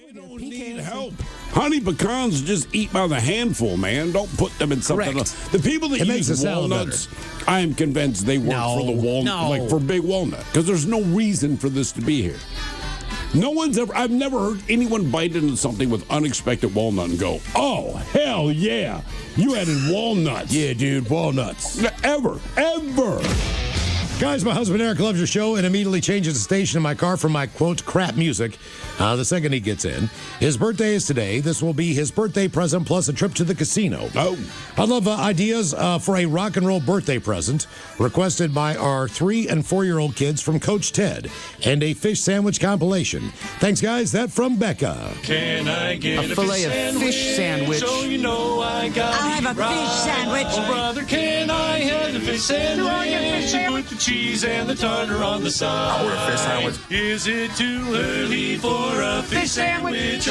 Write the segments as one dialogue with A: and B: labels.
A: They don't need help. Honey pecans just eat by the handful, man. Don't put them in something else. The people that use walnuts, I am convinced they work for the walnut, like for big walnut, because there's no reason for this to be here. I've never heard anyone bite into something with unexpected walnut and go, oh, hell yeah, you added walnuts.
B: Yeah, dude, walnuts.
A: Ever.
B: Guys, my husband Eric loves your show and immediately changes the station in my car from my, quote, crap music the second he gets in. His birthday is today. This will be his birthday present plus a trip to the casino.
A: Oh.
B: I love ideas for a rock and roll birthday present requested by our 3- and 4-year-old kids from Coach Ted and a fish sandwich compilation. Thanks, guys. That from Becca.
C: Can I get
D: a fillet of fish sandwich?
C: So you know I got
E: I'll have a fish sandwich.
C: Oh, brother, can I have a fish sandwich?
E: You want your fish sandwich?
C: Put the cheese and the tartar on the side.
D: I want a fish sandwich.
C: Is it too early for a fish sandwich?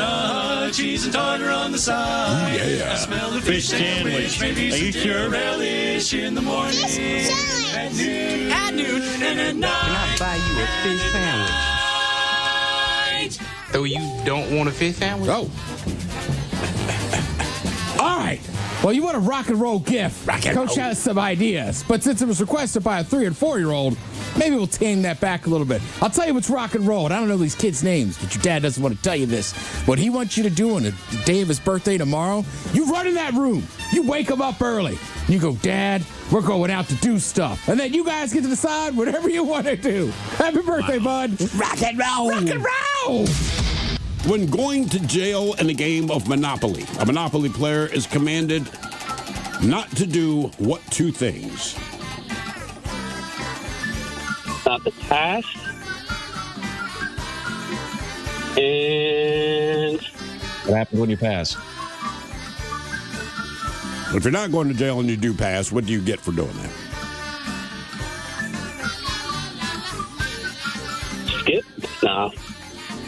C: Cheese and tartar on the side.
A: Ooh, yeah.
C: I smell the fish sandwich. Maybe some tuna relish in the morning. At noon. And at night.
D: Can I buy you a fish sandwich? So you don't want a fish sandwich?
F: Oh. All right. Well, you want a rock and roll gift. Coach has some ideas, but since it was requested by a 3- and 4-year-old, maybe we'll tame that back a little bit. I'll tell you what's rock and roll, and I don't know these kids' names, but your dad doesn't want to tell you this. What he wants you to do on the day of his birthday tomorrow, you run in that room. You wake him up early. You go, Dad, we're going out to do stuff. And then you guys get to decide whatever you want to do. Happy birthday, bud. Rock and roll. Rock and roll.
A: When going to jail in a game of Monopoly, a Monopoly player is commanded not to do what 2 things?
G: Not to pass. And
H: What happens when you pass?
A: If you're not going to jail and you do pass, what do you get for doing that?
G: skip? Nah.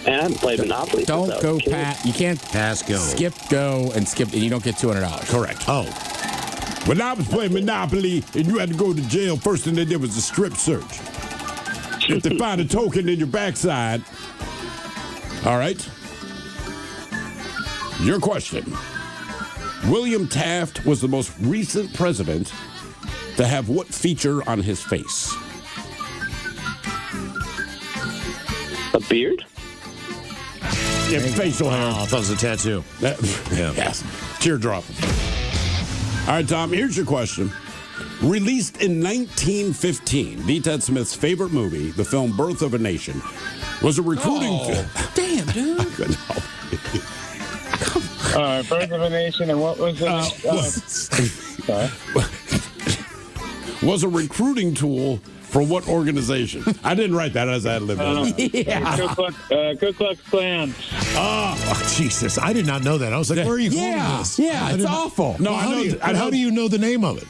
G: Man, I haven't played Monopoly.
F: Don't
G: since I
F: go
G: was a kid.
F: pat. You can't
B: Pass, go.
F: skip, go, and skip, and you don't get $200.
A: Correct.
B: Oh.
A: When I was playing Monopoly and you had to go to jail, first thing they did was a strip search. If they find a token in your backside. All right. Your question. William Taft was the most recent president to have what feature on his face?
G: A beard?
A: Yeah, facial hair.
B: Oh, I thought it was a tattoo.
A: Yes. Teardrop. All right, Tom, here's your question. Released in 1915, B. Ted Smith's favorite movie, the film Birth of a Nation, was a recruiting...
F: Damn, dude.
A: I couldn't help it.
H: Birth of a Nation, and what was it? Sorry.
A: Was a recruiting tool for what organization? I didn't write that as I had lived it.
F: Yeah.
H: Ku Klux Klan.
B: Oh, Jesus. I did not know that. I was like, where are you going with this?
F: Yeah,
B: I
F: it's
B: did not-
F: awful.
A: No,
B: Well,
A: I know.
B: how do you know the name of it?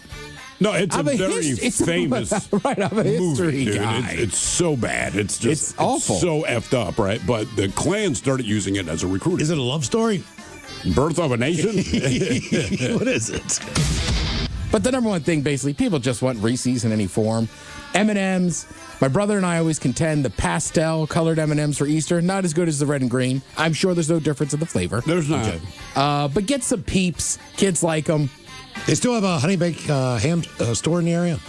A: No, it's a
F: I'm a
A: very famous
F: right, I'm a history
A: movie, dude.
F: guy.
A: It's so bad. It's just
F: It's awful.
A: so effed up, right? But the Klan started using it as a recruiting.
B: Is it a love story?
A: Birth of a Nation?
B: What is it?
F: But the number one thing, basically, people just want Reese's in any form. M&M's. My brother and I always contend the pastel-colored M&M's for Easter, not as good as the red and green. I'm sure there's no difference in the flavor.
A: There's not.
F: But get some Peeps. Kids like them.
B: They still have a honey baked ham store in the area?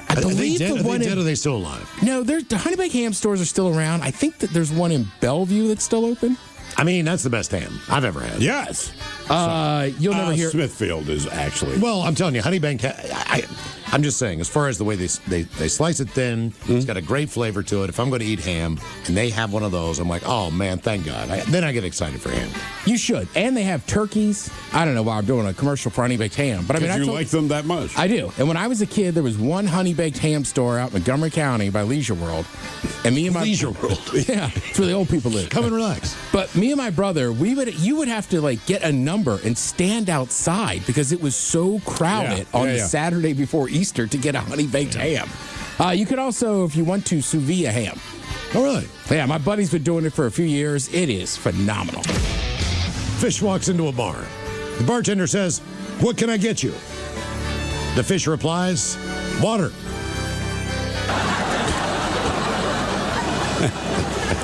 F: I
B: Are they
F: believe
B: dead?
F: the
B: Are
F: one
B: they dead
F: in,
B: or are they still alive?
F: No, the Honey Baked Ham stores are still around. I think that there's one in Bellevue that's still open.
B: I mean, that's the best ham I've ever had.
A: Yes.
F: You'll never hear.
A: Smithfield is actually.
B: Well, I'm telling you, honey baked. I'm just saying, as far as the way they slice it thin, it's got a great flavor to it. If I'm going to eat ham and they have one of those, I'm like, oh man, thank God. Then I get excited for ham.
F: You should. And they have turkeys. I don't know why I'm doing a commercial for Honey Baked Ham, but I mean,
A: Because you like them that much.
F: I do. And when I was a kid, there was one Honey Baked Ham store out in Montgomery County by Leisure World. And me and my
B: Leisure World.
F: Yeah, it's where the old people live.
B: Come and relax.
F: But me and my brother, you would have to like get a number and stand outside because it was so crowded on the Saturday before Easter to get a honey baked ham. You could also, if you want to, sous vide a ham.
B: Oh, really?
F: Yeah, my buddy's been doing it for a few years. It is phenomenal.
B: Fish walks into a bar. The bartender says, "What can I get you?" The fish replies, "Water."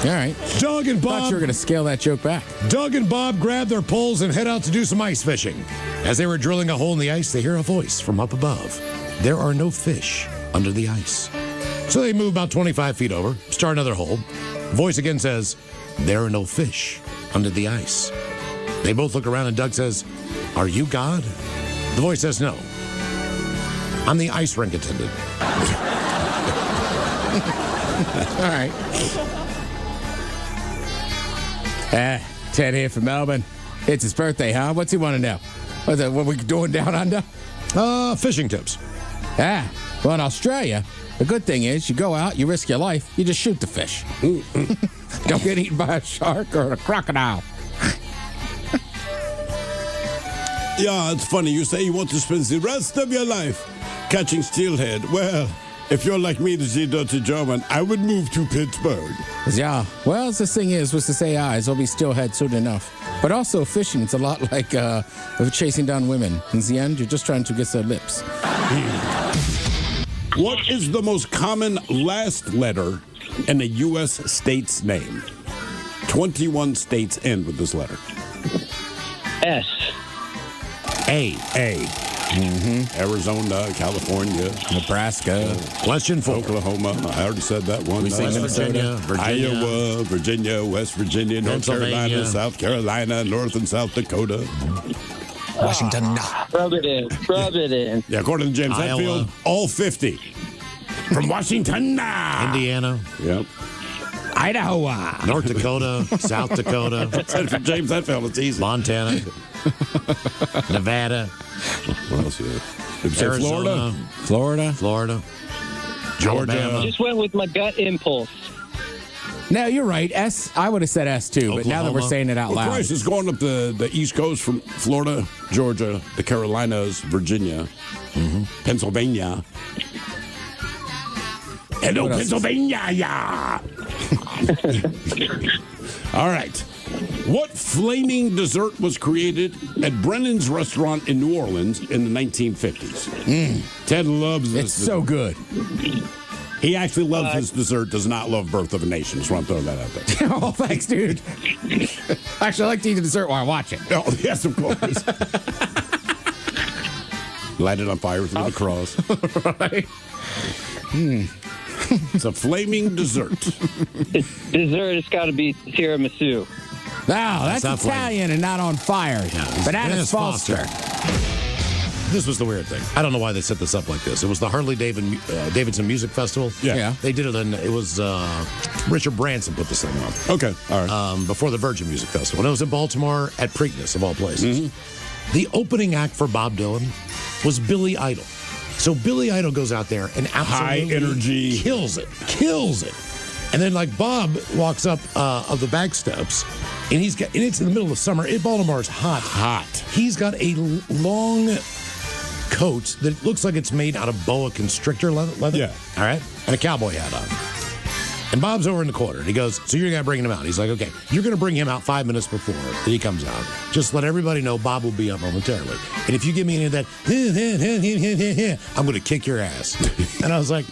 F: All right.
B: Doug and
F: I thought
B: Bob.
F: you were going to scale that joke back.
B: Doug and Bob grab their poles and head out to do some ice fishing. As they were drilling a hole in the ice, they hear a voice from up above. There are no fish under the ice. So they move about 25 feet over, start another hole. Voice again says, there are no fish under the ice. They both look around and Doug says, are you God? The voice says, no. I'm the ice rink attendant.
F: All right. Ted here from Melbourne. It's his birthday, huh? What's he want to know? What we doing down under?
B: Fishing tips.
F: Well, in Australia, the good thing is you go out, you risk your life, you just shoot the fish. Don't get eaten by a shark or a crocodile.
A: Yeah, it's funny. You say you want to spend the rest of your life catching steelhead. Well, if you're like me, the dirty German, I would move to Pittsburgh.
F: Yeah. Well, the thing is, with this AI, it'll be steelhead soon enough. But also fishing, it's a lot like chasing down women. In the end, you're just trying to get their lips.
A: What is the most common last letter in a U.S. state's name? 21 states end with this letter.
G: S.
A: A. Arizona, California,
F: Nebraska.
B: Question 4.
A: Oklahoma. I already said that one.
B: Virginia,
A: Iowa, Virginia, West Virginia, North Carolina, South Carolina, North and South Dakota.
B: Washington.
G: Rub it in.
A: Yeah, according to James
B: Iowa.
A: Hetfield, all 50. From Washington.
B: Indiana.
A: Yep.
F: Idaho.
B: North Dakota. South Dakota.
A: Said from James Hetfield, it's easy.
B: Montana. Nevada.
A: What else? Did you say
B: Arizona.
F: Florida.
A: Georgia.
B: Alabama.
G: Just went with my gut impulse.
F: No, you're right. S. I would have said S too, but now that we're
B: Oklahoma.
F: saying it out
A: Well,
F: loud.
A: Christ is going up the East Coast from Florida, Georgia, the Carolinas, Virginia, Pennsylvania. Hello,
F: What else?
A: Pennsylvania. Yeah. All right. What flaming dessert was created at Brennan's restaurant in New Orleans in the 1950s? Ted loves this.
F: It's so good.
A: He actually loves this dessert, does not love Birth of a Nation. Just want to throw that out there.
F: Oh, thanks, dude. Actually, I like to eat the dessert while I watch it.
A: Oh, yes, of course. Light it on fire with a little cross.
F: Right.
A: It's a flaming dessert.
G: Dessert, it's got to be tiramisu.
F: Now, that's
B: not
F: Italian and not on fire. Bananas Foster.
B: This was the weird thing. I don't know why they set this up like this. It was the Harley Davidson Music Festival.
A: Yeah.
B: They did it, and it was Richard Branson put this thing on.
A: Okay, all right.
B: Before the Virgin Music Festival. And it was in Baltimore at Preakness, of all places. The opening act for Bob Dylan was Billy Idol. So Billy Idol goes out there and absolutely
A: High energy.
B: kills it. And then like Bob walks up of the back steps, and it's in the middle of summer. Baltimore's hot. He's got a long coat that looks like it's made out of boa constrictor leather.
A: Yeah.
B: All right. And a cowboy hat on. And Bob's over in the corner. And he goes, so you're going to bring him out. He's like, okay, you're going to bring him out 5 minutes before he comes out. Just let everybody know Bob will be up momentarily. And if you give me any of that, I'm going to kick your ass. And I was like,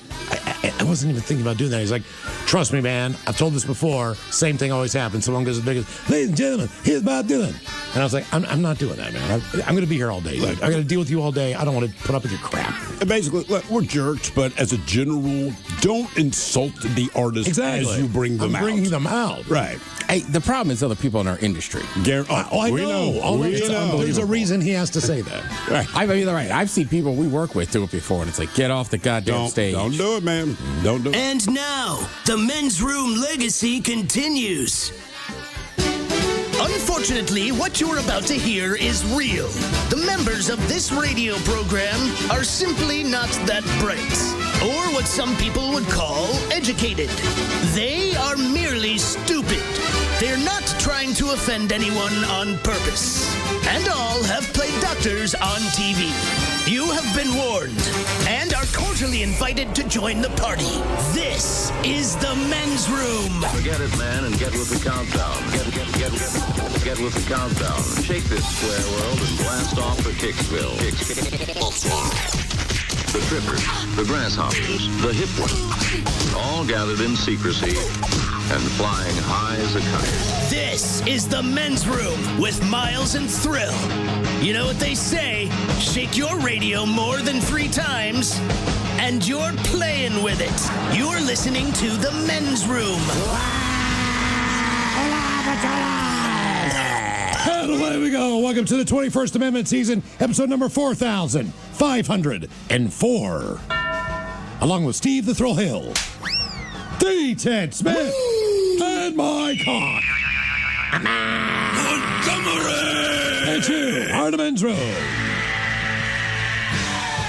B: I wasn't even thinking about doing that. He's like, trust me, man. I've told this before. Same thing always happens. Someone goes as big as, ladies and gentlemen, here's Bob Dylan. And I was like, I'm not doing that, man. I'm going to be here all day. Dude. I'm going to deal with you all day. I don't want to put up with your crap.
A: And basically, look, we're jerks, but as a general, don't insult the artist as you bring them out.
B: Bringing them out.
A: Right.
F: Hey, the problem is other people in our industry.
B: I know. There's a reason he has to say that.
A: Right.
F: I mean, you're right. I've seen people we work with do it before, and it's like, get off the goddamn stage.
A: Don't do it, man. Don't do it.
I: And now, the Men's Room legacy continues. Unfortunately, what you're about to hear is real. The members of this radio program are simply not that bright, or what some people would call educated. They are merely stupid. They're not trying to offend anyone on purpose. And all have played doctors on TV. You have been warned and are cordially invited to join the party. This is the Men's Room.
J: Forget it, man, and get with the countdown. Get with the countdown. Shake this square world and blast off for Kicksville. The trippers, the grasshoppers, the hip ones, all gathered in secrecy and flying high as a kite.
I: This is the Men's Room with Miles and Thrill. You know what they say, shake your radio more than 3 times, and you're playing with it. You're listening to the Men's Room.
B: And away we go. Welcome to the 21st Amendment season, episode number 4504. Along with Steve the Thrill Hill, D. Ted Smith, and my cock, Montgomery. And you are the Men's Room.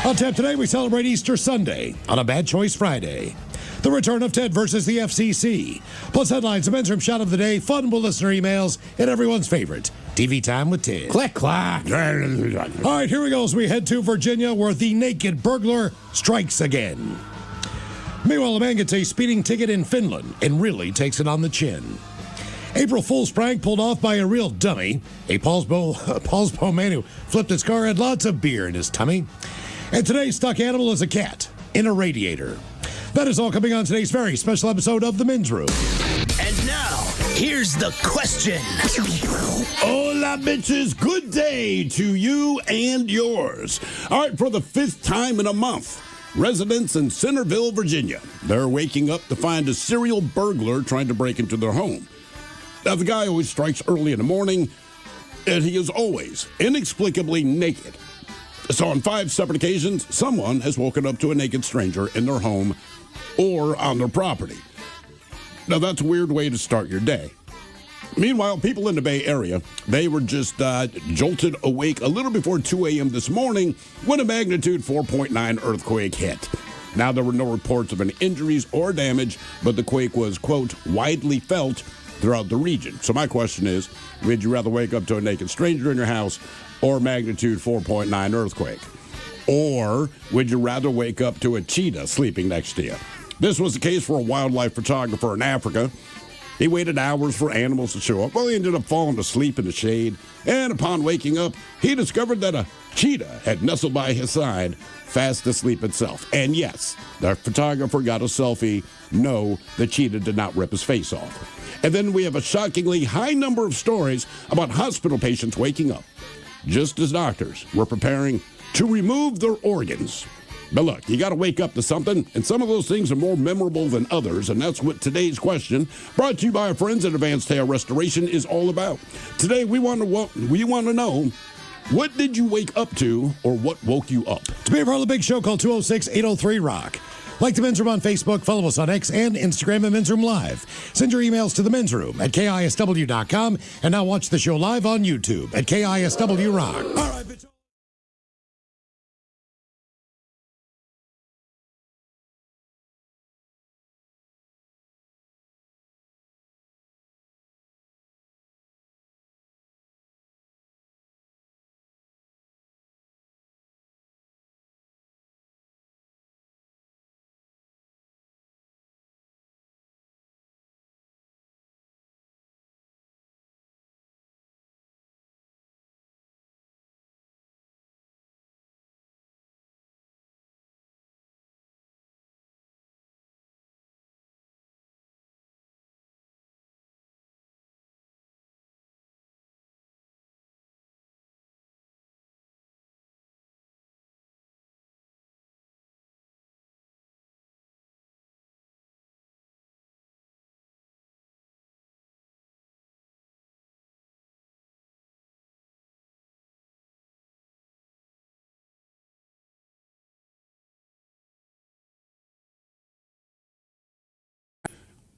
B: On tap today, we celebrate Easter Sunday on a Bad Choice Friday. The return of Ted versus the FCC. Plus headlines, the Men's Room shot of the day, fun with listener emails, and everyone's favorite, TV Time with Ted.
F: Click, clack.
B: All right, here we go as we head to Virginia, where the naked burglar strikes again. Meanwhile, a man gets a speeding ticket in Finland and really takes it on the chin. April Fool's prank pulled off by a real dummy. A Paulsbo man who flipped his car had lots of beer in his tummy. And today's stuck animal is a cat in a radiator. That is all coming on today's very special episode of The Men's Room.
I: And now, here's the question.
A: Hola, bitches. Good day to you and yours. All right, for the 5th time in a month, residents in Centerville, Virginia, they're waking up to find a serial burglar trying to break into their home. Now, the guy always strikes early in the morning, and he is always inexplicably naked. So on 5 separate occasions, someone has woken up to a naked stranger in their home or on their property. Now, that's a weird way to start your day. Meanwhile, people in the Bay Area, they were just jolted awake a little before 2 a.m. this morning when a magnitude 4.9 earthquake hit. Now, there were no reports of any injuries or damage, but the quake was, quote, widely felt throughout the region. So my question is, would you rather wake up to a naked stranger in your house or magnitude 4.9 earthquake? Or would you rather wake up to a cheetah sleeping next to you? This was the case for a wildlife photographer in Africa. He waited hours for animals to show up. Well, he ended up falling asleep in the shade. And upon waking up, he discovered that a cheetah had nestled by his side, fast asleep itself. And yes, the photographer got a selfie. No, the cheetah did not rip his face off. And then we have a shockingly high number of stories about hospital patients waking up just as doctors were preparing to remove their organs. But look, you got to wake up to something, and some of those things are more memorable than others, and that's what today's question, brought to you by our friends at Advanced Hair Restoration, is all about. Today, we want to know, what did you wake up to, or what woke you up?
B: To be a part of the big show, call 206-803-ROCK. Like the Men's Room on Facebook, follow us on X and Instagram at Men's Room Live. Send your emails to the Men's Room at KISW.com, and now watch the show live on YouTube at KISW Rock. All right, bitch.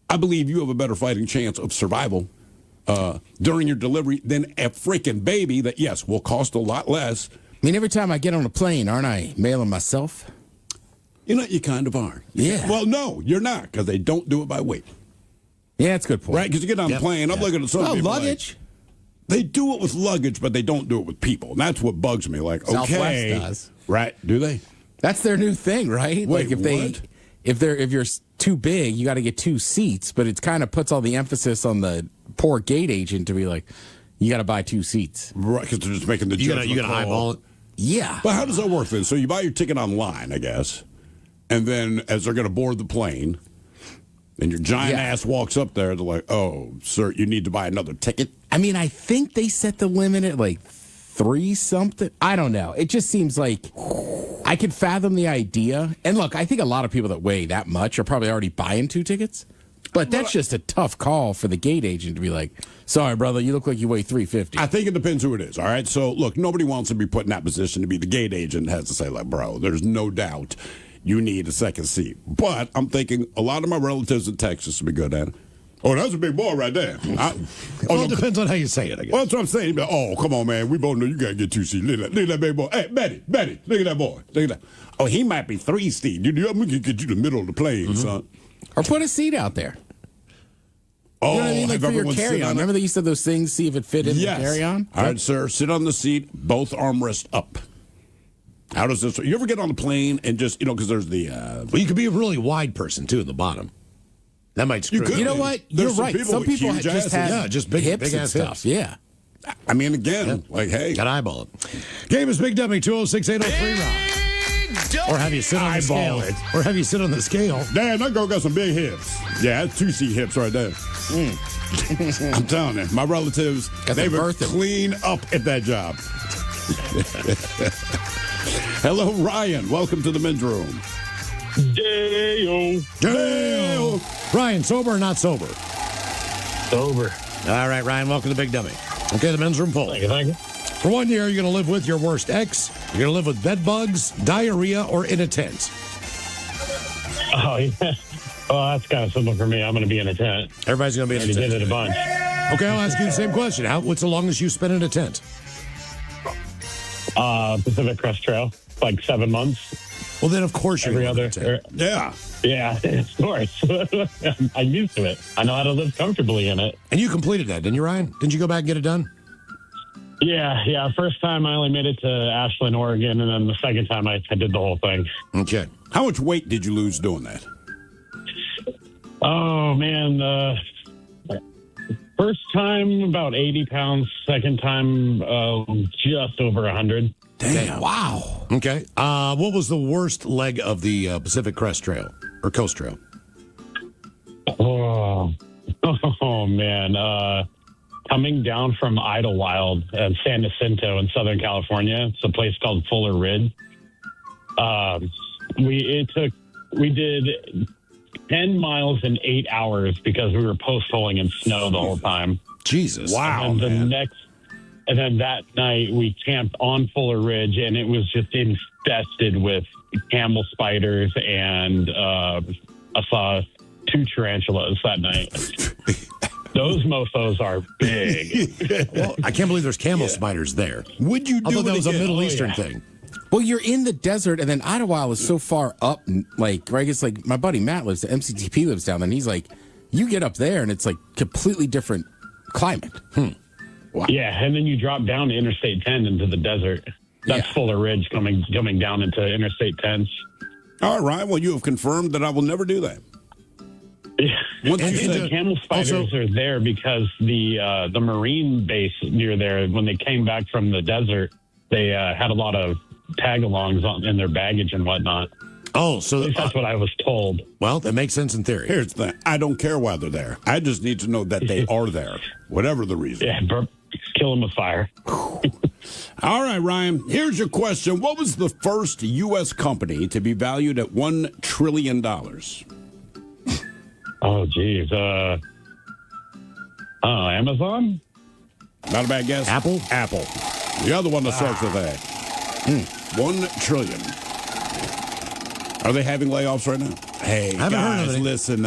A: I believe you have a better fighting chance of survival during your delivery than a freaking baby that, yes, will cost a lot less.
F: I mean, every time I get on a plane, aren't I mailing myself?
A: You know, you kind of are.
F: Yeah.
A: Well, no, you're not, because they don't do it by weight.
F: Yeah, that's a good point.
A: Right? Because you get on a plane, I'm looking at some people
F: luggage?
A: Like, they do it with luggage, but they don't do it with people. And that's what bugs me. Like,
F: Southwest
A: okay.
F: does.
A: Right. Do they?
F: That's their new thing, right?
A: Wait,
F: like if you're too big, you got to get 2 seats, but it kind of puts all the emphasis on the poor gate agent to be like, you got to buy 2 seats.
A: Right, because they're just making the judgment
B: You got to eyeball it.
F: Yeah.
A: But how does that work then? So you buy your ticket online, I guess, and then as they're going to board the plane, And your giant ass walks up there. They're like, "Oh, sir, you need to buy another ticket."
F: I mean, I think they set the limit at like 3 something. I don't know. It just seems like I could fathom the idea. And look, I think a lot of people that weigh that much are probably already buying 2 tickets. But that's just a tough call for the gate agent to be like, "Sorry, brother, you look like you weigh 350."
A: I think it depends who it is. All right. So look, nobody wants to be put in that position to be the gate agent. Has to say like, "Bro, there's no doubt you need a second seat." But I'm thinking a lot of my relatives in Texas would be good at it. Oh, that's a big boy right there.
B: It depends on how you say it, I guess.
A: Well, that's what I'm saying. Oh, come on, man. We both know you got to get 2 seats. Look at that big boy. Hey, Betty, look at that boy. Look at that. Oh, he might be 3 seats. I'm going to get you the middle of the plane, son.
F: Or put a seat out there.
A: Oh,
F: you know what I mean? Like for your carry-on. Remember they used to have those things, see if it fit in the carry-on?
A: All right, sir. Sit on the seat, both armrests up. How does this... You ever get on the plane and just, because there's the...
B: well, you could be a really wide person, too, at the bottom. That might screw you.
F: You know what? You're right. Some people just have
B: just big
F: hips
B: big
F: and
B: ass
F: stuff.
B: hips.
F: Yeah.
A: I mean, again, like, hey.
B: Got to eyeball it. Game is Big Dummy, 206-803 Rock. Or have you sit on the scale. Or have you sit on the scale.
A: Damn, that girl got some big hips. Yeah, that's 2-seat hips right there. I'm telling you, my relatives, they were clean up at that job. Hello, Ryan. Welcome to the men's room.
H: Dale.
B: Ryan, sober or not sober?
H: Sober.
B: All right, Ryan, welcome to Big Dummy. Okay, the men's room full.
H: Thank you.
B: For 1 year, you're going to live with your worst ex, you're going to live with bed bugs, diarrhea, or in a tent.
H: Oh, yeah. Well, that's kind of simple for me. I'm going to be in a tent.
B: Everybody's going to be in a tent.
H: You did it a bunch.
B: Okay, I'll ask you the same question. What's the longest you spent in a tent?
H: Pacific Crest Trail, like 7 months.
B: Well, then, of course, you're
H: every other.
A: Yeah,
H: of course. I'm used to it. I know how to live comfortably in it.
B: And you completed that, didn't you, Ryan? Didn't you go back and get it done?
H: Yeah. First time I only made it to Ashland, Oregon, and then the second time I did the whole thing.
B: Okay.
A: How much weight did you lose doing that?
H: Oh, man. First time, about 80 pounds. Second time, just over 100.
A: Damn.
F: Wow.
B: Okay. What was the worst leg of the Pacific Crest Trail or Coast Trail?
H: Oh man. Coming down from Idlewild and San Jacinto in Southern California, it's a place called Fuller Ridge. We did 10 miles in 8 hours because we were post-holing in snow the whole time.
B: Jesus.
A: Wow.
H: And then that night we camped on Fuller Ridge, and it was just infested with camel spiders, and I saw 2 tarantulas that night. Those mofos are big.
B: Well, I can't believe there's camel spiders there.
A: Would you do
B: I thought that was a
A: again?
B: Middle Eastern thing.
F: Well, you're in the desert, and then Idlewild is so far up. Like, right? It's like my buddy Matt lives, the MCTP lives down there, and he's like, you get up there, and it's like completely different climate.
H: Wow. Yeah, and then you drop down to Interstate 10 into the desert. That's Fuller Ridge coming down into Interstate 10.
A: All right. Well, you have confirmed that I will never do that.
H: Yeah. The camel spiders are there because the Marine base near there, when they came back from the desert, they had a lot of tag-alongs in their baggage and whatnot.
B: Oh, so
H: at least that's what I was told.
B: Well, that makes sense in theory.
A: Here's the thing. I don't care why they're there. I just need to know that they are there, whatever the reason.
H: Yeah, kill them with fire.
A: All right, Ryan, here's your question. What was the first U.S. company to be valued at $1 trillion?
H: Oh, geez. Amazon?
A: Not a bad guess.
B: Apple?
A: Apple. The other one that starts with that. $1 trillion. Are they having layoffs right now? Hey,
B: I haven't heard of it.
A: Listen,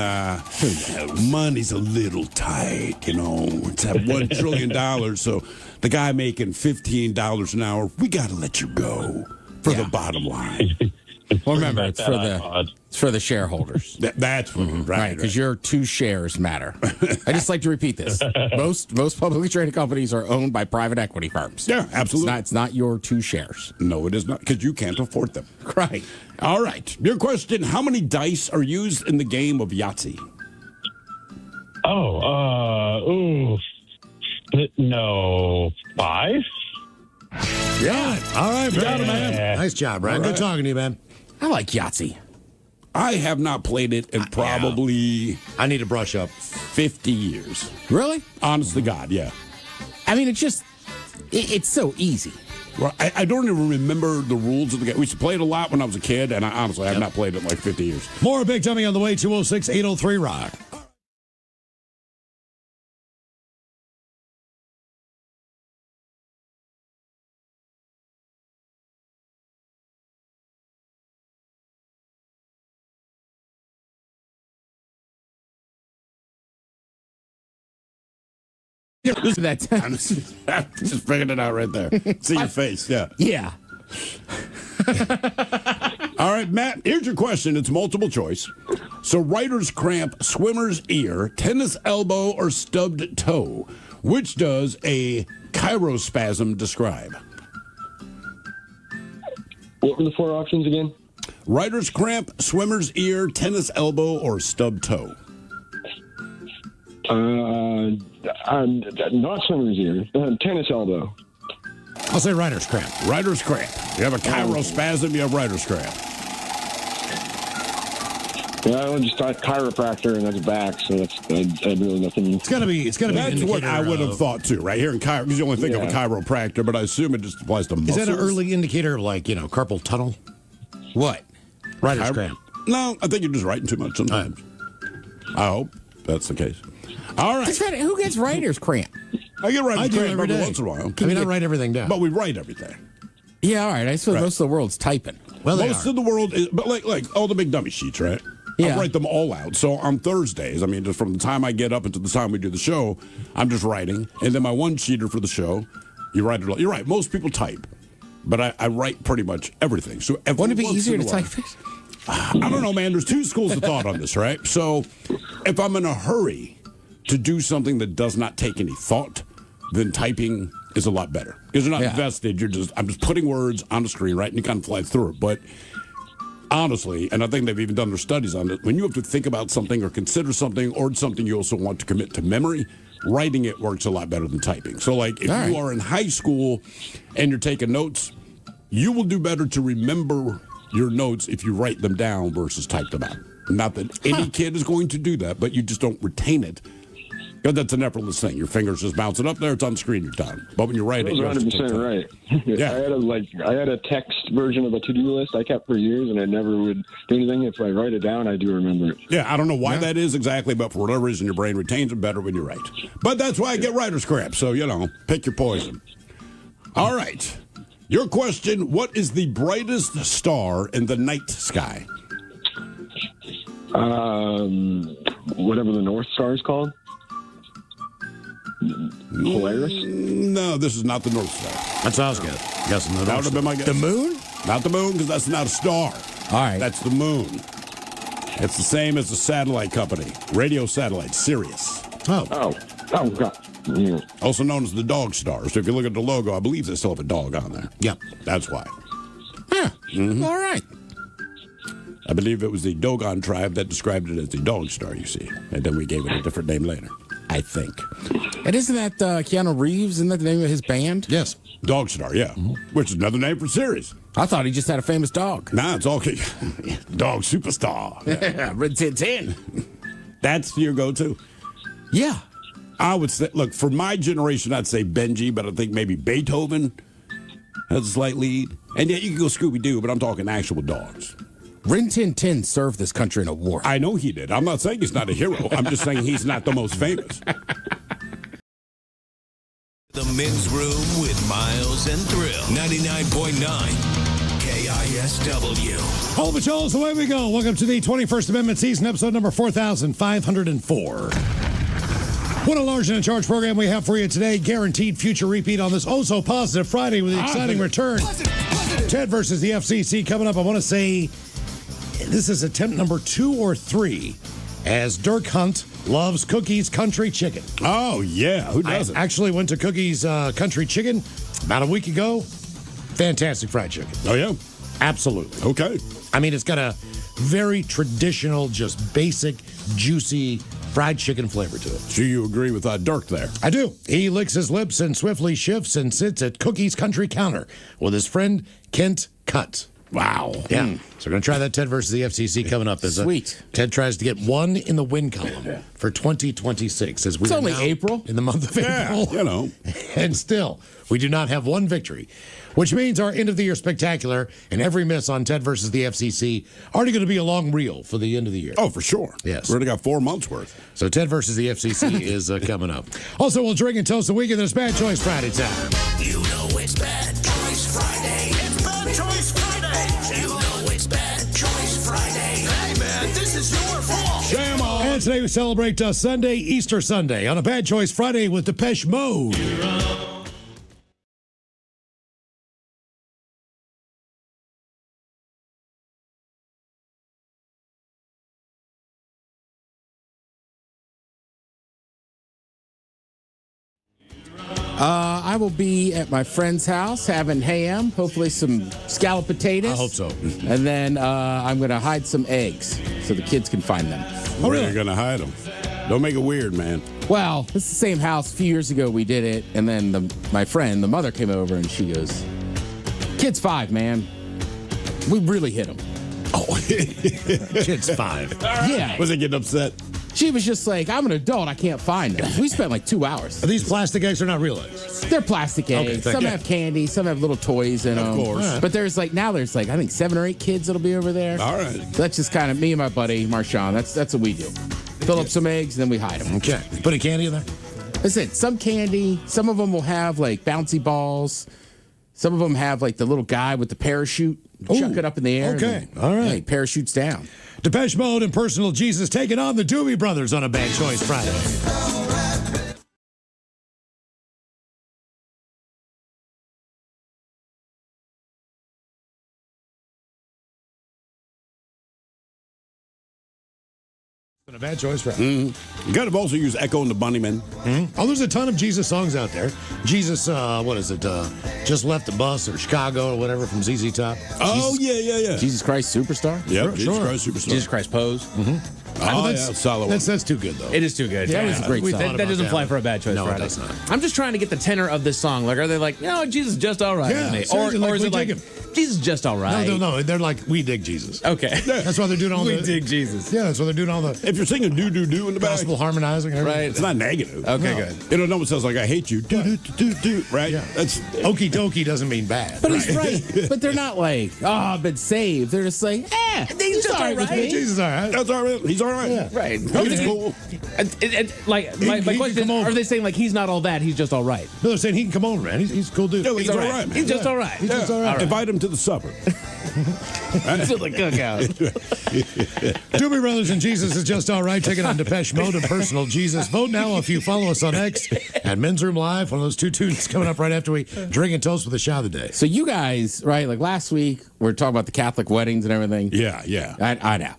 A: money's a little tight, It's at $1 trillion, so the guy making $15 an hour, we got to let you go for the bottom line.
F: Well, remember, it's for the shareholders.
A: That's right.
F: Because your 2 shares matter. I just like to repeat this. Most publicly traded companies are owned by private equity firms.
A: Yeah, absolutely.
F: It's not your 2 shares.
A: No, it is not, because you can't afford them.
F: Right.
A: All right. Your question, how many dice are used in the game of Yahtzee?
H: No, 5?
B: Yeah. All right, man. Nice job, Brian. Good talking to you, man.
F: I like Yahtzee.
A: I have not played it in probably
B: I need to brush up.
A: 50 years.
F: Really?
A: Honest to God, yeah.
F: I mean, it's so easy.
A: Well, I don't even remember the rules of the game. We used to play it a lot when I was a kid, and I honestly have not played it in like 50 years.
B: More Big Dummy on the way, 206-803-ROCK.
F: That time.
A: Just figured it out right there. See your face, yeah.
F: Yeah.
A: All right, Matt, here's your question. It's multiple choice. So, writer's cramp, swimmer's ear, tennis elbow, or stubbed toe? Which does a chirospasm describe?
K: What were the 4 options again?
A: Writer's cramp, swimmer's ear, tennis elbow, or stubbed toe?
K: Not swimmer's ear. Tennis elbow.
B: I'll say writer's cramp.
A: Writer's cramp. You have a chirospasm, you have writer's cramp.
K: Yeah, I just thought chiropractor, and that's back, so I had really nothing.
B: It's gotta be.
A: That's what I would have thought too, right here in chiro. Because you only think of a chiropractor, but I assume it just applies to muscles.
B: Is that an early indicator of carpal tunnel?
F: What?
B: Writer's cramp.
A: No, I think you're just writing too much sometimes. I hope that's the case. All right.
F: Who gets writer's cramp?
A: I get writer's cramp every
B: day.
A: once in a while.
B: I write everything down.
A: But we write everything.
F: Yeah, all right. I suppose most of the world's typing.
B: Well,
A: most of the world is, but like all the big dummy sheets, right?
F: Yeah.
A: I write them all out. So on Thursdays, I mean, just from the time I get up until the time we do the show, I'm just writing. And then my one sheeter for the show, you write it all. You're right. Most people type, but I write pretty much everything. So
F: wouldn't it be easier to type it?
A: I don't know, man. There's 2 schools of thought on this, right? So if I'm in a hurry to do something that does not take any thought, then typing is a lot better because you're not invested. I'm just putting words on the screen, right, and you kind of fly through it. But honestly, and I think they've even done their studies on it, when you have to think about something or consider something or something you also want to commit to memory, writing it works a lot better than typing. So, like, if you are in high school and you're taking notes, you will do better to remember your notes if you write them down versus type them out. Not that any kid is going to do that, but you just don't retain it. Because that's an effortless thing. Your fingers just bouncing up there, it's on the screen, you're done. But when you write it,
K: you're 100% right.
A: Yeah.
K: I had a text version of a to-do list I kept for years, and I never would do anything. If I write it down, I do remember it.
A: Yeah, I don't know why that is exactly, but for whatever reason, your brain retains it better when you write. But that's why I get writer's cramp. So, pick your poison. All right. Your question, what is the brightest star in the night sky?
K: Whatever the North Star is called. Polaris?
A: No, this is not the North Star.
B: That's what I was guessing.
A: That would have been my guess.
F: The moon?
A: Not the moon, because that's not a star.
F: All right.
A: That's the moon. It's the same as the satellite company, radio satellite, Sirius.
K: Oh, God. Yeah.
A: Also known as the dog star. So if you look at the logo, I believe they still have a dog on there.
B: Yep.
A: That's why.
F: Huh. All right.
A: I believe it was the Dogon tribe that described it as the dog star, you see. And then we gave it a different name later. I think.
F: And isn't that Keanu Reeves? Isn't that the name of his band?
B: Yes.
A: Dog Star, yeah. Mm-hmm. Which is another name for Sirius.
F: I thought he just had a famous dog.
A: Nah, it's all Dog Superstar.
F: Yeah. Red 10.
A: That's your go-to.
F: Yeah.
A: I would say, look, for my generation, I'd say Benji, but I think maybe Beethoven has a slight lead. And yeah, you can go Scooby-Doo, but I'm talking actual dogs.
F: Rin Tin Tin served this country in a war.
A: I know he did. I'm not saying he's not a hero. I'm just saying he's not the most famous.
L: The Men's Room with Miles and Thrill. 99.9 KISW.
B: All the Charles, away we go. Welcome to the 21st Amendment season, episode number 4504. What a large and in charge program we have for you today. Guaranteed future repeat on this oh-so-positive Friday with the exciting return. Ted versus the FCC coming up. I want to say this is attempt number 2 or 3 as Dirk Hunt loves Cookie's Country Chicken.
A: Oh, yeah. Who doesn't?
B: I actually went to Cookie's Country Chicken about a week ago. Fantastic fried chicken.
A: Oh, yeah?
B: Absolutely.
A: Okay.
B: I mean, it's got a very traditional, just basic, juicy fried chicken flavor to it.
A: So you agree with Dirk there?
B: I do. He licks his lips and swiftly shifts and sits at Cookie's Country counter with his friend Kent Cutt.
A: Wow.
B: Yeah. So we're going to try that Ted versus the FCC coming up.
F: Sweet.
B: Ted tries to get one in the win column for 2026. As we
F: It's
B: are
F: only
B: now
F: April.
B: In the month of April.
A: You know.
B: And still, we do not have one victory, which means our end of the year spectacular and every miss on Ted versus the FCC already going to be a long reel for the end of the year.
A: Oh, for sure.
B: Yes.
A: We already got 4 months worth.
B: So Ted versus the FCC is coming up. Also, we'll drink and toast the weekend. It's Bad Choice Friday time.
L: You know it's Bad Choice Friday. It's Bad Choice Friday. You know it's Bad Choice Friday. Hey, man, this is your fault.
A: Shame on.
B: And today we celebrate Sunday, Easter Sunday, on a Bad Choice Friday with Depeche Mode.
F: I will be at my friend's house having ham, hopefully some scalloped potatoes.
B: I hope so.
F: And then I'm going to hide some eggs so the kids can find them.
A: Where are you going to hide them? Don't make it weird, man.
F: Well, it's the same house. A few years ago we did it, and then my friend, the mother, came over and she goes, "Kid's 5, man. We really hit him."
B: Oh, kid's 5.
F: Yeah.
A: Was he getting upset?
F: She was just like, "I'm an adult. I can't find them." We spent like 2 hours.
B: Are these plastic eggs or not real eggs?
F: They're plastic eggs.
B: Okay, thank
F: Some
B: you.
F: have candy. Some have little toys in them.
A: Of course.
B: Right.
F: But there's like I think 7 or 8 kids that'll be over there.
A: All right.
F: So that's just kind of me and my buddy Marshawn. That's what we do. Fill up some eggs and then we hide them.
B: Okay. Put any candy in there?
F: Listen, some candy. Some of them will have like bouncy balls. Some of them have like the little guy with the parachute. Chuck it up in the air.
B: Okay.
F: And then,
B: All right.
F: Hey, parachutes down.
B: Depeche Mode and Personal Jesus taking on the Doobie Brothers on a Bad Choice Friday. On a Bad Choice Friday.
A: You got to also use Echo and the Bunnymen.
B: Oh, there's a ton of Jesus songs out there. Jesus, what is it? Just Left the Bus or Chicago or whatever from ZZ Top.
A: Oh, yeah.
F: Jesus Christ Superstar?
A: Yep, Jesus
B: Sure.
A: Christ Superstar.
M: Jesus Christ Pose.
A: Oh, yeah, solid one.
B: That's too good, though.
M: It is too good.
F: That was a great song.
M: That doesn't fly for a Bad Choice
B: No, it
M: Friday.
B: does not.
M: I'm just trying to get the tenor of this song. Like, are they like, no, Jesus is just all right
B: Yeah,
M: with me?
B: seriously,
M: Or
B: like,
M: is
B: we
M: it like,
B: dig
M: Jesus is just all right?
B: No. They're like, we dig Jesus.
M: Okay.
B: That's why they're doing all
M: We
B: the...
M: dig Jesus.
B: Yeah, that's why they're doing all the
A: If you're singing do in the back,
B: gospel harmonizing and everything.
M: Right.
A: it's not negative.
M: Okay,
B: No.
M: good.
A: You know, no one says like, I hate you. Do, right?
B: Yeah.
A: That's
B: Okie dokie doesn't mean bad.
F: But he's right. But they're not like, "Oh, I've been saved." They're just like, he's
M: just
F: all right with
M: all right.
F: me.
B: Jesus, all right.
A: that's all right. He's all right.
B: Yeah.
M: Right.
A: He's cool.
M: Like, my
B: he can
M: question is,
B: come over.
M: are they saying like he's not all that, he's just all right?
B: No, they're saying he can come over, man. He's a cool dude.
A: Yeah, he's all right, man.
M: He's just all right.
B: He's just all right.
A: Invite him to the supper.
M: To the cookout.
B: Doobie Brothers and Jesus is just all right. Taking on Depeche Mode and Personal Jesus. Vote now if you follow us on X at Men's Room Live. One of those 2 tunes coming up right after we drink and toast with the shot of the day.
F: So you guys, right? Like last week, we were talking about the Catholic weddings and everything.
A: Yeah.
F: I know.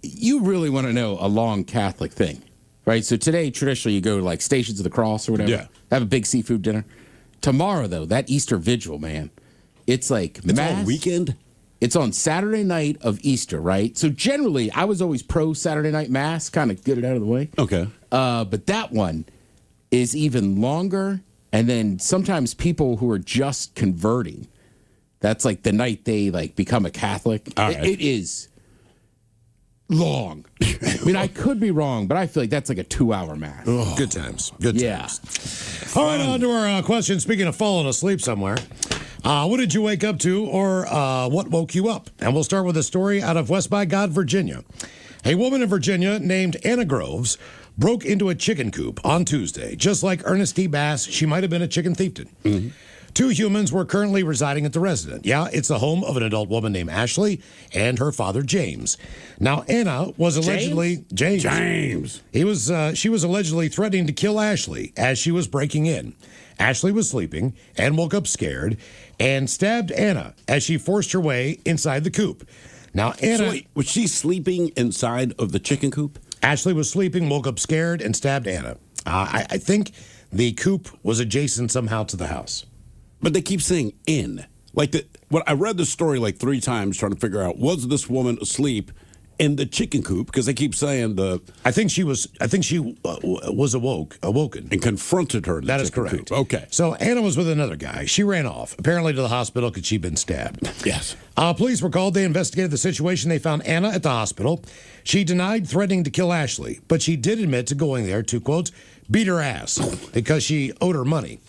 F: You really want to know a long Catholic thing, right? So today, traditionally, you go to like Stations of the Cross or whatever.
A: Yeah.
F: Have a big seafood dinner. Tomorrow, though, that Easter Vigil, man, it's like
A: It's
F: mass.
A: all weekend.
F: It's on Saturday night of Easter, right? So generally, I was always pro Saturday night mass, kind of get it out of the way.
A: Okay.
F: But that one is even longer. And then sometimes people who are just converting, that's like the night they like become a Catholic.
A: All right.
F: It is long. I mean, I could be wrong, but I feel like that's like a 2-hour mass.
B: Good times. Good
F: Yeah.
B: times. All right, on to our question. Speaking of falling asleep somewhere, what did you wake up to or what woke you up? And we'll start with a story out of West by God, Virginia. A woman in Virginia named Anna Groves broke into a chicken coop on Tuesday. Just like Ernest T. Bass, she might have been a chicken thief. 2 humans were currently residing at the residence. Yeah, it's the home of an adult woman named Ashley and her father, James. Now, Anna was allegedly... James. She was allegedly threatening to kill Ashley as she was breaking in. Ashley was sleeping and woke up scared and stabbed Anna as she forced her way inside the coop. Now, Anna...
A: So wait, was she sleeping inside of the chicken coop?
B: Ashley was sleeping, woke up scared, and stabbed Anna. I think the coop was adjacent somehow to the house.
A: But they keep saying in. Like I read the story like 3 times trying to figure out, was this woman asleep in the chicken coop because they keep saying
B: I think she was awoken
A: and confronted her.
B: That is correct.
A: Coop. Okay.
B: So Anna was with another guy. She ran off, apparently to the hospital because she'd been stabbed.
A: Yes.
B: Police were called. They investigated the situation. They found Anna at the hospital. She denied threatening to kill Ashley, but she did admit to going there to, quote, beat her ass because she owed her money.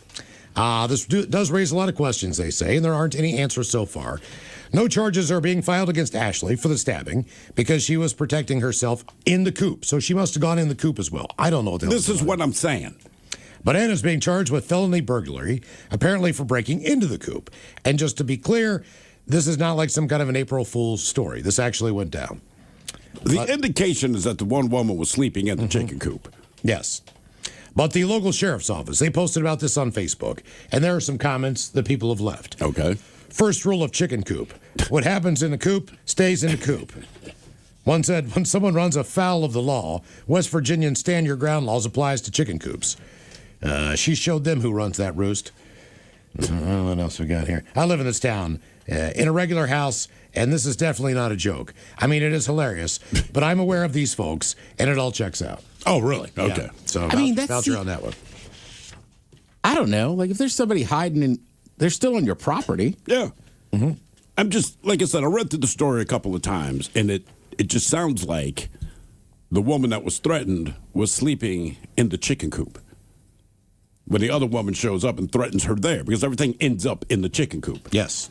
B: This does raise a lot of questions, they say, and there aren't any answers so far. No charges are being filed against Ashley for the stabbing because she was protecting herself in the coop. So she must have gone in the coop as well. I don't know what the hell
A: This is what I'm saying.
B: But Anna's being charged with felony burglary, apparently for breaking into the coop. And just to be clear, this is not like some kind of an April Fool's story. This actually went down.
A: The indication is that the one woman was sleeping in the chicken coop.
B: Yes. But the local sheriff's office, they posted about this on Facebook, and there are some comments that people have left.
A: Okay.
B: First rule of chicken coop. What happens in the coop stays in the coop. One said, when someone runs afoul of the law, West Virginian stand your ground laws applies to chicken coops. She showed them who runs that roost. What else we got here? I live in this town, in a regular house, and this is definitely not a joke. I mean, it is hilarious, but I'm aware of these folks, and it all checks out.
A: Oh, really? Okay.
B: Yeah. So,
F: I mean, that's
B: voucher on that one.
F: I don't know. Like, if there's somebody hiding in, they're still on your property.
A: Yeah. I'm just, like I said, I read through the story a couple of times, and it just sounds like the woman that was threatened was sleeping in the chicken coop when the other woman shows up and threatens her there because everything ends up in the chicken coop.
B: Yes.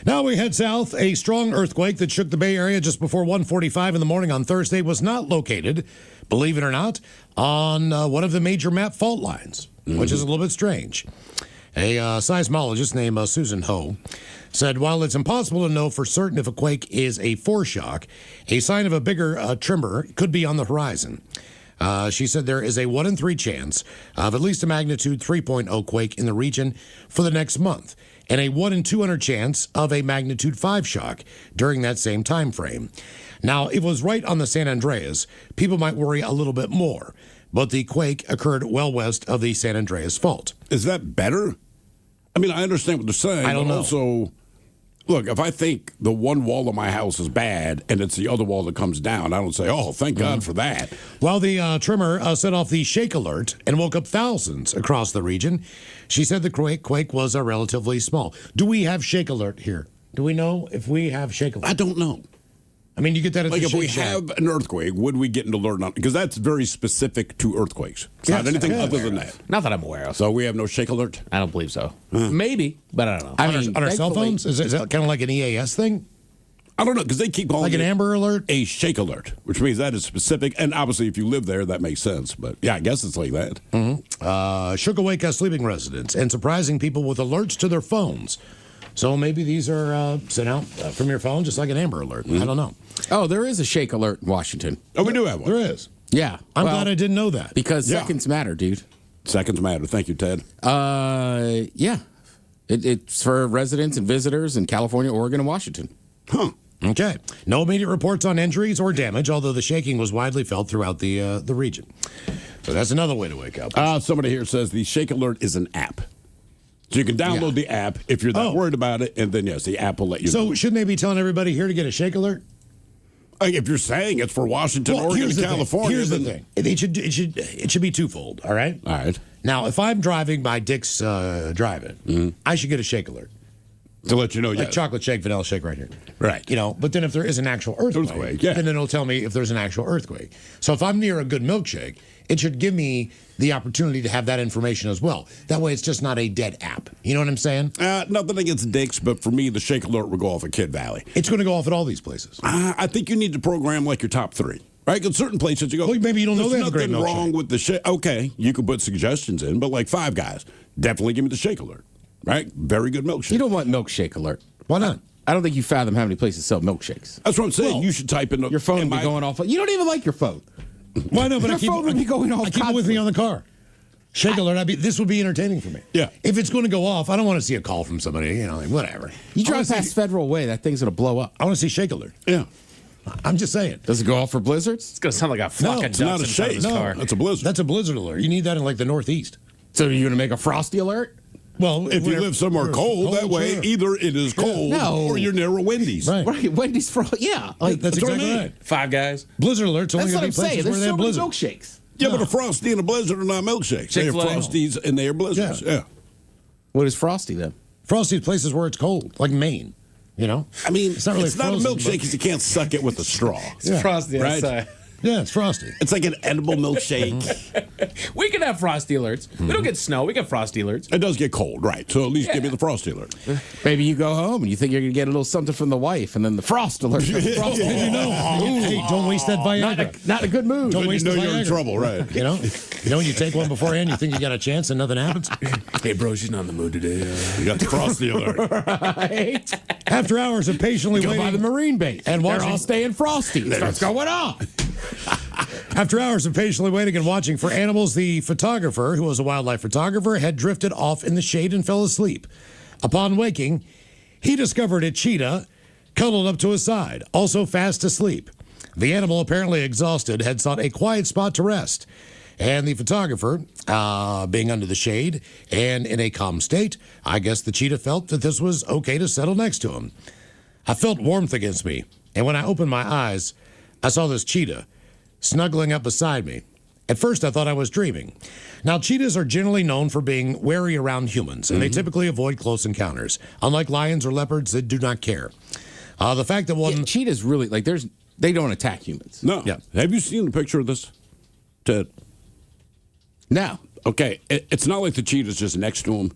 B: Now we head south. A strong earthquake that shook the Bay Area just before 1:45 in the morning on Thursday was not located, believe it or not, on one of the major map fault lines, which is a little bit strange. A seismologist named Susan Ho said, while it's impossible to know for certain if a quake is a foreshock, a sign of a bigger tremor could be on the horizon. She said there is a 1 in 3 chance of at least a magnitude 3.0 quake in the region for the next month, and a 1 in 200 chance of a magnitude 5 shock during that same time frame. Now, if it was right on the San Andreas, people might worry a little bit more, but the quake occurred well west of the San Andreas fault.
A: Is that better? I mean, I understand what they're saying.
B: I don't know.
A: Also, look, if I think the one wall of my house is bad and it's the other wall that comes down, I don't say, oh, thank God for that.
B: Well, the tremor set off the shake alert and woke up thousands across the region. She said the quake was relatively small. Do we have shake alert here? Do we know if we have shake alert?
A: I don't know.
B: I mean, you get that at
A: like
B: the
A: if we
B: Shake Shack.
A: have an earthquake, would we get an alert on? Because that's very specific to earthquakes. It's not anything other than that.
M: Not that I'm aware of.
A: So we have no shake alert?
M: I don't believe so. Maybe, but I don't know.
F: I mean,
B: on our cell phones? Is that kind of like an EAS thing?
A: I don't know, because they keep calling
B: like an Amber Alert?
A: A shake alert, which means that is specific. And obviously, if you live there, that makes sense. But yeah, I guess it's like that.
B: Shook awake sleeping residents and surprising people with alerts to their phones. So maybe these are sent out from your phone, just like an Amber Alert. I don't know.
F: Oh, there is a shake alert in Washington.
A: Oh, we do have one.
B: There is.
F: Yeah.
B: I'm glad I didn't know that.
F: Because seconds matter, dude.
A: Seconds matter. Thank you, Ted.
F: Yeah. It's for residents and visitors in California, Oregon, and Washington.
A: Huh.
B: Okay. No immediate reports on injuries or damage, although the shaking was widely felt throughout the region. So that's another way to wake up.
A: Somebody here says the shake alert is an app. So you can download the app if you're that worried about it, and then, yes, the app will let you know.
B: So shouldn't they be telling everybody here to get a shake alert?
A: If you're saying it's for Washington, Oregon, and California.
B: Here's the thing. It should be twofold, all right?
A: All right.
B: Now, if I'm driving my Dick's Drive-In, I should get a shake alert.
A: To let you know,
B: like chocolate shake, vanilla shake right here.
A: Right.
B: You know, but then if there is an actual earthquake, then it'll tell me if there's an actual earthquake. So if I'm near a good milkshake, it should give me the opportunity to have that information as well. That way it's just not a dead app. You know what I'm saying?
A: Nothing against Dick's, but for me, the shake alert will go off at Kid Valley.
B: It's going to go off at all these places.
A: I think you need to program like your top 3. Right? Because certain places you go,
B: well, maybe you don't know they have a great milkshake.
A: There's nothing wrong with the shake. Okay, you can put suggestions in, but like Five Guys, definitely give me the shake alert. Right? Very good milkshake.
F: You don't want milkshake alert.
B: Why not?
F: I don't think you fathom how many places sell milkshakes.
A: That's what I'm saying. Well, you should type in
F: your phone would be going off. You don't even like your phone.
B: Why not? But
F: your phone would be going off.
B: I keep it with me on the car. Shake alert. This would be entertaining for me.
A: Yeah.
B: If it's going to go off, I don't want to see a call from somebody. You know, like whatever.
F: You drive past Federal Way, that thing's going to blow up.
B: I want to see shake alert.
A: Yeah.
B: I'm just saying.
F: Does it go off for blizzards?
M: It's going to sound like a flock of ducks inside his car.
A: That's a blizzard.
B: That's a blizzard alert. You need that in like the Northeast.
F: So are you going to make a frosty alert?
B: Well,
A: if you live somewhere cold, that way
B: sure.
A: either it is cold or you're near a Wendy's.
B: Right.
F: Wendy's yeah.
B: Like, that's exactly right.
M: Five Guys.
B: Blizzard alerts only
F: That's what
B: going
F: I'm
B: to be places
F: saying.
B: where
F: There's
B: they
F: so
B: have
F: many
B: blizzard.
F: milkshakes.
A: Yeah, but a Frosty and a Blizzard are not milkshakes. They have
M: Chick-fil-A.
A: Frosties and they are Blizzards. Yeah.
M: What is Frosty then?
B: Frosty places where it's cold, like Maine. You know,
A: I mean,
B: it's not really
A: a milkshake because you can't suck it with a straw.
M: It's Frosty
A: right?
M: outside.
B: Yeah, it's Frosty.
A: It's like an edible milkshake.
M: We can have Frosty alerts. We don't get snow. We get Frosty alerts.
A: It does get cold, right? So at least give me the Frosty alert.
F: Maybe you go home and you think you're going to get a little something from the wife, and then the frost alert.
B: Did you know? Hey, don't waste that Viagra.
F: Not in a good mood.
B: Don't waste
A: you
B: the
A: know you're in
B: Viagra.
A: trouble, right?
B: You know, when you take one beforehand, you think you got a chance and nothing happens.
M: Hey, bro, she's not in the mood today.
A: You got the Frosty alert.
F: Right?
B: After hours of patiently
F: Go
B: waiting
F: by the Marine base.
B: and
F: They're
B: watching,
F: all staying frosty. What's going on?
B: after hours of patiently waiting and watching for animals, the photographer, who was a wildlife photographer, had drifted off in the shade and fell asleep. Upon waking, he discovered a cheetah cuddled up to his side, also fast asleep. The animal, apparently exhausted, had sought a quiet spot to rest. And the photographer, being under the shade and in a calm state, I guess the cheetah felt that this was okay to settle next to him. I felt warmth against me, and when I opened my eyes, I saw this cheetah snuggling up beside me. At first, I thought I was dreaming. Now, cheetahs are generally known for being wary around humans, and they typically avoid close encounters. Unlike lions or leopards, they do not care. The fact that one
F: cheetahs really they don't attack humans.
A: No.
B: Yeah.
A: Have you seen the picture of this, Ted?
F: No.
A: Okay, it's not like the cheetah's just next to him.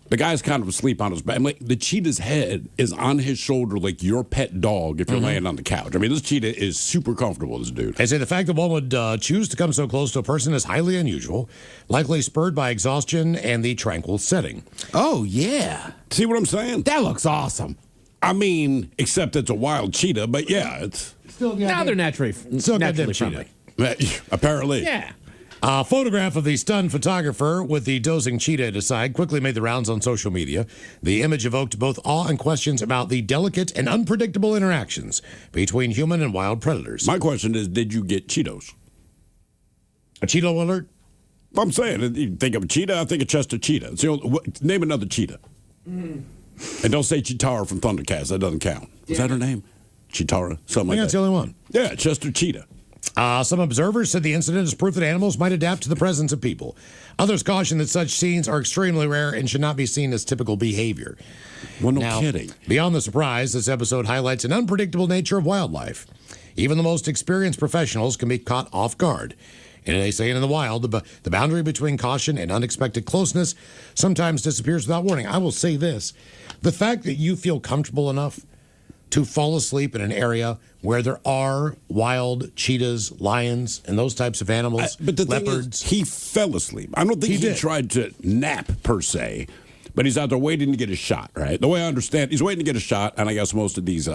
A: The guy's kind of asleep on his back. Like, the cheetah's head is on his shoulder like your pet dog if you're laying on the couch. I mean, this cheetah is super comfortable, this dude.
B: I say the fact that one would choose to come so close to a person is highly unusual, likely spurred by exhaustion and the tranquil setting.
F: Oh, yeah.
A: See what I'm saying?
F: That looks awesome.
A: I mean, except it's a wild cheetah, but yeah, it's...
M: Now they're naturally friendly.
A: Apparently.
M: Yeah.
B: A photograph of the stunned photographer with the dozing cheetah at his side quickly made the rounds on social media. The image evoked both awe and questions about the delicate and unpredictable interactions between human and wild predators.
A: My question is, did you get Cheetos?
B: A Cheeto alert?
A: I'm saying, you think of a cheetah, I think of Chester Cheetah. It's the only, name another cheetah. And don't say Chitara from Thundercats. That doesn't count. Is that her name? Chitara? Something like that.
B: That's the only one.
A: Yeah, Chester Cheetah.
B: Some observers said the incident is proof that animals might adapt to the presence of people. Others caution that such scenes are extremely rare and should not be seen as typical behavior.
A: Well, no kidding.
B: Beyond the surprise, this episode highlights an unpredictable nature of wildlife. Even the most experienced professionals can be caught off guard. And they say in the wild, the boundary between caution and unexpected closeness sometimes disappears without warning. I will say this. The fact that you feel comfortable enough to fall asleep in an area where there are wild cheetahs, lions, and those types of animals,
A: but the
B: leopards.
A: Thing is, he fell asleep. I don't think he tried to nap per se, but he's out there waiting to get a shot, right? The way I understand, he's waiting to get a shot, and I guess most of these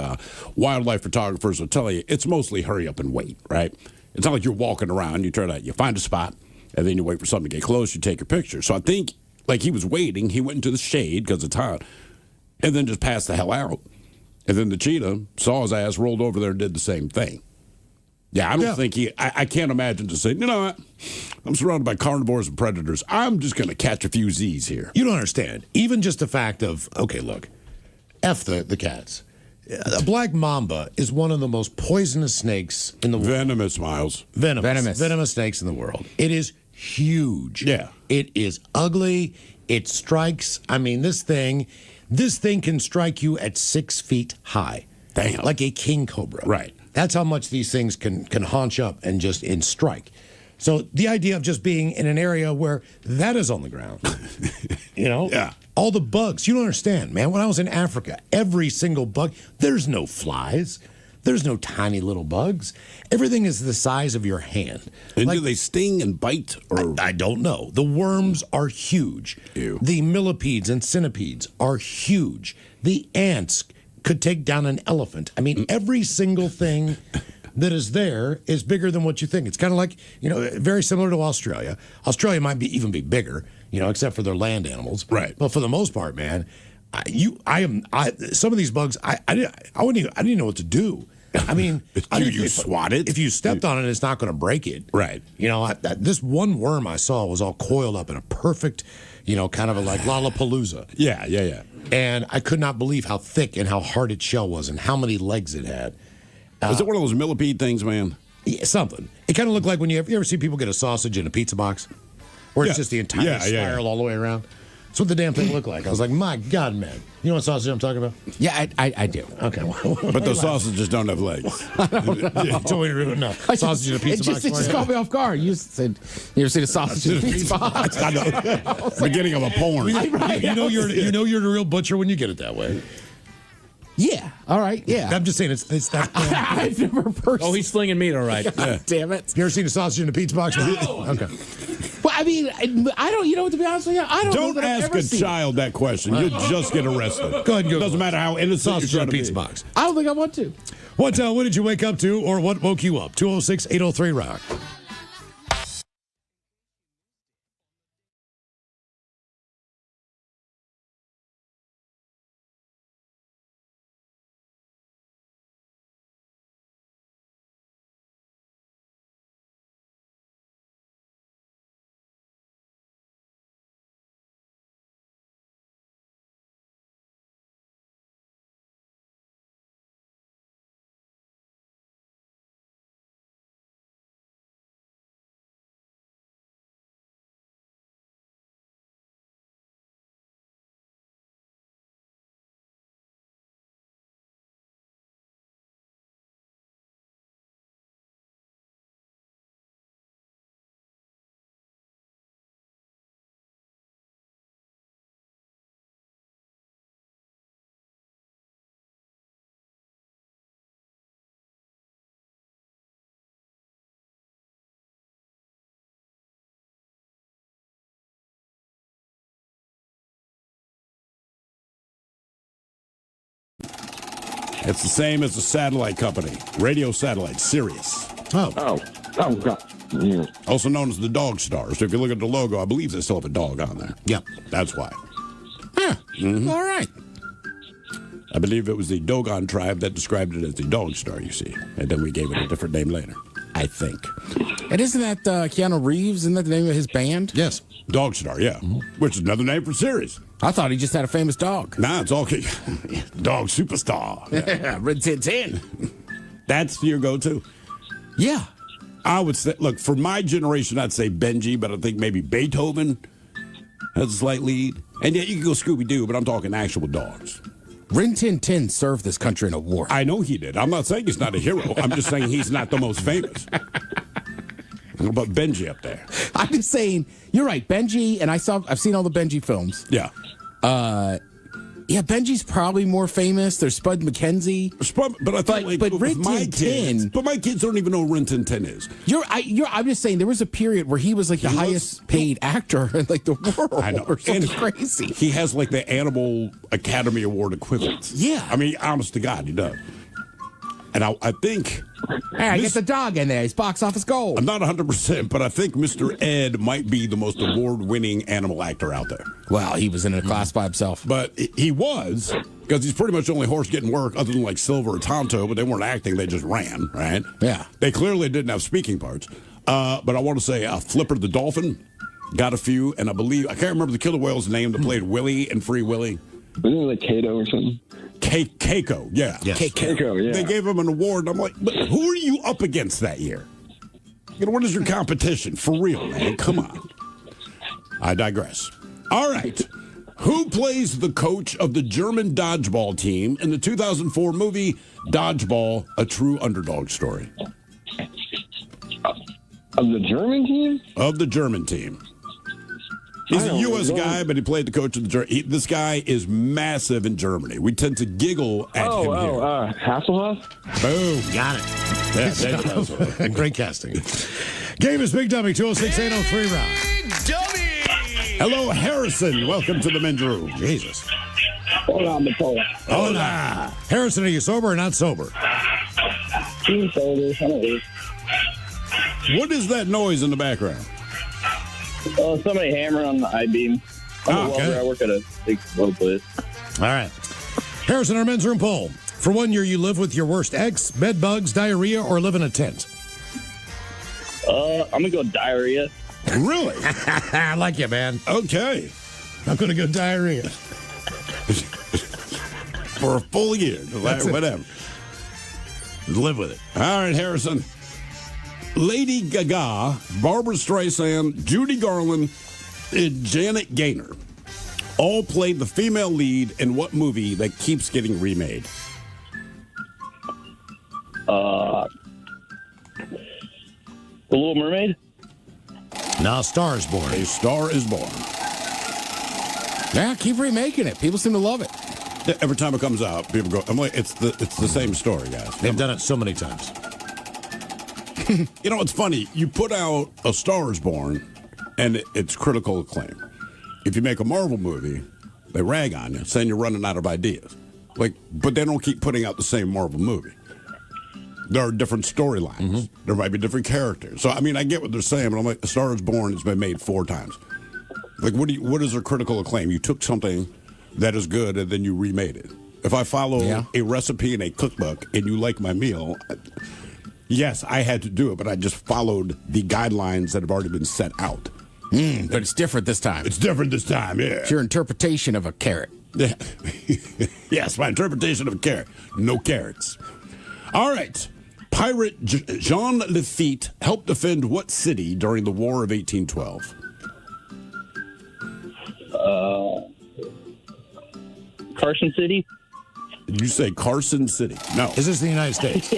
A: wildlife photographers will tell you it's mostly hurry up and wait, right? It's not like you're walking around, you find a spot, and then you wait for something to get close, you take your picture. So I think, like, he was waiting, he went into the shade because it's hot, and then just passed the hell out. And then the cheetah saw his ass, rolled over there, and did the same thing. Yeah, I don't think I can't imagine to say, you know what? I'm surrounded by carnivores and predators. I'm just going to catch a few Z's here.
B: You don't understand. Even just the fact of, okay, look, F the cats. A black mamba is one of the most poisonous snakes in the world.
A: Venomous, Miles.
B: Venomous snakes in the world. It is huge.
A: Yeah.
B: It is ugly. It strikes. I mean, this thing can strike you at 6 feet high.
A: Damn.
B: Like a king cobra.
A: Right.
B: That's how much these things can haunch up and just strike. So the idea of just being in an area where that is on the ground,
A: Yeah.
B: all the bugs, you don't understand, man. When I was in Africa, every single bug, there's no flies. There's no tiny little bugs. Everything is the size of your hand.
A: And do they sting and bite? Or
B: I don't know. The worms are huge.
A: Ew.
B: The millipedes and centipedes are huge. The ants could take down an elephant. I mean, every single thing that is there is bigger than what you think. It's kind of like, very similar to Australia. Australia might even be bigger, except for their land animals.
A: Right.
B: But for the most part, man, some of these bugs, I didn't even know what to do. I mean,
A: you swat it.
B: If you stepped on it, it's not going to break it.
A: Right.
B: You know, this one worm I saw was all coiled up in a perfect, kind of like Lollapalooza.
A: Yeah.
B: And I could not believe how thick and how hard its shell was and how many legs it had.
A: Is it one of those millipede things, man?
B: Yeah, something. It kind of looked like when you ever see people get a sausage in a pizza box, where it's just the entire spiral all the way around. That's what the damn thing looked like. I was like, my God, man. You know what sausage I'm talking about?
F: Yeah, I do.
B: Okay.
A: But the sausages don't have legs.
B: No. Sausage in a pizza box.
F: It just caught me off guard. You said, you ever seen a sausage in a pizza box?
A: I know. Beginning of a porn.
B: You know you're the real butcher when you get it that way.
F: Yeah. All right. Yeah.
B: I'm just saying it's that.
F: I've never personally.
M: Oh, he's slinging meat, all right.
F: God damn it.
B: You ever seen a sausage in a pizza box?
F: No.
B: Okay.
F: Well, I mean, I don't. You know what? To be honest with you, I don't.
A: Don't
F: know that
A: ask a child that question. You'll just get arrested.
B: Go ahead and go.
A: Doesn't matter how innocent
B: sausage in a pizza box.
F: I don't think I want to.
B: What did you wake up to, or what woke you up? 206-803-ROCK.
A: It's the same as the satellite company, radio satellite, Sirius.
K: Oh, God. Yeah.
A: Also known as the Dog Star. So if you look at the logo, I believe they still have a dog on there.
B: Yep.
A: That's why.
F: All right.
A: I believe it was the Dogon tribe that described it as the Dog Star, you see. And then we gave it a different name later. I think.
F: And isn't that Keanu Reeves? Isn't that the name of his band?
B: Yes.
A: Dog Star, yeah. Which is another name for Sirius.
F: I thought he just had a famous dog.
A: Nah, it's all Dog Superstar.
F: Yeah, Red 10.
A: That's your go-to.
F: Yeah.
A: I would say, look, for my generation, I'd say Benji, but I think maybe Beethoven has a slight lead. And yeah, you can go Scooby-Doo, but I'm talking actual dogs.
F: Rin Tin Tin served this country in a war.
A: I know he did. I'm not saying he's not a hero. I'm just saying he's not the most famous. What about Benji up there?
F: I'm just saying, you're right. Benji, and I've seen all the Benji films.
A: Yeah.
F: Yeah, Benji's probably more famous. There's Spud McKenzie.
A: But I think,
F: but Rin Tin Tin.
A: But my kids don't even know who Rin Tin Tin is.
F: I'm just saying, there was a period where he was like the highest paid actor in like the world.
A: I know.
F: Or something crazy.
A: He has like the Animal Academy Award equivalent.
F: Yeah.
A: I mean, honest to God, he does. And I think...
F: Hey, I get the dog in there. He's box office gold.
A: I'm not 100%, but I think Mr. Ed might be the most award-winning animal actor out there.
F: Well, he was in a class by himself.
A: But he was, because he's pretty much the only horse getting work other than like Silver or Tonto, but they weren't acting. They just ran, right?
F: Yeah.
A: They clearly didn't have speaking parts. But I want to say Flipper the Dolphin got a few, and I can't remember the killer whale's name that played Willie and Free Willy.
K: Wasn't it like Kato or something?
A: Keiko, yeah.
B: Yes.
K: Keiko, yeah.
A: They gave him an award, and I'm like, but who are you up against that year? What is your competition? For real, man. Come on. I digress. All right. Who plays the coach of the German dodgeball team in the 2004 movie Dodgeball, A True Underdog Story?
K: Of the German team?
A: Of the German team. He's a U.S. guy, but he played the coach of the German. This guy is massive in Germany. We tend to giggle at him here.
K: Hasselhoff?
A: Boom.
B: Got it.
A: Yeah,
B: great casting. Game is Big Dummy, 206-803-ROCK.
I: Dummy!
A: Hello, Harrison. Welcome to the men's room.
B: Jesus.
K: Hola, Mapola.
B: Hola. Harrison, are you sober or not sober?
K: I'm sober.
A: What is that noise in the background?
K: Somebody hammering on the I-beam. I'm a welder. I work at a big slow place.
B: All right. Harrison, our men's room poll. For 1 year, you live with your worst ex, bed bugs, diarrhea, or live in a tent.
G: I'm going to go diarrhea.
A: Really?
B: I like you, man.
A: Okay.
B: I'm going to go diarrhea.
A: For a full year. Whatever.
B: Live with it.
A: All right, Harrison. Lady Gaga, Barbara Streisand, Judy Garland, and Janet Gaynor all played the female lead in what movie that keeps getting remade?
G: The Little Mermaid?
B: No, Star is Born.
A: A Star is Born.
F: Yeah, keep remaking it. People seem to love it.
A: Every time it comes out, people go, I'm like, it's the same story, guys.
B: They've done it so many times.
A: You know, it's funny. You put out A Star is Born, and it's critical acclaim. If you make a Marvel movie, they rag on you, saying you're running out of ideas. But they don't keep putting out the same Marvel movie. There are different storylines. Mm-hmm. There might be different characters. So, I mean, I get what they're saying, but I'm like, A Star is Born has been made 4 times. Like, what is their critical acclaim? You took something that is good and then you remade it. If I follow a recipe in a cookbook and you like my meal, yes, I had to do it, but I just followed the guidelines that have already been set out.
F: But it's different this time.
A: It's different this time, yeah.
F: It's your interpretation of a carrot.
A: Yeah. Yes, my interpretation of a carrot. No carrots. All right. Pirate Jean Lafitte helped defend what city during the War of 1812?
G: Carson City?
A: Did you say Carson City? No.
B: Is this the United States?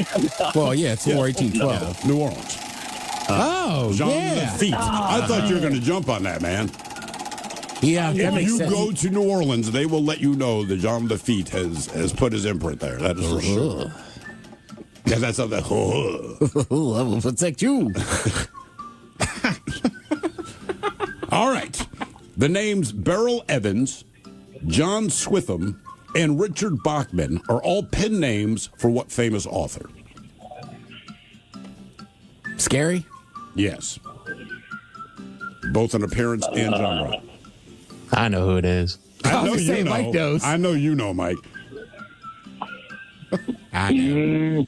F: Well, yeah, it's War 1812.
A: New Orleans.
F: Jean
A: Lafitte. I thought you were going to jump on that, man.
F: Yeah, that
A: if
F: makes
A: you
F: sense.
A: go to New Orleans, they will let you know that Jean Lafitte has put his imprint there. That is for sure. Because that's something.
F: I will protect you.
A: All right. The names Beryl Evans, John Switham, and Richard Bachman are all pen names for what famous author?
F: Scary?
A: Yes. Both in appearance and genre.
M: I know who it is.
A: I know
F: you know. Mike knows.
A: I know you know, Mike.
F: I know.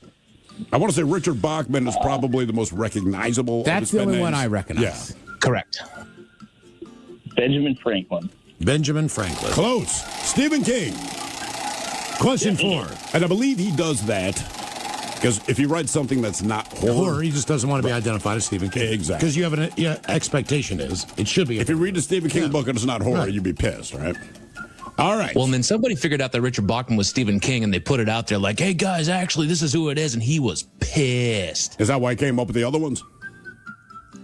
A: I want to say Richard Bachman is probably the most recognizable.
F: That's the only one I
A: names.
F: recognize.
A: Yeah.
M: Correct.
G: Benjamin Franklin.
B: Benjamin Franklin.
A: Close. Stephen King.
B: Question 4.
A: And I believe he does that because if he writes something that's not horror,
B: he just doesn't want to be identified as Stephen King.
A: Exactly.
B: Because you have an expectation is it should be.
A: If you read a Stephen King book and it's not horror, you'd be pissed, right? All right.
N: Well, and then somebody figured out that Richard Bachman was Stephen King, and they put it out there like, hey, guys, actually, this is who it is, and he was pissed.
A: Is that why he came up with the other ones?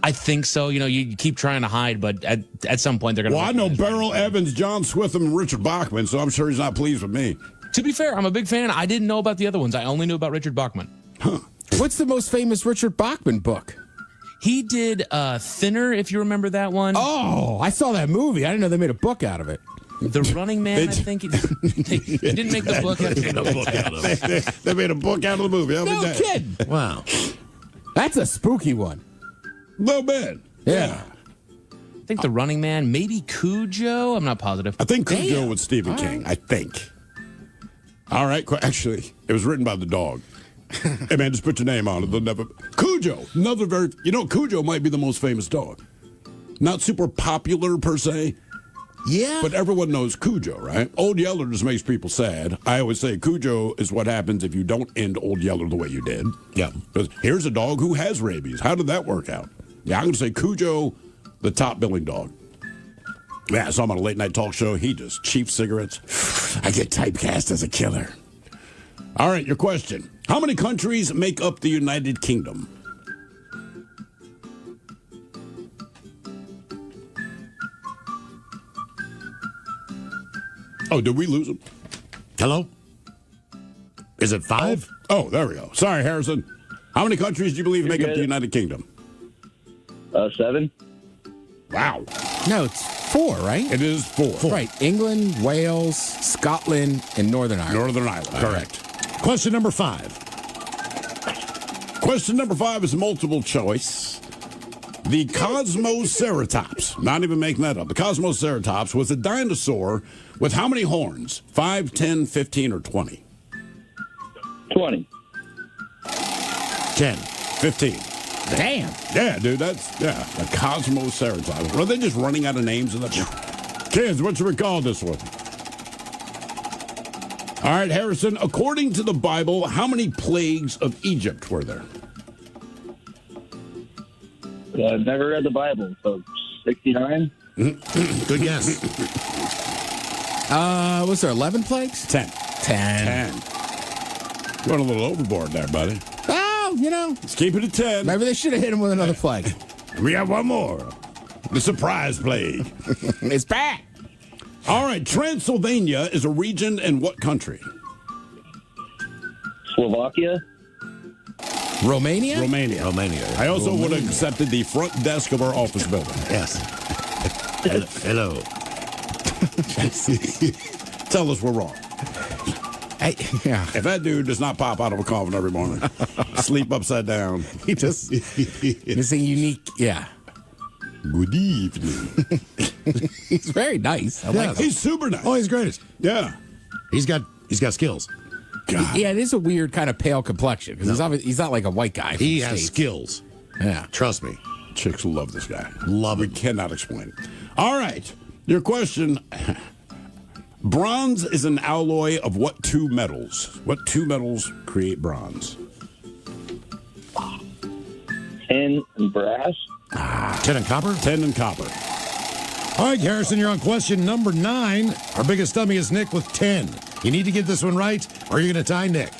N: I think so. You know, you keep trying to hide, but at some point they're going to...
A: Well, I know Beryl Evans, John Switham, and Richard Bachman, so I'm sure he's not pleased with me.
N: To be fair, I'm a big fan. I didn't know about the other ones. I only knew about Richard Bachman.
A: Huh.
F: What's the most famous Richard Bachman book?
N: He did Thinner, if you remember that one.
F: Oh, I saw that movie. I didn't know they made a book out of it.
N: The Running Man, I think. They didn't make the book.
A: They made a book out of the movie.
F: No kidding.
B: Wow.
F: That's a spooky one.
A: A little bit.
F: Yeah.
N: I think The Running Man, maybe Cujo. I'm not positive.
A: I think Cujo was Stephen King. I think. All right. Actually, it was written by the dog. Hey, man, just put your name on it. They'll never... Cujo. Another very... You know, Cujo might be the most famous dog. Not super popular, per se.
F: Yeah.
A: But everyone knows Cujo, right? Old Yeller just makes people sad. I always say Cujo is what happens if you don't end Old Yeller the way you did.
B: Yeah.
A: Because here's a dog who has rabies. How did that work out? Yeah, I'm going to say Cujo, the top billing dog. Yeah, I saw him on a late night talk show. He just cheap cigarettes. I get typecast as a killer. All right, your question. How many countries make up the United Kingdom? Oh, did we lose him?
B: Hello? Is it 5?
A: Oh, there we go. Sorry, Harrison. How many countries do you believe make up the United Kingdom?
G: 7.
A: Wow.
F: No, it's 4, right?
A: It is 4.
F: Right. England, Wales, Scotland, and Northern Ireland.
A: Northern Ireland. Correct.
B: Question number 5.
A: Question number 5 is multiple choice. The Cosmoceratops, not even making that up, the Cosmoceratops was a dinosaur with how many horns? 5, 10, 15, or 20?
G: 20.
B: 10.
A: 15.
F: Damn.
A: Yeah, dude, that's, the Cosmoceratops. Are they just running out of names in the... Kids, what you recall this one? All right, Harrison, according to the Bible, how many plagues of Egypt were there?
G: I've never read the Bible, so 69?
B: Good guess.
F: Was there 11 plagues?
A: 10.
F: 10.
A: Going a little overboard there, buddy.
F: Oh,
A: Let's keep it at 10.
F: Maybe they should have hit him with another plague.
A: We got one more. The surprise plague.
F: It's back.
A: All right, Transylvania is a region in what country?
G: Slovakia?
F: Romania?
A: Romania. I also would have accepted the front desk of our office building.
B: Yes. Hello.
A: Tell us we're wrong.
F: Yeah.
A: If that dude does not pop out of a coffin every morning, sleep upside down.
F: He just, it's a unique,
A: Good evening.
F: He's very nice. I like him.
A: He's super nice.
B: Oh, he's greatest.
A: Yeah.
B: He's got skills.
A: God.
F: Yeah, it is a weird kind of pale complexion because he's not like a white guy.
B: He has skills.
F: Yeah.
B: Trust me.
A: Chicks love this guy.
B: Love
A: We
B: it.
A: cannot explain it. All right. Your question. Bronze is an alloy of what two metals? What two metals create bronze?
G: Tin and brass?
B: Tin and copper?
A: Tin and copper.
B: All right, Harrison, you're on question number 9. Our biggest dummy is Nick with 10. You need to get this one right, or you're going to tie Nick.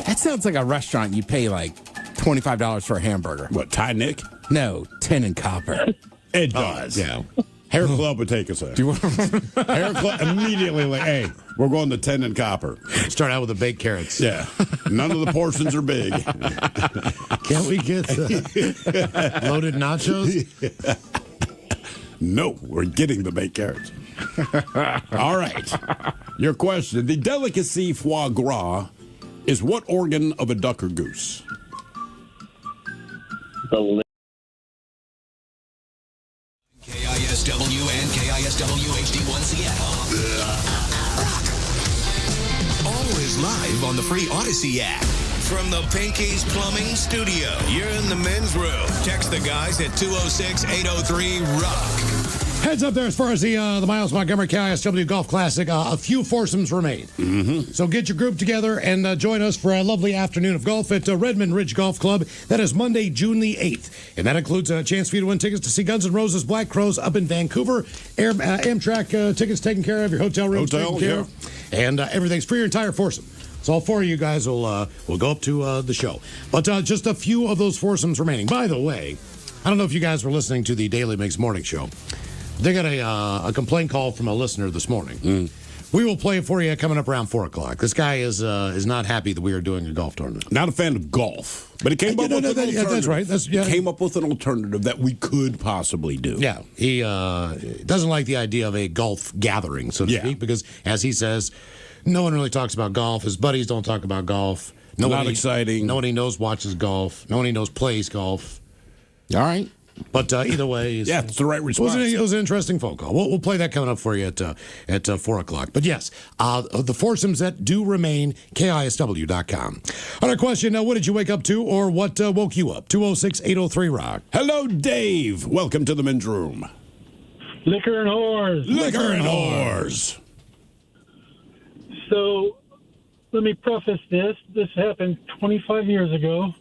F: That sounds like a restaurant you pay like $25 for a hamburger.
A: What, tie Nick?
F: No, tin and copper.
A: It does.
B: Yeah.
A: Hair Club would take us there. Hair Club immediately like, hey, we're going to tin and copper.
B: Start out with the baked carrots.
A: Yeah. None of the portions are big.
B: Can't we get loaded nachos?
A: No, we're getting the baked carrots. All right. Your question. The delicacy foie gras is what organ of a duck or goose?
G: The
L: KISW and KISW HD1 Seattle. Always live on the free Odyssey app. From the Pinky's Plumbing Studio, you're in the men's room. Text the guys at 206-803-ROCK.
B: Heads up there as far as the Miles Montgomery KISW Golf Classic. A few foursomes remain. Mm-hmm. So get your group together and join us for a lovely afternoon of golf at Redmond Ridge Golf Club. That is Monday, June the 8th. And that includes a chance for you to win tickets to see Guns N' Roses Black Crowes up in Vancouver. Amtrak tickets taken care of, your hotel rooms taken care of. And everything's for your entire foursome. So all four of you guys will go up to the show. But just a few of those foursomes remaining. By the way, I don't know if you guys were listening to the Daily Mix Morning Show. They got a complaint call from a listener this morning. We will play it for you coming up around 4 o'clock. This guy is not happy that we are doing a golf tournament.
A: Not a fan of golf, but he came up with an alternative.
B: That's right.
A: He came up with an alternative that we could possibly do.
B: Yeah, he doesn't like the idea of a golf gathering, so to speak, because as he says, no one really talks about golf. His buddies don't talk about golf.
A: Not exciting.
B: No one he knows watches golf. No one he knows plays golf.
F: All right.
B: But either way,
A: it's the right response.
B: It was an interesting phone call. We'll play that coming up for you at 4 o'clock. But yes, the foursomes that do remain, KISW.com. On our question, what did you wake up to, or what woke you up? 206-803-ROCK.
A: Hello, Dave. Welcome to the men's room.
O: Liquor and whores.
A: Liquor and whores.
O: So, let me preface this. This happened 25 years ago.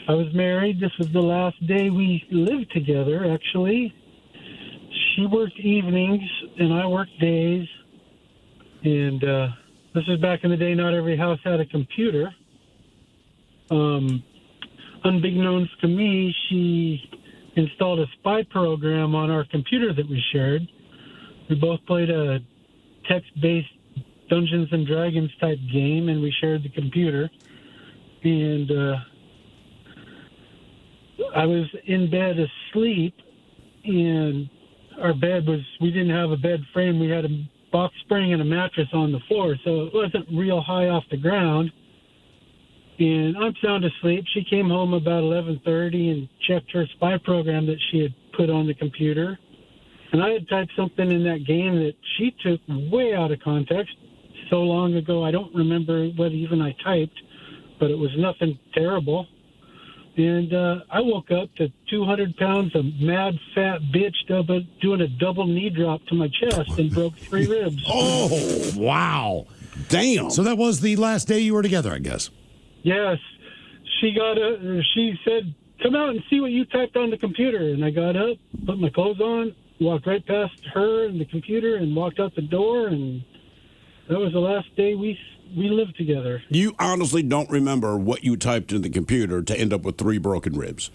O: I was married. This was the last day we lived together, actually. She worked evenings, and I worked days. And this is back in the day, not every house had a computer. Unbeknownst to me, she installed a spy program on our computer that we shared. We both played a text-based Dungeons and Dragons type game, and we shared the computer. And I was in bed asleep, and our bed we didn't have a bed frame. We had a box spring and a mattress on the floor, so it wasn't real high off the ground. And I'm sound asleep. She came home about 11:30 and checked her spy program that she had put on the computer. And I had typed something in that game that she took way out of context, so long ago, I don't remember whether even I typed, but it was nothing terrible. And I woke up to 200 pounds of mad, fat bitch doing a double knee drop to my chest and broke 3 ribs.
B: Oh, wow.
A: Damn.
B: So that was the last day you were together, I guess.
O: Yes. She said, come out and see what you typed on the computer. And I got up, put my clothes on, walked right past her and the computer and walked out the door. And that was the last day we lived together.
A: You honestly don't remember what you typed in the computer to end up with 3 broken ribs?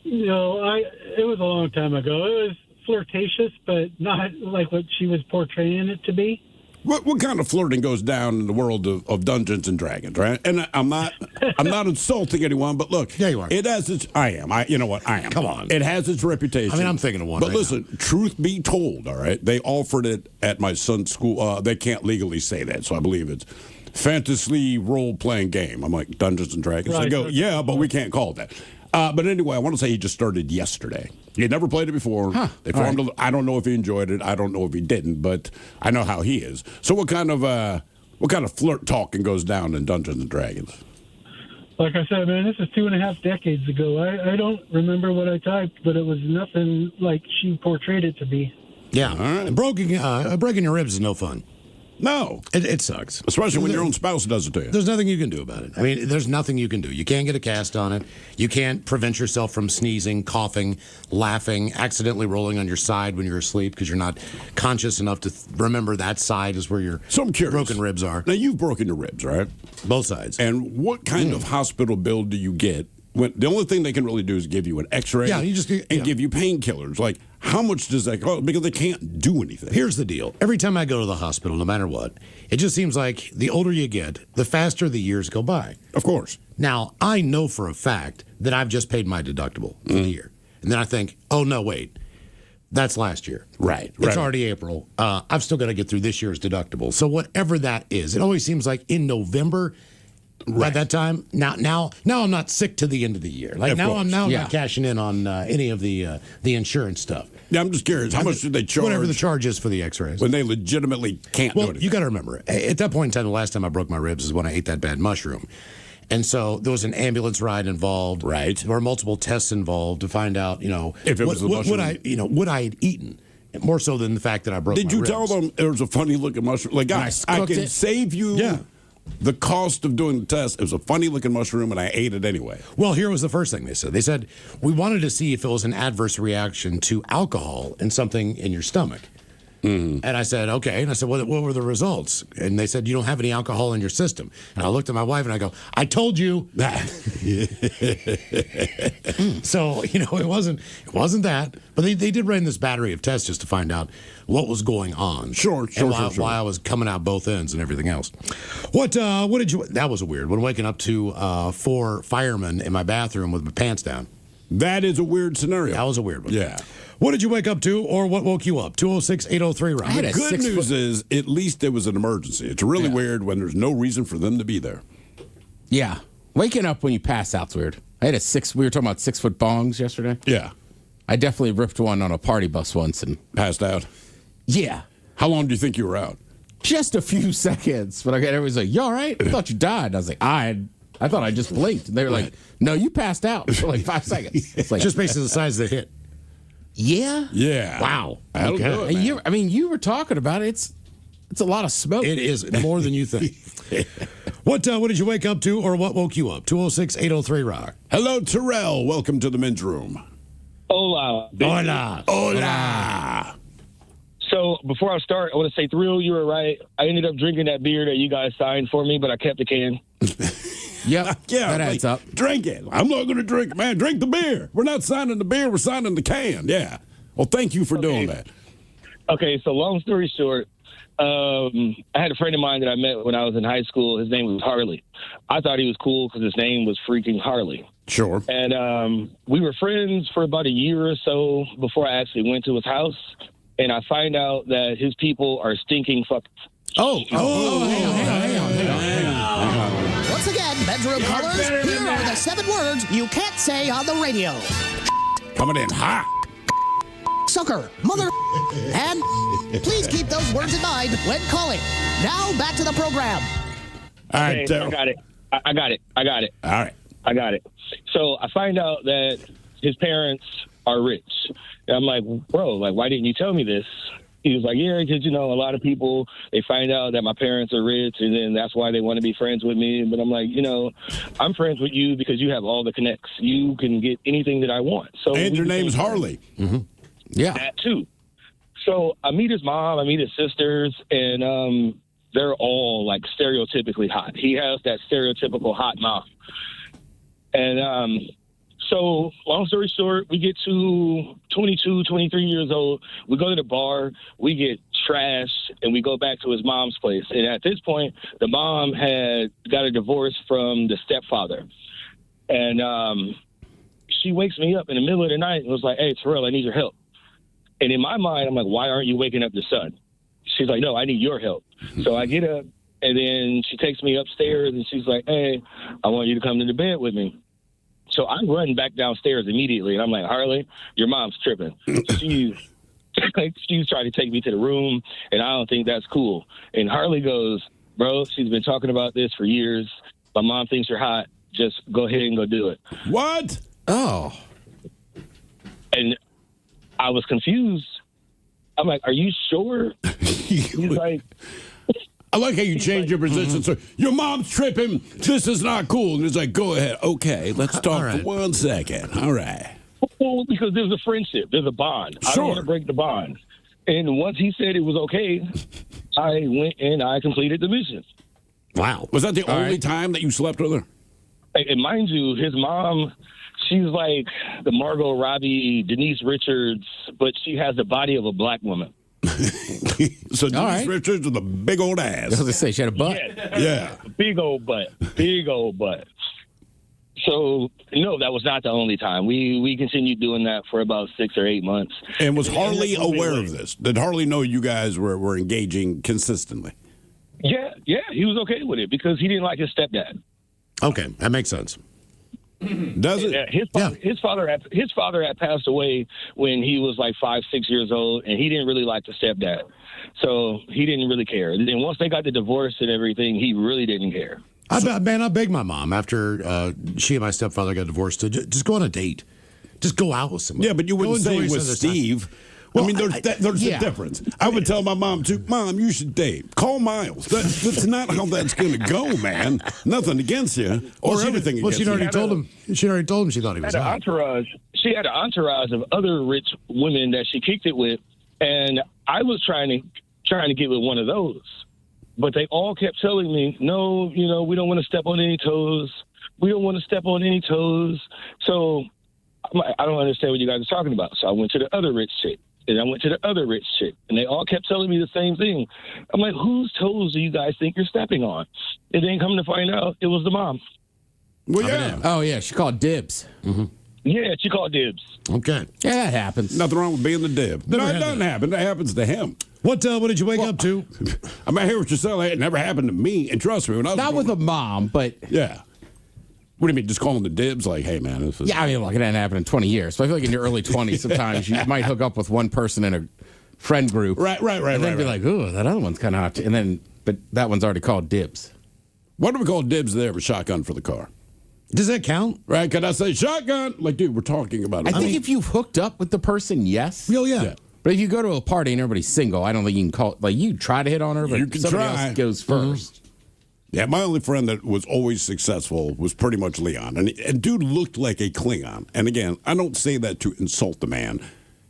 O: No, it was a long time ago. It was flirtatious, but not like what she was portraying it to be.
A: What kind of flirting goes down in the world of Dungeons and Dragons, right? And I'm not insulting anyone, but look,
B: yeah, you are.
A: It has its. I am. You know what? I am.
B: Come on.
A: It has its reputation.
B: I mean, I'm thinking of one.
A: But
B: right
A: listen,
B: now.
A: truth be told, all right, they offered it at my son's school. They can't legally say that, so I believe it's fantasy role-playing game. I'm like, Dungeons and Dragons.
O: Right.
A: They go, yeah, but we can't call it that. But anyway, I want to say he just started yesterday. He had never played it before.
B: Huh.
A: They formed. I don't know if he enjoyed it. I don't know if he didn't, but I know how he is. So what kind of flirt talking goes down in Dungeons and Dragons?
O: Like I said, man, this is 2.5 decades ago. I don't remember what I typed, but it was nothing like she portrayed it to be.
B: Yeah. All right. Breaking your ribs is no fun.
A: No.
B: It sucks.
A: Especially when your own spouse does it to you.
B: There's nothing you can do about it. I mean, there's nothing you can do. You can't get a cast on it. You can't prevent yourself from sneezing, coughing, laughing, accidentally rolling on your side when you're asleep because you're not conscious enough to remember that side is where your broken ribs are.
A: Now, you've broken your ribs, right?
B: Both sides.
A: And what kind of hospital bill do you get? The only thing they can really do is give you an X-ray and give you painkillers. Like, how much does that cost? Because they can't do anything.
B: Here's the deal. Every time I go to the hospital, no matter what, it just seems like the older you get, the faster the years go by.
A: Of course.
B: Now, I know for a fact that I've just paid my deductible for the year. And then I think, oh, no, wait. That's last year.
A: Right.
B: It's already April. I've still got to get through this year's deductible. So whatever that is, it always seems like in November... Right. At that time, now I'm not sick to the end of the year. Like I'm not cashing in on any of the insurance stuff.
A: Yeah, I'm just curious. How much do they charge?
B: Whatever the charge is for the X-rays.
A: When they legitimately can't do anything.
B: You got to remember, at that point in time, the last time I broke my ribs is when I ate that bad mushroom. And so there was an ambulance ride involved.
A: Right.
B: There were multiple tests involved to find out,
A: if it was
B: what I had eaten. More so than the fact that I broke my ribs.
A: Did you tell them there was a funny looking mushroom? Like, guys, I can save you the cost of doing the test. It was a funny looking mushroom, and I ate it anyway.
B: Well, here was the first thing they said. They said, we wanted to see if it was an adverse reaction to alcohol and something in your stomach. And I said, okay. And I said, what were the results? And they said, you don't have any alcohol in your system. And I looked at my wife and I go, I told you that. So, it wasn't that. But they did run this battery of tests just to find out what was going on.
A: Sure.
B: Why I was coming out both ends and everything else. What did you, that was a weird one, waking up to 4 firemen in my bathroom with my pants down.
A: That is a weird scenario.
B: That was a weird one.
A: Yeah.
B: What did you wake up to, or what woke you up? 206-803-ROCK.
A: The good news is, at least it was an emergency. It's really weird when there's no reason for them to be there.
F: Yeah. Waking up when you pass out's weird. We were talking about 6-foot bongs yesterday.
A: Yeah.
F: I definitely ripped one on a party bus once and
A: passed out.
F: Yeah.
A: How long do you think you were out?
F: Just a few seconds. But everybody's like, you all right? I thought you died. And I was like, I thought I just blinked. And they were like, no, you passed out for like 5 seconds. It's like,
B: just basically the size of the hit.
F: Yeah.
A: Yeah.
B: Wow.
A: That'll do it,
F: you were talking about it. It's a lot of smoke.
B: It is more than you think. What did you wake up to, or what woke you up? 206-803-ROCK.
A: Hello, Terrell. Welcome to the men's room.
G: Hola.
A: Hola.
G: So before I start, I want to say, Thrill, you were right. I ended up drinking that beer that you guys signed for me, but I kept the can.
F: Yep.
A: Yeah,
F: that adds up.
A: Drink it. I'm not going to drink it, man. Drink the beer. We're not signing the beer. We're signing the can. Yeah. Well, thank you for doing that.
G: Okay, so long story short, I had a friend of mine that I met when I was in high school. His name was Harley. I thought he was cool because his name was freaking Harley.
A: Sure.
G: And we were friends for about a year or so before I actually went to his house. And I find out that his people are stinking fuckers.
F: Hang on.
I: Once again, bedroom colors, here are the 7 words you can't say on the radio.
A: Coming in hot.
I: Sucker, mother, and Please keep those words in mind when calling. Now, back to the program.
A: All right,
G: I got it. I got it.
A: All right.
G: I got it. So I find out that his parents are rich. And I'm like, bro, like, why didn't you tell me this? He was like, yeah, because, a lot of people, they find out that my parents are rich, and then that's why they want to be friends with me. But I'm like, I'm friends with you because you have all the connects. You can get anything that I want. So
A: and your name's Harley.
B: Mm-hmm. Yeah.
G: That, too. So I meet his mom, I meet his sisters, and they're all, like, stereotypically hot. He has that stereotypical hot mouth. And so long story short, we get to 22, 23 years old. We go to the bar, we get trashed, and we go back to his mom's place. And at this point, the mom had got a divorce from the stepfather. And she wakes me up in the middle of the night and was like, hey, Terrell, I need your help. And in my mind, I'm like, why aren't you waking up the son? She's like, no, I need your help. So I get up, and then she takes me upstairs, and she's like, hey, I want you to come to the bed with me. So I run back downstairs immediately, and I'm like, Harley, your mom's tripping. She's trying to take me to the room, and I don't think that's cool. And Harley goes, bro, she's been talking about this for years. My mom thinks you're hot. Just go ahead and go do it.
A: What?
B: Oh.
G: And I was confused. I'm like, are you sure? He's like...
A: I like how you change your position. So your mom's tripping. This is not cool. And it's like, go ahead. Okay, let's talk for 1 second. All right.
G: Well, because there's a friendship. There's a bond. I don't want to break the bond. And once he said it was okay, I went and I completed the mission.
A: Wow. Was that the only time that you slept with her?
G: And mind you, his mom, she's like the Margot Robbie, Denise Richards, but she has the body of a black woman.
A: So Denise Richards with a big old ass.
F: I was going to say, she had a butt.
A: Yeah.
G: Big old butt. Big old butt. So, no, that was not the only time. We continued doing that for about 6 or 8 months.
A: And was Harley aware of this? Did Harley know you guys were engaging consistently?
G: Yeah, he was okay with it because he didn't like his stepdad.
B: Okay, that makes sense.
A: Does it?
G: His father had passed away when he was like 5, 6 years old, and he didn't really like the stepdad, so he didn't really care. And then once they got the divorce and everything, he really didn't care.
B: I begged my mom after she and my stepfather got divorced to just go on a date, just go out with somebody.
A: Yeah, but you wouldn't say with Steve. Well, I mean, there's a difference. I would tell my mom, too, Mom, you should date. Call Miles. That's not how that's going to go, man. Nothing against you or everything against you.
B: She'd already told him. She already told him she thought he was hot.
G: She had an entourage of other rich women that she kicked it with, and I was trying to get with one of those. But they all kept telling me, no, we don't want to step on any toes. We don't want to step on any toes. So I'm like, I don't understand what you guys are talking about. So I went to the other rich chick. And I went to the other rich chick, and they all kept telling me the same thing. I'm like, whose toes do you guys think you're stepping on? And then come to find out, it was the mom.
A: Well, yeah.
F: Oh, yeah, she called dibs.
B: Mm-hmm.
G: Yeah, she called dibs.
B: Okay.
F: Yeah, that happens.
A: Nothing wrong with being the dib. No, it doesn't happen. That happens to him.
B: What did you wake up to?
A: I mean, I hear what you're saying. It never happened to me. And trust me, when I was
F: not with a mom, but
A: yeah. What do you mean? Just calling the dibs? Like, hey, man. This is...
F: Yeah, I mean, look, it didn't happen in 20 years. So I feel like in your early 20s, sometimes you might hook up with one person in a friend group.
A: Right.
F: And then be like, ooh, that other one's kind of hot. And then, but that one's already called dibs.
A: Why do we call dibs there for shotgun for the car?
B: Does that count?
A: Right. Can I say shotgun? Like, dude, we're talking about it.
F: I think if you've hooked up with the person, yes.
B: Oh, yeah.
F: But if you go to a party and everybody's single, I don't think you can call it. Like, you try to hit on her, but
A: you can
F: somebody
A: try.
F: else goes first.
A: Yeah, my only friend that was always successful was pretty much Leon. And dude looked like a Klingon. And again, I don't say that to insult the man.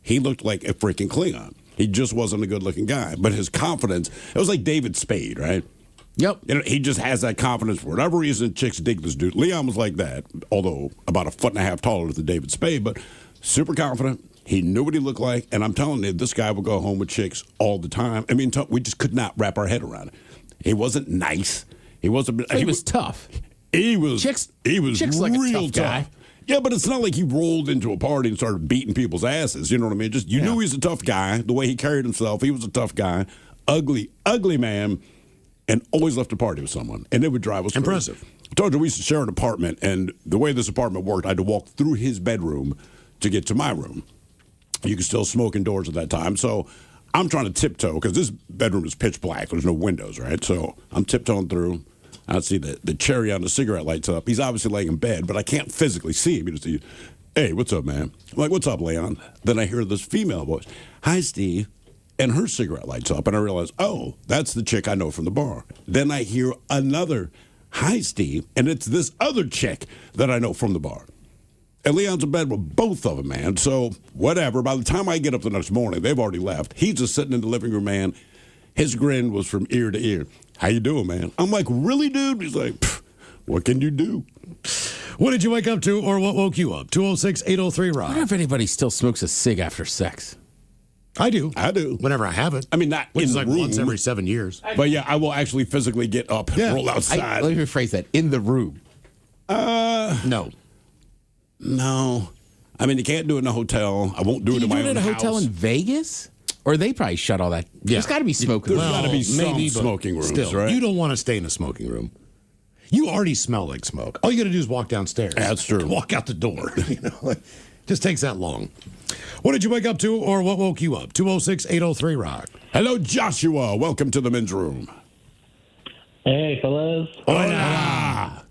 A: He looked like a freaking Klingon. He just wasn't a good-looking guy. But his confidence, it was like David Spade, right?
F: Yep.
A: He just has that confidence. For whatever reason, chicks dig this dude. Leon was like that, although about 1.5 feet taller than David Spade, but super confident. He knew what he looked like. And I'm telling you, this guy would go home with chicks all the time. I mean, we just could not wrap our head around it. He wasn't nice. He wasn't.
F: He was tough.
A: He was.
F: Chicks
A: like
F: real tough guy.
A: Yeah, but it's not like he rolled into a party and started beating people's asses. You know what I mean? Just you knew he was a tough guy. The way he carried himself, he was a tough guy. Ugly man, and always left a party with someone, and it would drive us
B: impressive.
A: Crazy. I told you we used to share an apartment, and the way this apartment worked, I had to walk through his bedroom to get to my room. You could still smoke indoors at that time, so I'm trying to tiptoe because this bedroom is pitch black. There's no windows, right? So I'm tiptoeing through. I see the cherry on the cigarette lights up. He's obviously laying in bed, but I can't physically see him. You just see, hey, what's up, man? I'm like, what's up, Leon? Then I hear this female voice, hi, Steve. And her cigarette lights up, and I realize, oh, that's the chick I know from the bar. Then I hear another, hi, Steve, and it's this other chick that I know from the bar. And Leon's in bed with both of them, man. So whatever. By the time I get up the next morning, they've already left. He's just sitting in the living room, man. His grin was from ear to ear. How you doing, man? I'm like, really, dude? He's like, what can you do?
B: What did you wake up to or what woke you up? 206-803-ROCK.
F: I wonder if anybody still smokes a cig after sex.
B: I do.
F: Whenever I have it.
A: I mean, not
B: Which
A: in
B: is
A: the
B: like
A: room.
B: once every 7 years.
A: But yeah, I will actually physically get up and roll outside.
F: Let me rephrase that. In the room.
B: No.
A: No. I mean, you can't do it in a hotel. I won't do it in my own house.
F: a hotel in Vegas? Or they probably shut all that.
B: Yeah.
F: There's got to be smoking
A: There's
F: rooms.
A: got to be some
B: maybe, but
A: smoking rooms,
B: still,
A: right?
B: You don't want to stay in a smoking room. You already smell like smoke. All you got to do is walk downstairs.
A: That's true.
B: Walk out the door. Just takes that long. What did you wake up to or what woke you up? 206-803-ROCK.
A: Hello, Joshua. Welcome to the men's room.
P: Hey, fellas.
A: Hola.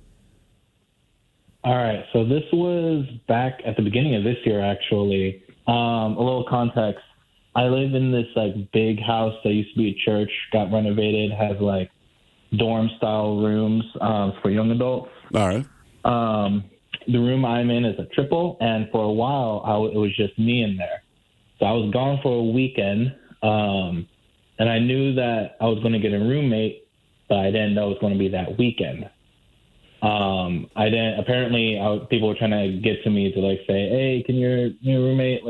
P: All right, so this was back at the beginning of this year, actually. A little context. I live in this, big house that used to be a church, got renovated, has, dorm-style rooms for young adults.
A: All right.
P: The room I'm in is a triple, and for a while, it was just me in there. So I was gone for a weekend, and I knew that I was going to get a roommate, but I didn't know it was going to be that weekend. People were trying to get to me to say, hey, can your roommate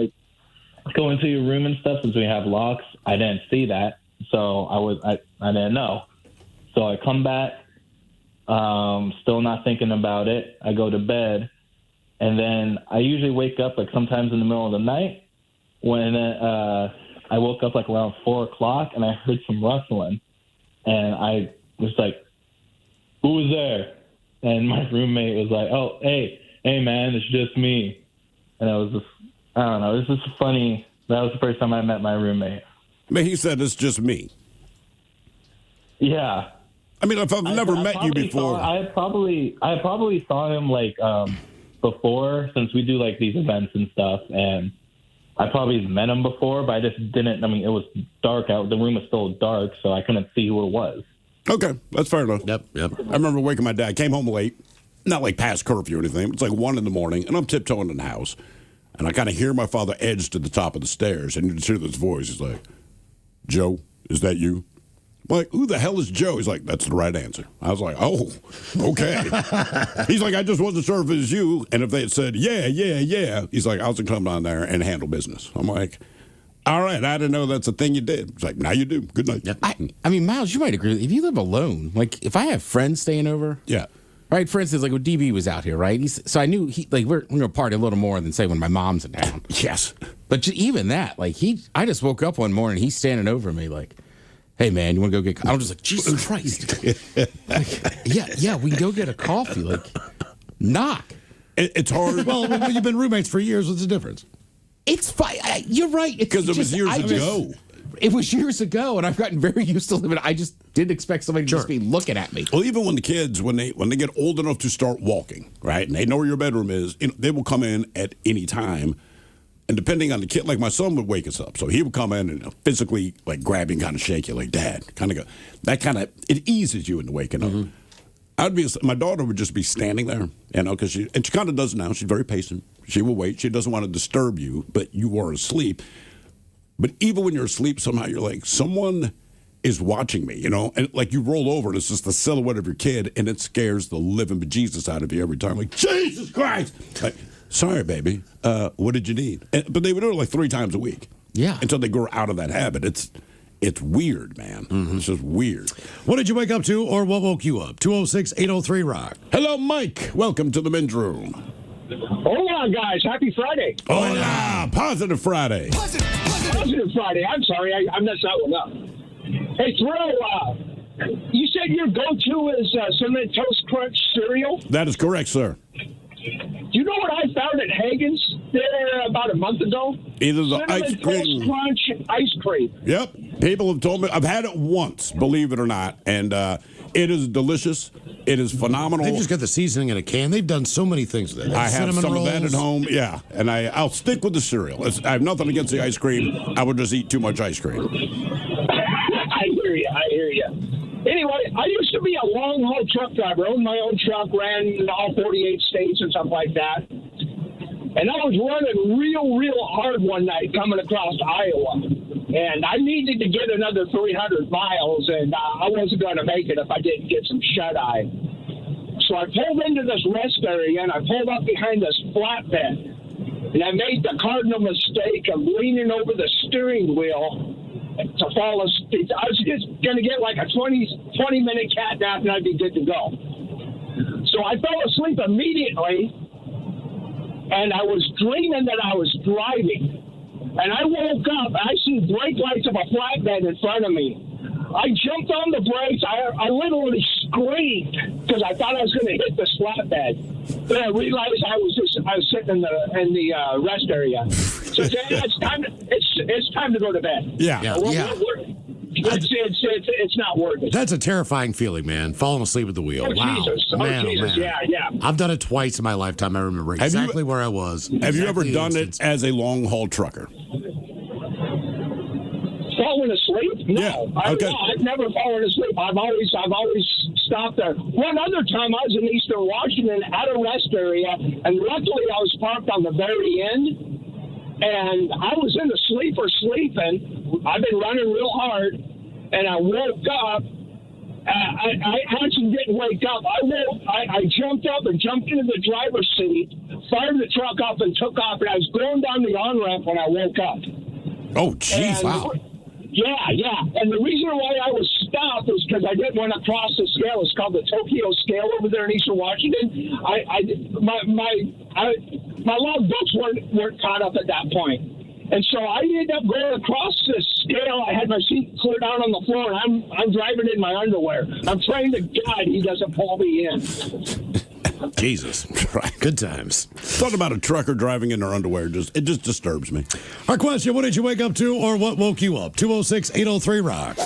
P: go into your room and stuff since we have locks? I didn't see that, so I didn't know. So I come back, still not thinking about it. I go to bed, and then I usually wake up sometimes in the middle of the night. When I woke up around 4:00, and I heard some rustling, and I was like, "Who was there?" And my roommate was like, "Oh, hey, man, it's just me." And I was just, I don't know, it was just funny. That was the first time I met my roommate.
A: But he said it's just me.
P: Yeah.
A: I mean, if I've never met you before.
P: I probably saw him before, since we do these events and stuff, and I probably met him before, but I just didn't. I mean, it was dark out. The room was still dark, so I couldn't see who it was.
A: Okay, that's fair enough.
B: Yep.
A: I remember waking my dad. Came home late, not past curfew or anything. It's 1 in the morning, and I'm tiptoeing in the house, and I kind of hear my father edge to the top of the stairs, and you just hear this voice. He's like, "Joe, is that you?" I'm like, who the hell is Joe? He's like, that's the right answer. I was like, oh, okay. He's like, I just wasn't sure if it was you. And if they had said, yeah, he's like, I was going to come down there and handle business. I'm like, all right, I didn't know that's a thing you did. He's like, now you do. Good night.
F: I mean, Miles, you might agree. If you live alone, if I have friends staying over.
A: Yeah.
F: Right, for instance, when DB was out here, right? So I knew we're going to party a little more than, say, when my mom's in town.
A: Yes.
F: But even that, I just woke up one morning, he's standing over me hey, man, you want to go get... I'm just Jesus Christ. Yeah, we can go get a coffee. Knock.
A: It's hard.
B: Well, you've been roommates for years. What's the difference?
F: It's fine. You're right.
A: Because it was years ago.
F: It was years ago, and I've gotten very used to living. I just didn't expect somebody to just be looking at me.
A: Well, even when the kids, when they get old enough to start walking, right, and they know where your bedroom is, they will come in at any time. And depending on the kid, my son would wake us up. So he would come in and physically, grab you and kind of shake you, Dad. Kind of go. That kind of, it eases you into waking up. My daughter would just be standing there, because she kind of does now. She's very patient. She will wait. She doesn't want to disturb you, but you are asleep. But even when you're asleep, somehow you're like, someone is watching me, and you roll over and it's just the silhouette of your kid, and it scares the living bejesus out of you every time. Jesus Christ! Sorry, baby. What did you need? But they would do it 3 times a week.
F: Yeah.
A: Until they grow out of that habit. It's weird, man. It's just weird.
B: What did you wake up to or what woke you up? 206-803-ROCK.
A: Hello, Mike. Welcome to the men's room.
Q: Hola, guys. Happy Friday.
A: Hola. Positive Friday.
Q: Positive Friday. I'm sorry. I messed that one up. Hey, Thrill, you said your go-to is Cinnamon Toast Crunch cereal?
A: That is correct, sir.
Q: Do you know what I found at Hagen's? there about a month ago.
A: Either the
Q: Cinnamon
A: ice
Q: Toast
A: cream.
Q: Crunch ice cream.
A: Yep. People have told me. I've had it once, believe it or not, and it is delicious. It is phenomenal.
B: They've just got the seasoning in a can. They've done so many things with it.
A: I have
B: Cinnamon
A: some
B: rolls.
A: of that at home. Yeah, and I'll stick with the cereal. I have nothing against the ice cream. I would just eat too much ice cream.
Q: I hear you. I hear you. Anyway, I used to be a long haul truck driver. Owned my own truck, ran in all 48 states and stuff like that. And I was running real hard one night coming across Iowa. And I needed to get another 300 miles, and I wasn't going to make it if I didn't get some shut-eye. So I pulled into this rest area, and I pulled up behind this flatbed. And I made the cardinal mistake of leaning over the steering wheel to fall asleep. I was just going to get like a 20-minute cat nap, and I'd be good to go. So I fell asleep immediately, and I was dreaming that I was driving. And I woke up, I see brake lights of a flatbed in front of me. I jumped on the brakes. I literally screamed because I thought I was going to hit this flatbed. Then I realized I was sitting in the rest area. So it's time to go to bed.
B: Yeah.
Q: It's not worth it.
B: That's a terrifying feeling, man. Falling asleep at the wheel.
Q: Oh,
B: Wow.
Q: Jesus.
B: Man,
Q: Oh, Jesus.
B: man.
Q: Yeah.
B: I've done it twice in my lifetime. I remember exactly where I was.
A: Have you ever
B: Exactly
A: done
B: the
A: it as a long haul trucker?
Q: Falling asleep? No.
A: Yeah, okay.
Q: I've never fallen asleep. I've always stopped there. One other time I was in Eastern Washington at a rest area, and luckily I was parked on the very end, and I was in the sleeper sleeping. I've been running real hard, and I woke up. I actually didn't wake up. I jumped up and jumped into the driver's seat, fired the truck up, and took off, and I was going down the on-ramp when I woke up.
A: Oh, jeez. Wow.
Q: Yeah. And the reason why I was stopped was because I didn't want to cross the scale. It's called the Tokyo scale over there in Eastern Washington. My logbooks weren't caught up at that point. And so I ended up going across this scale. I had my seat clear down on the floor, and I'm driving in my underwear. I'm praying to God he doesn't pull me in.
B: Jesus. Good times.
A: Thought about a trucker driving in their underwear. It just disturbs me.
B: Our question, what did you wake up to or what woke you up? 206-803-ROCK.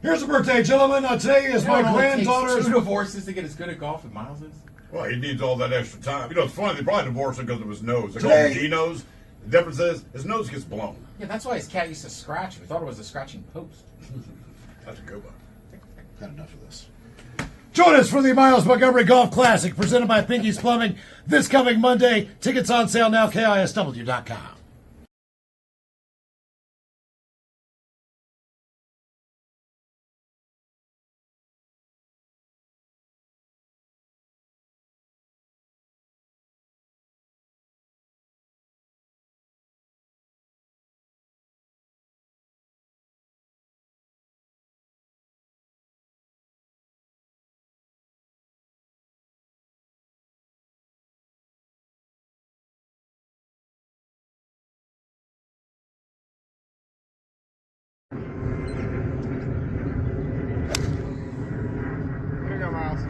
R: Here's a birthday, gentlemen. Today is my granddaughter's.
D: Two divorces to get as good at golf as Miles is?
S: Well, he needs all that extra time. You know, it's funny. They probably divorced him because of his nose. They call
R: Today-
S: him G-nose. The difference is his nose gets blown.
D: Yeah, that's why his cat used to scratch. We thought it was a scratching post.
S: That's a good one.
R: Got enough of this. Join us for the Miles Montgomery Golf Classic presented by Pinky's Plumbing this coming Monday. Tickets on sale now, KISW.com.
T: Here you go, Miles.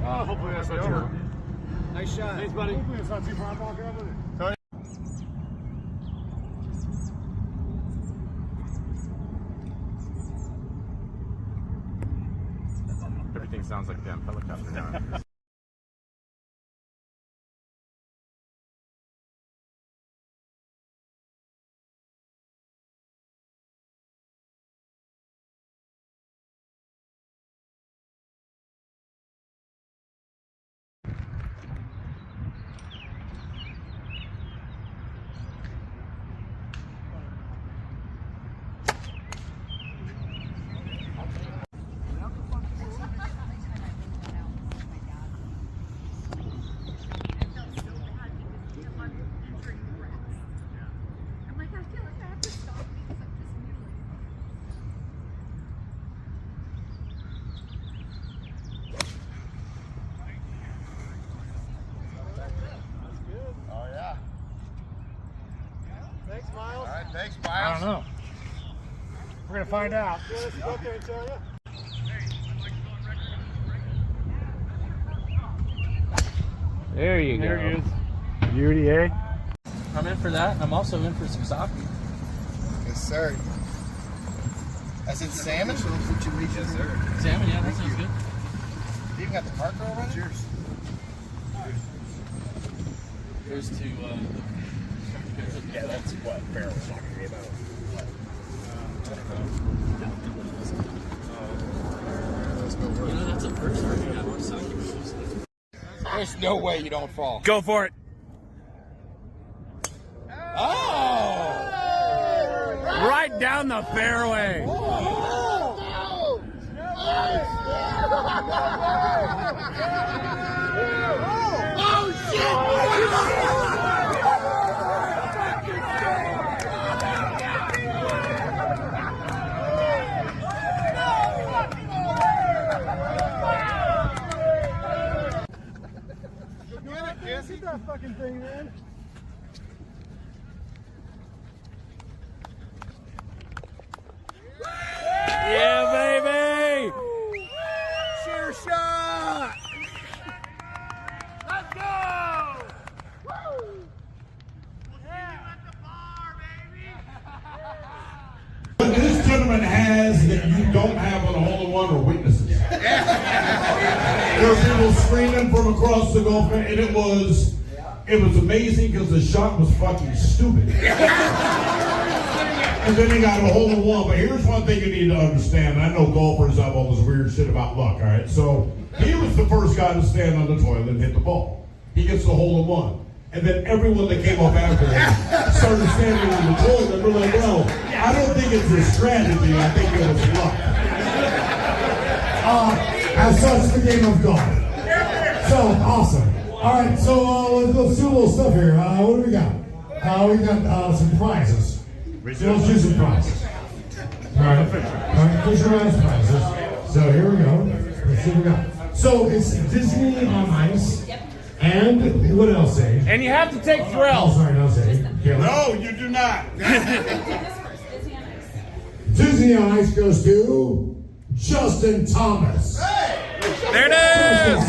T: Oh, hopefully that's not over. Nice shot. Thanks, buddy. Hopefully it's not too far. I'm walking up with it. Sorry.
D: Everything sounds like a damn helicopter now.
T: find out. Okay, tell you.
M: There you go.
T: There he is. Beauty, eh?
M: I'm in for that. I'm also in for some sake.
U: Yes, sir. I said salmon?
M: Yes, sir. Salmon, yeah, that sounds good.
U: You even got the parker already? Cheers.
M: Here's to,
U: yeah, that's what barrel's not going to be about.
M: That's a first for me. I want sake.
U: There's no way you don't fall.
M: Go for it.
U: Oh!
M: Right down the fairway.
T: Get that fucking thing, man.
M: Yeah, baby!
U: Sure shot!
T: Let's go!
S: What this gentleman has that you don't have on a hole-in-one are witnesses. There were people screaming from across the golf course, and it was amazing because the shot was fucking stupid. And then he got a hole-in-one. But here's one thing you need to understand. I know golfers have all this weird shit about luck, all right? So he was the first guy to stand on the toilet and hit the ball. He gets the hole-in-one. And then everyone that came up after him started standing on the toilet. We're like, bro, I don't think it's a strategy. I think it was luck.
R: As such, the game of golf. So, awesome. All right, so let's do a little stuff here. What do we got? We got some prizes. So let's do some prizes. All right, push around prizes. So here we go. Let's see what we got. So it's Disney on Ice. And what else, eh?
M: And you have to take
R: Oh,
M: thrill.
R: sorry, no, say.
S: No, you do not.
R: Disney on Ice goes to Justin Thomas.
M: There it is.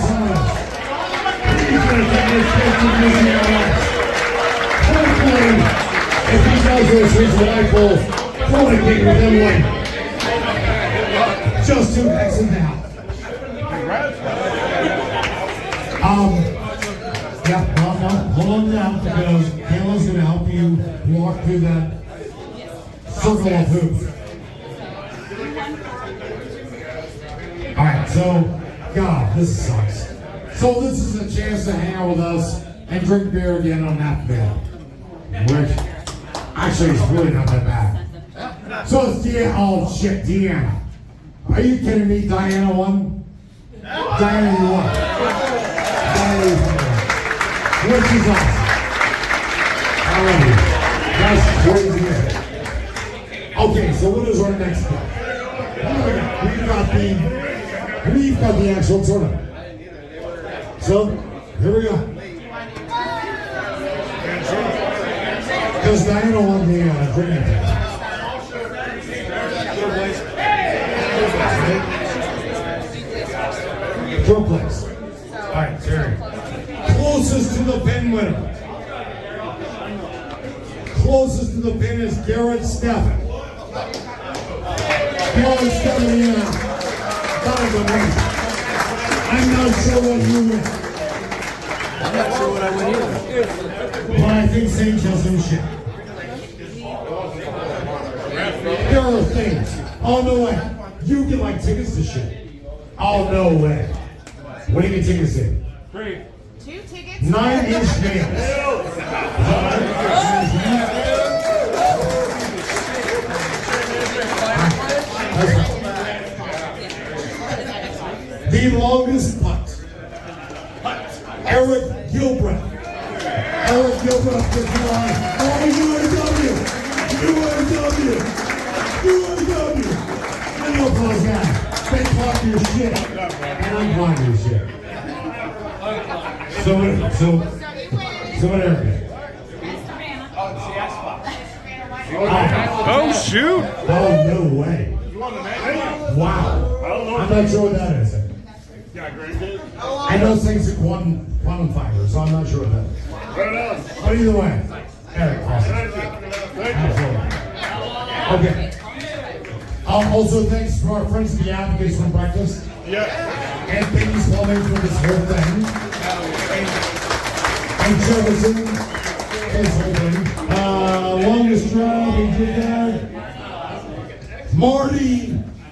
R: Hopefully, if he does this, his wife will fornicate with him later. Just to X him out. Yeah, well, no, hold on now, because Kayla's going to help you walk through that circle of hoops. All right, so, God, this sucks. So this is a chance to hang out with us and drink beer again on that bed. Which, actually, is really not that bad. So it's Deanna. Oh, shit, Deanna. Are you kidding me? Diana won? Diana, you won. Diana, you won. Which is awesome. I love you. That's crazy. Okay, so what is our next step? We've got the actual tournament. So, here we go. Because Diana won the drinking test. Third place. All right, Terry. Closest to the pin winner. Closest to the pin is Garrett Steffen. Garrett Steffen, yeah. That was amazing. I'm not sure what you win.
M: I'm not sure what I win either.
R: But I think St. Joseph's shit. There are things. Oh, no way. You get like tickets to shit. Oh, no way. What do you get tickets to?
T: 3.
L: 2 tickets.
R: 9-inch nails. The longest putt. Eric Gilbreth. Eric Gilbreth gets the line. Oh, UAW! And no applause, guys. They talk your shit. And I'm talking your shit. So whatever.
M: Oh, shoot.
R: Oh, no way. Wow. I'm not sure what that is. I know things are quantum fiber, so I'm not sure what that is. But either way, Eric, awesome. Absolutely. Okay. Also, thanks to our friends at the Advocates for Breakfast.
S: Yeah.
R: And Piggy's Plumbing for this whole thing. And Jefferson, this whole thing. Longest job, he did that. Marty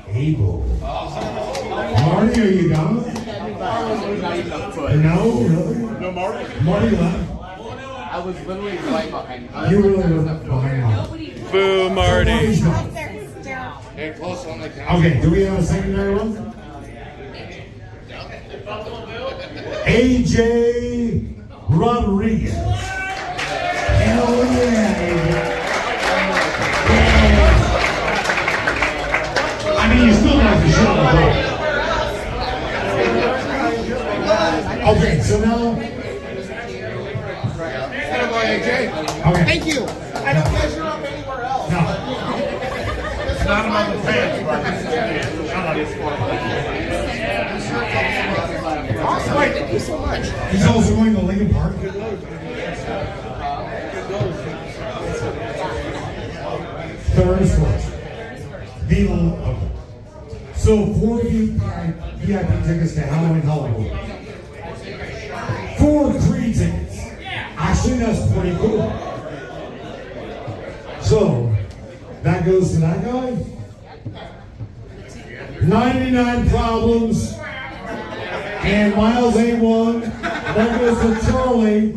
R: Abel. Marty, are you gone? No, really?
D: No, Marty?
R: Marty left.
D: I was literally right behind him.
R: You really were behind Marty.
C: Boo, Marty.
D: Get close on the couch.
R: Okay, do we have a secondary one? AJ Rodriguez. Hell yeah, AJ. I mean, you still have to show up. Okay, so now.
D: AJ.
R: Okay.
D: Thank you. I don't measure up anywhere else.
R: No.
S: It's not about the fans,
D: Awesome. Thank you so much.
R: He's also going to Lincoln Park. Third is first. Okay. So 4 VIP tickets to Halloween Hollywood. 4 free tickets. Actually, that's pretty cool. So that goes to that guy. 99 Problems. And Miles A1. That goes to Charlie.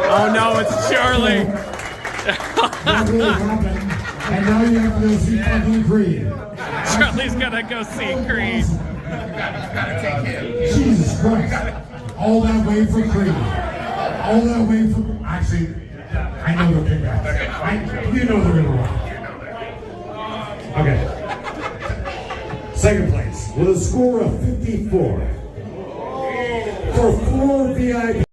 C: Oh no, it's Charlie.
R: That really happened. And now you have to go see fucking Creed.
C: Charlie's gonna go see Creed.
R: Jesus Christ. All that way for Creed. All that way for... Actually, I know they're big guys. You know they're going to win. Okay. Second place with a score of 54. For 4 VIP.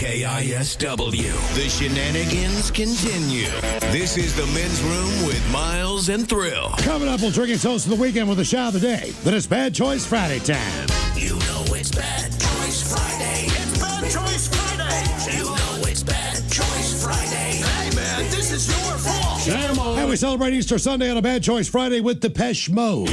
L: KISW. The shenanigans continue. This is the men's room with Miles and Thrill.
B: Coming up, we'll drink and toast of the weekend with a shot of the day. Then it's Bad Choice Friday time.
L: You know it's Bad Choice Friday. It's Bad Choice Friday. You know it's Bad Choice Friday. Hey man, this is your fault.
B: And we celebrate Easter Sunday on a Bad Choice Friday with Depeche Mode.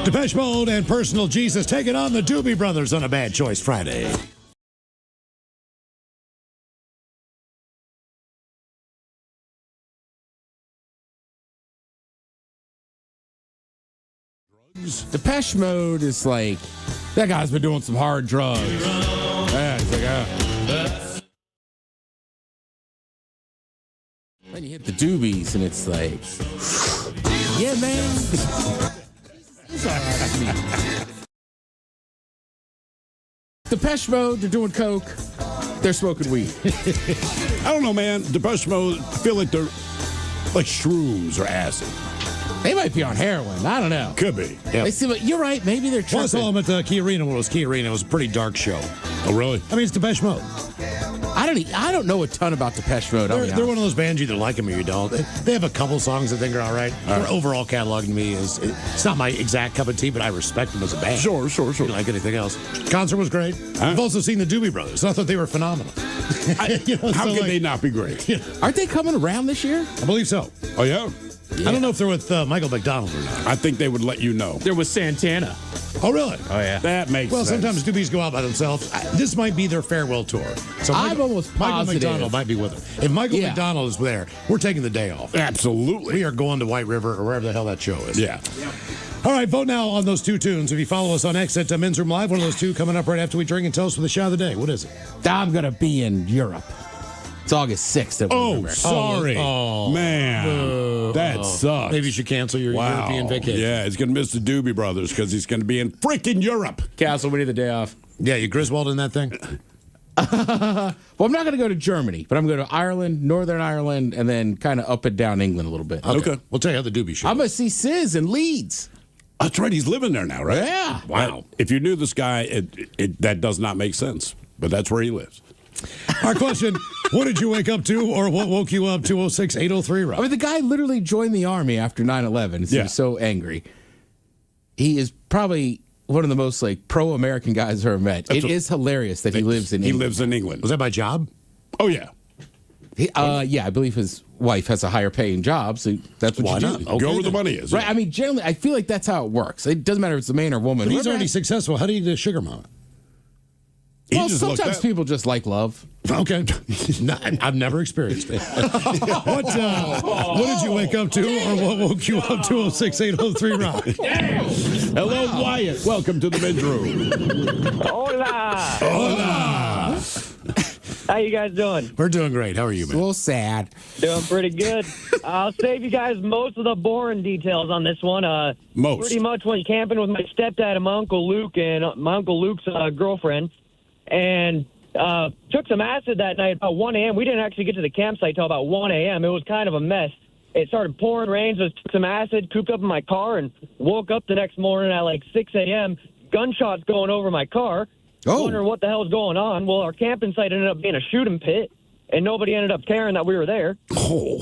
B: Depeche Mode and Personal Jesus taking on the Doobie Brothers on a Bad Choice Friday.
F: Depeche Mode is like, that guy's been doing some hard drugs. Yeah, he's like, Then you hit the doobies and it's like, yeah, man. It's all right. I mean, Depeche Mode, they're doing coke. They're smoking weed.
A: I don't know, man. Depeche Mode, I feel like they're like shrooms or acid.
F: They might be on heroin. I don't know.
A: Could be.
F: Yep. They seem like, you're right. Maybe they're tripping.
B: Well, I saw them at Key Arena when it was Key Arena. It was a pretty dark show.
A: Oh, really?
B: I mean, it's Depeche Mode.
F: I don't know a ton about Depeche Mode.
B: They're one of those bands you either like them or you don't. They have a couple songs I think are all right. Their overall catalog to me it's not my exact cup of tea, but I respect them as a band.
A: Sure.
B: Like anything else. Concert was great. I've also seen the Doobie Brothers. I thought they were phenomenal.
A: How can they not be great?
F: Aren't they coming around this year?
B: I believe so.
A: Oh, yeah?
B: I don't know if they're with Michael McDonald or not.
A: I think they would let you know.
C: They're with Santana.
B: Oh, really?
C: Oh, yeah.
A: That makes sense.
B: Well, sometimes doobies go out by themselves. This might be their farewell tour. So
F: I'm almost
B: Michael
F: positive.
B: McDonald might be with them. If Michael McDonald is there, we're taking the day off.
A: Absolutely.
B: We are going to White River or wherever the hell that show is.
A: Yeah.
B: All right, vote now on those two tunes. If you follow us on X at Men's Room Live, one of those two coming up right after we drink and toast with the shot of the day. What is it?
F: I'm going to be in Europe. It's August 6th.
A: Sorry. Man. That sucks.
B: Maybe you should cancel your European vacation.
A: Yeah, he's going to miss the Doobie Brothers because he's going to be in freaking Europe.
C: Castle, we need the day off.
B: Yeah, you Griswold in that thing?
F: Well, I'm not going to go to Germany, but I'm going to go to Ireland, Northern Ireland, and then kind of up and down England a little bit.
B: Okay. We'll tell you how the doobie show.
F: I'm going to see Sis in Leeds.
A: That's right. He's living there now, right?
F: Yeah.
A: Wow. If you knew this guy, that does not make sense, but that's where he lives.
B: Our question, what did you wake up to or what woke you up? 206-803, Rob.
F: I mean, the guy literally joined the Army after 9/11. He was so angry. He is probably one of the most pro-American guys I've ever met. It is hilarious that he lives in England.
A: He lives in England.
B: Was that by job?
A: Oh, yeah.
F: Yeah, I believe his wife has a higher paying job, so that's what you do.
A: Okay, go where the money is.
F: Right. I mean, generally, I feel like that's how it works. It doesn't matter if it's a man or woman.
B: But he's already successful. How do you do sugar mama?
F: Well, sometimes people just like love.
B: Okay. No, I've never experienced it. What did you wake up to or what woke you up? 206-803 Rock.
A: Hello, Wyatt. Welcome to the bedroom.
E: Hola.
A: Hola.
E: How you guys doing?
B: We're doing great. How are you, man?
F: A little sad.
E: Doing pretty good. I'll save you guys most of the boring details on this one.
A: Most.
E: Pretty much went camping with my stepdad and my Uncle Luke and my Uncle Luke's girlfriend. And took some acid that night about 1 a.m. We didn't actually get to the campsite till about 1 a.m. It was kind of a mess. It started pouring rain, so took some acid, cooped up in my car, and woke up the next morning at 6 a.m. Gunshots going over my car. Wondering what the hell's going on. Well, our camping site ended up being a shooting pit, and nobody ended up caring that we were there.
A: Oh.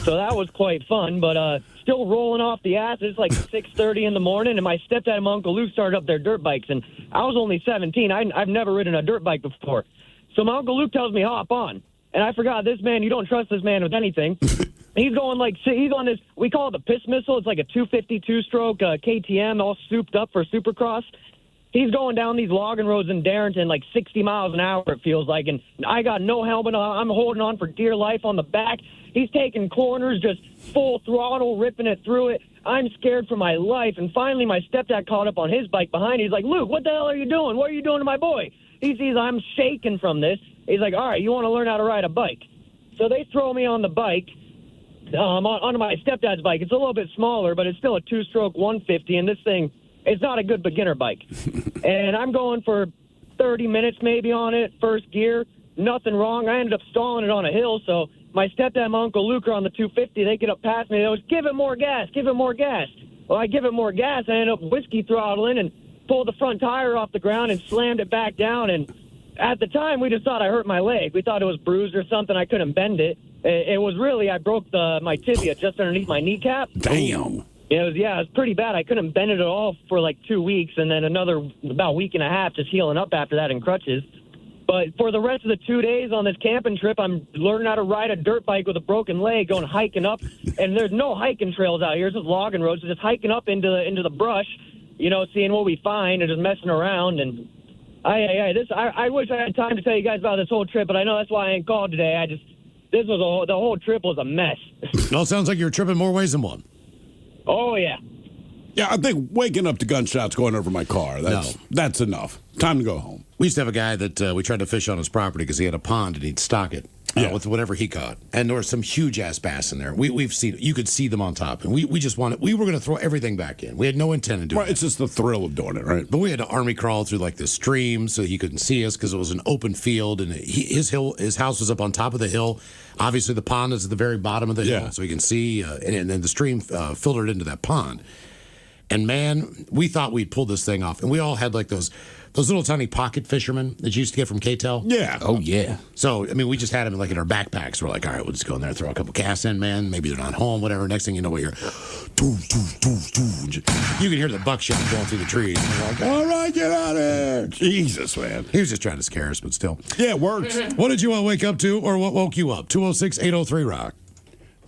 E: So that was quite fun, but still rolling off the acid. It's 6:30 in the morning, and my stepdad and my Uncle Luke started up their dirt bikes, and I was only 17. I've never ridden a dirt bike before. So my Uncle Luke tells me, hop on. And I forgot this man, you don't trust this man with anything. He's going he's on this, we call it the piss missile. It's like a 252-stroke KTM, all souped up for Supercross. He's going down these logging roads in Darrington 60 miles an hour, it feels like, and I got no helmet on. I'm holding on for dear life on the back. He's taking corners, just full throttle, ripping it through it. I'm scared for my life, and finally my stepdad caught up on his bike behind. He's like, Luke, what the hell are you doing? What are you doing to my boy? He sees I'm shaking from this. He's like, all right, you want to learn how to ride a bike. So they throw me on the bike, onto my stepdad's bike. It's a little bit smaller, but it's still a two-stroke 150, and this thing, it's not a good beginner bike. And I'm going for 30 minutes maybe on it, first gear, nothing wrong. I ended up stalling it on a hill, so my stepdad and my Uncle Luke are on the 250. They get up past me. They go, give it more gas, give it more gas. Well, I give it more gas. I end up whiskey throttling and pulled the front tire off the ground and slammed it back down. And at the time, we just thought I hurt my leg. We thought it was bruised or something. I couldn't bend it. It was really, I broke my tibia just underneath my kneecap.
A: Damn.
E: It was pretty bad. I couldn't bend it at all for 2 weeks, and then about a week and a half just healing up after that in crutches. But for the rest of the 2 days on this camping trip, I'm learning how to ride a dirt bike with a broken leg, going hiking up. And there's no hiking trails out here. It's just logging roads. So just hiking up into the brush, seeing what we find and just messing around. And I wish I had time to tell you guys about this whole trip, but I know that's why I ain't called today. The whole trip was a mess.
B: Well, it sounds like you're tripping more ways than one.
E: Oh, yeah.
A: Yeah, I think waking up to gunshots going over my car, that's enough. Time to go home.
B: We used to have a guy that we tried to fish on his property because he had a pond and he'd stock it with whatever he caught. And there were some huge ass bass in there. We've seen, you could see them on top. And we just wanted, we were going to throw everything back in. We had no intent of doing it.
A: It's just the thrill of doing it, right?
B: But we had to army crawl through the stream so he couldn't see us because it was an open field. And his house was up on top of the hill. Obviously, the pond is at the very bottom of the hill. So he can see, and then the stream filtered into that pond. And man, we thought we'd pull this thing off. And we all had those little tiny pocket fishermen that you used to get from KTEL.
A: Yeah.
F: Oh, yeah.
B: So, I mean, we just had them in our backpacks. We're like, all right, we'll just go in there, throw a couple casts in, man. Maybe they're not home, whatever. Next thing you know, we hear, doo, doo, doo, doo. You can hear the buckshot going through the trees. And we're like, all right, get out of here.
A: Jesus, man.
B: He was just trying to scare us, but still.
A: Yeah, it works.
B: What did you want to wake up to or what woke you up? 206-803 Rock.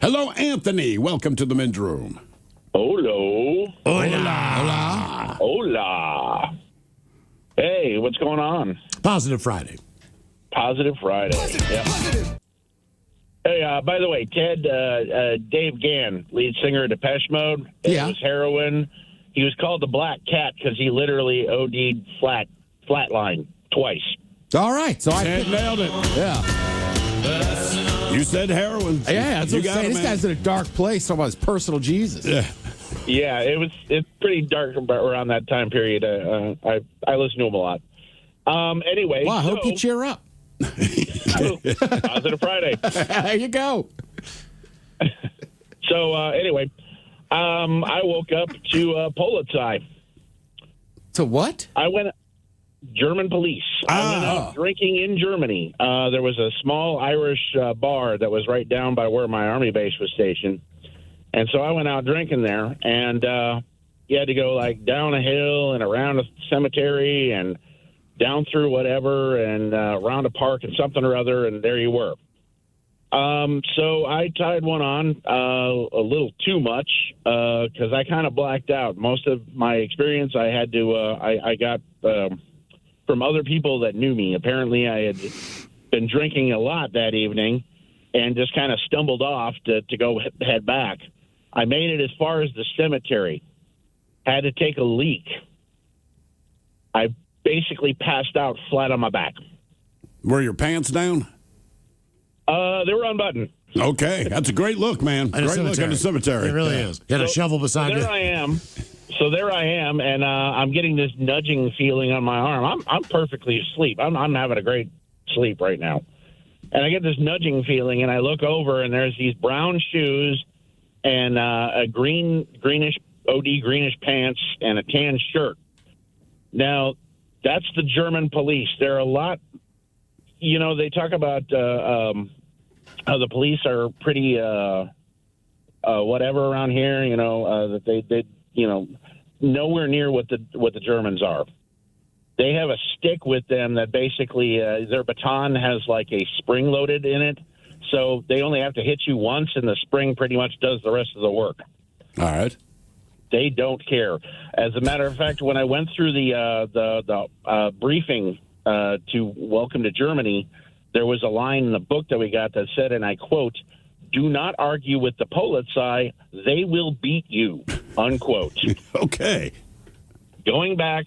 A: Hello, Anthony. Welcome to the men's room.
V: Hello.
A: Hola.
V: Hola. Hey, what's going on?
B: Positive Friday.
V: Positive Friday. Positive. Hey, by the way, Ted, Dave Gann, lead singer of Depeche Mode. It was heroin. He was called the Black Cat because he literally OD'd flatline twice.
F: All right. So I
A: nailed it.
F: Yeah.
A: You said heroin.
F: Yeah, that's what I'm saying. This guy's in a dark place talking about his personal Jesus.
V: Yeah, it's pretty dark around that time period. I listen to him a lot. Anyway.
F: Well, I hope you cheer up.
V: Positive Friday.
F: There you go.
V: So, anyway, I woke up to Polizei.
F: To what?
V: I went... German police. I went out drinking in Germany. There was a small Irish bar that was right down by where my Army base was stationed. And so I went out drinking there, and you had to go like down a hill and around a cemetery and down through whatever and around a park and something or other, and there you were. So I tied one on a little too much because I kind of blacked out. Most of my experience I had to, I got from other people that knew me. Apparently I had been drinking a lot that evening and just kind of stumbled off to go head back. I made it as far as the cemetery, had to take a leak. I basically passed out flat on my back.
A: Were your pants down?
V: They were unbuttoned.
A: Okay, that's a great look, man. Great look at the cemetery.
B: It really is. You had a shovel beside you.
V: There I am. So there I am, and I'm getting this nudging feeling on my arm. I'm perfectly asleep. I'm having a great sleep right now. And I get this nudging feeling, and I look over, and there's these brown shoes and a greenish pants and a tan shirt. Now, that's the German police. They're a lot, they talk about how the police are pretty whatever around here, that they nowhere near what the Germans are. They have a stick with them that basically their baton has like a spring loaded in it. So they only have to hit you once, and the spring pretty much does the rest of the work.
A: All right.
V: They don't care. As a matter of fact, when I went through the briefing to Welcome to Germany, there was a line in the book that we got that said, and I quote, "Do not argue with the Polizei; they will beat you." Unquote.
A: Okay.
V: Going back,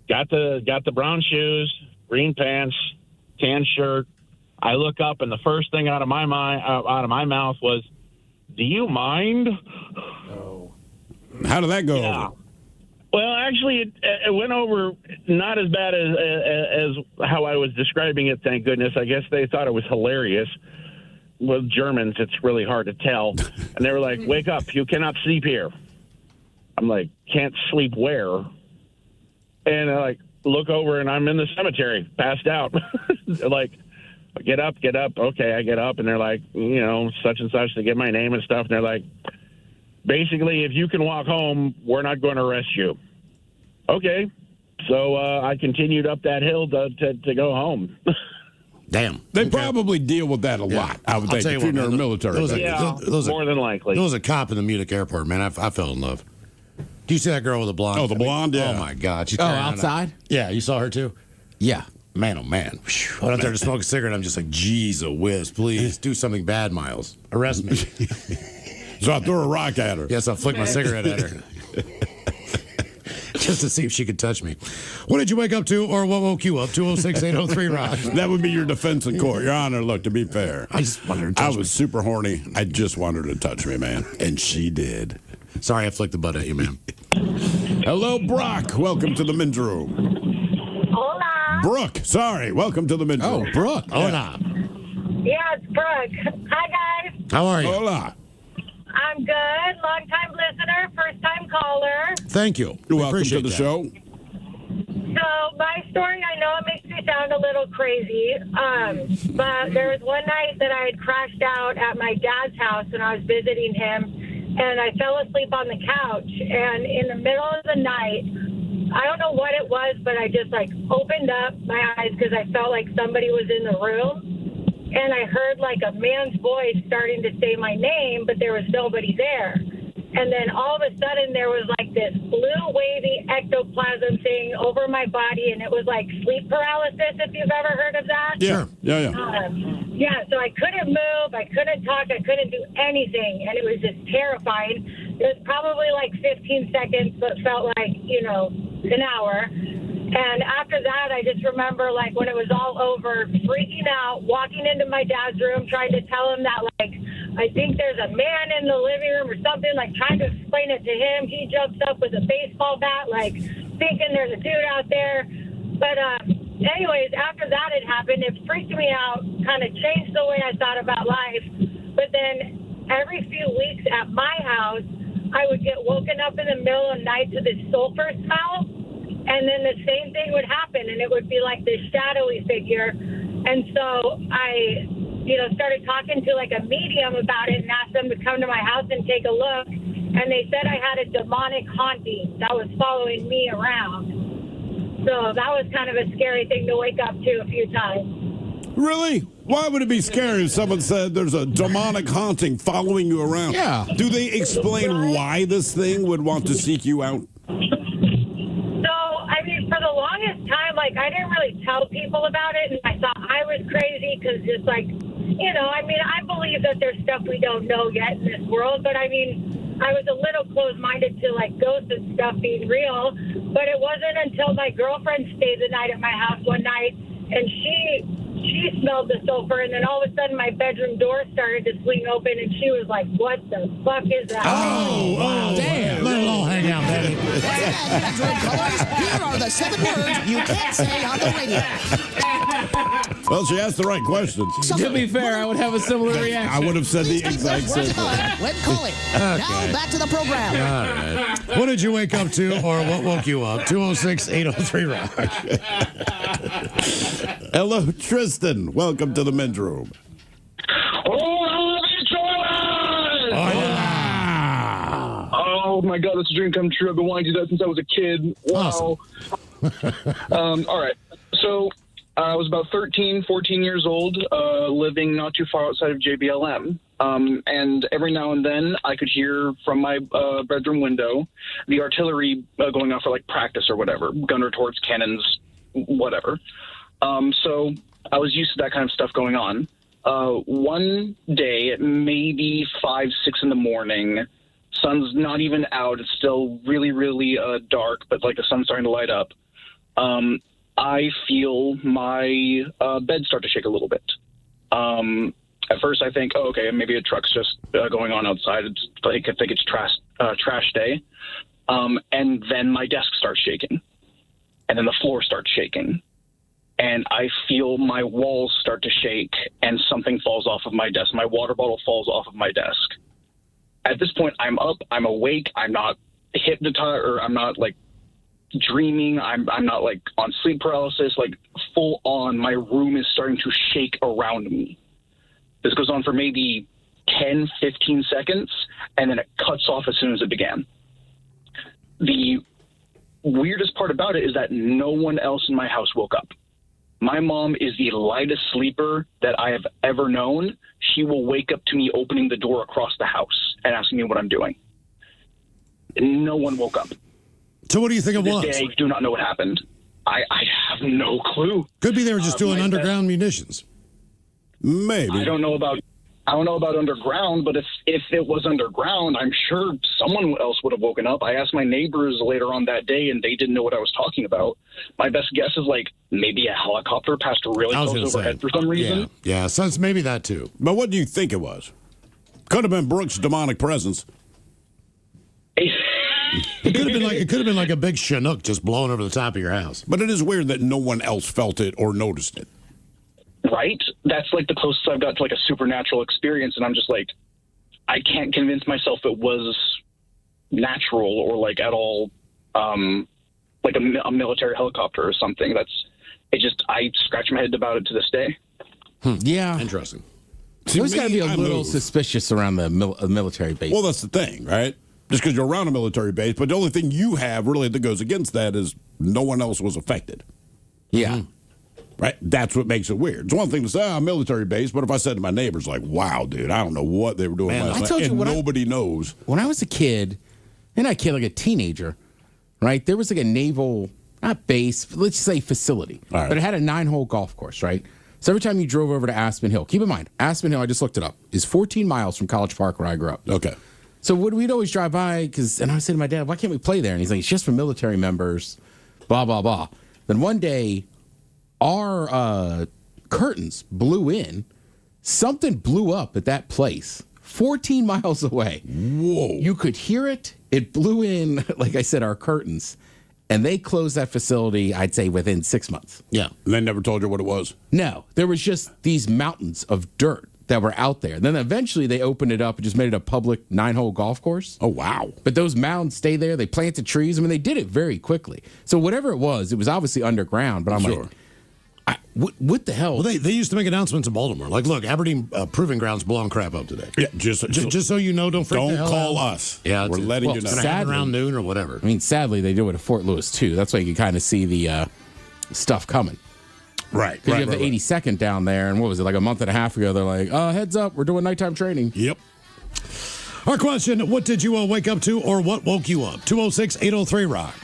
V: got the brown shoes, green pants, tan shirt. I look up, and the first thing out of my mouth was, "Do you mind?"
A: How did that go over?
V: Well, actually, it went over not as bad as how I was describing it, thank goodness. I guess they thought it was hilarious. With Germans, it's really hard to tell. And they were like, "Wake up, you cannot sleep here." I'm like, "Can't sleep where?" And I look over, and I'm in the cemetery, passed out. They're like, get up. Okay, I get up, and they're like, such and such. They get my name and stuff, and they're like, basically, if you can walk home, we're not going to arrest you. Okay. So I continued up that hill to go home.
B: Damn.
A: They probably deal with that a lot, I would think, if you're in the military.
V: More than likely.
B: There was a cop in the Munich airport, man. I fell in love. Do you see that girl with the blonde?
A: Oh, the blonde, yeah.
B: Oh, my God. She's
F: outside?
B: Yeah, you saw her, too?
F: Yeah.
B: Man, oh, man. I went out there to smoke a cigarette, I'm just like, geez, a whiz, please. Do something bad, Miles. Arrest me.
A: So I threw a rock at her.
B: Yes, I flicked my cigarette at her. Just to see if she could touch me. What did you wake up to, or what woke you up? 206-803-ROCK.
A: That would be your defense in court. Your Honor, look, to be fair,
B: I just wanted her to touch me.
A: I was super horny. I just wanted her to touch me, man. And she did.
B: Sorry I flicked the butt at you, man.
A: Hello, Brock. Welcome to the men's room.
H: Hola.
A: Brooke, sorry. Welcome to the men's room.
F: Oh, Brooke.
B: Hola.
H: Yeah, it's Brooke. Hi, guys.
B: How are you?
A: Hola.
H: I'm good. Long-time listener, first-time caller.
B: Thank you.
A: Welcome to the show.
H: So my story, I know it makes me sound a little crazy, but there was one night that I had crashed out at my dad's house when I was visiting him, and I fell asleep on the couch. And in the middle of the night, I don't know what it was, but I just opened up my eyes because I felt like somebody was in the room. And I heard a man's voice starting to say my name, but there was nobody there. And then all of a sudden there was this blue wavy ectoplasm thing over my body, and it was like sleep paralysis, if you've ever heard of that.
A: Yeah, yeah.
H: So I couldn't move, I couldn't talk, I couldn't do anything, and it was just terrifying. It was probably 15 seconds, but felt like, an hour. And after that, I just remember, when it was all over, freaking out, walking into my dad's room, trying to tell him that, I think there's a man in the living room or something, trying to explain it to him. He jumps up with a baseball bat, thinking there's a dude out there. But anyways, after that had happened, it freaked me out, kind of changed the way I thought about life. But then every few weeks at my house, I would get woken up in the middle of the night to this sulfur smell. And then the same thing would happen, and it would be like this shadowy figure. And so I, started talking to like a medium about it and asked them to come to my house and take a look. And they said I had a demonic haunting that was following me around. So that was kind of a scary thing to wake up to a few times.
A: Really? Why would it be scary if someone said there's a demonic haunting following you around?
F: Yeah.
A: Do they explain why this thing would want to seek you out?
H: For the longest time, I didn't really tell people about it, and I thought I was crazy because I believe that there's stuff we don't know yet in this world, but I was a little closed-minded to, ghosts and stuff being real, but it wasn't until my girlfriend stayed the night at my house one night, and she smelled the sulfur, and then all of a sudden my bedroom door started to swing open, and she was like, "What the fuck is that?"
B: Oh, damn. Let it all hang out, baby.
I: Here are the 7 words you can't say on the radio.
A: Well, she asked the right questions.
F: To be fair, I would have a similar reaction.
A: I would have said the exact same thing.
I: When calling. Now back to the program.
B: All right. What did you wake up to, or what woke you up? 206-803-ROCK.
A: Hello, Tristan. Welcome to the men's room.
J: Oh my God, that's a dream come true. I've been wanting to do that since I was a kid. Wow. Awesome. All right. So I was about 13, 14 years old, living not too far outside of JBLM. And every now and then I could hear from my bedroom window the artillery going off for practice or whatever, gun retorts, cannons, whatever. So I was used to that kind of stuff going on. One day at maybe 5, 6 in the morning, sun's not even out. It's still really, really dark, but the sun's starting to light up. I feel my bed start to shake a little bit. At first I think, oh, okay, maybe a truck's just going on outside. It's I think it's trash day. And then my desk starts shaking. And then the floor starts shaking. And I feel my walls start to shake and something falls off of my desk. My water bottle falls off of my desk. At this point, I'm up, I'm awake, I'm not hypnotized, or I'm not dreaming, I'm not on sleep paralysis, full on, my room is starting to shake around me. This goes on for maybe 10, 15 seconds, and then it cuts off as soon as it began. The weirdest part about it is that no one else in my house woke up. My mom is the lightest sleeper that I have ever known. She will wake up to me opening the door across the house and asking me what I'm doing. No one woke up.
B: So what do you think it was?
J: To this day, I do not know what happened. I have no clue.
B: Could be they were just doing underground munitions.
A: Maybe.
J: I don't know about underground, but if it was underground, I'm sure someone else would have woken up. I asked my neighbors later on that day, and they didn't know what I was talking about. My best guess is maybe a helicopter passed really close overhead for some reason.
B: Yeah, so it's maybe that too.
A: But what do you think it was? Could have been Brooks' demonic presence.
B: It could have been like a big Chinook just blowing over the top of your house.
A: But it is weird that no one else felt it or noticed it.
J: Right? That's the closest I've got to a supernatural experience, and I'm just I can't convince myself it was natural or at all a military helicopter or something. I scratch my head about it to this day.
F: Yeah.
B: Interesting.
F: You always got to be a little suspicious around the military base.
A: Well, that's the thing, right? Just because you're around a military base, but the only thing you have really that goes against that is no one else was affected.
F: Yeah.
A: Mm-hmm. Right? That's what makes it weird. It's one thing to say, I'm military base, but if I said to my neighbors, wow, dude, I don't know what they were doing last night, and nobody knows.
F: When I was a kid, and a teenager, right, there was a naval, not base, let's say facility,
A: right.
F: But it had a 9-hole golf course, right? So every time you drove over to Aspen Hill, keep in mind, Aspen Hill, I just looked it up, is 14 miles from College Park where I grew up.
A: Okay.
F: So we'd always drive by, and I would say to my dad, why can't we play there? And he's like, it's just for military members, blah, blah, blah. Then one day, our curtains blew in. Something blew up at that place 14 miles away.
A: Whoa.
F: You could hear it. It blew in, like I said, our curtains. And they closed that facility, I'd say, within 6 months.
B: Yeah.
A: They never told you what it was?
F: No. There was just these mountains of dirt that were out there. Then eventually they opened it up and just made it a public 9-hole golf course.
A: Oh, wow.
F: But those mounds stay there. They planted trees. I mean, they did it very quickly. So whatever it was obviously underground. But I'm like, what the hell?
B: Well, they used to make announcements in Baltimore. Like, look, Aberdeen Proving Grounds blowing crap up today.
A: Yeah, just
B: so you know, don't freak the hell
A: call
B: out.
A: us.
B: Yeah,
A: we're letting you know.
B: It's going to happen around noon or whatever.
F: I mean, sadly, they do it at Fort Lewis, too. That's why you can kind of see the stuff coming.
A: Right.
F: Because you have the 82nd down there, and what was it, like a month and a half ago, they're like, heads up, we're doing nighttime training.
A: Yep.
B: Our question, what did you wake up to, or what woke you up? 206-803-ROCK.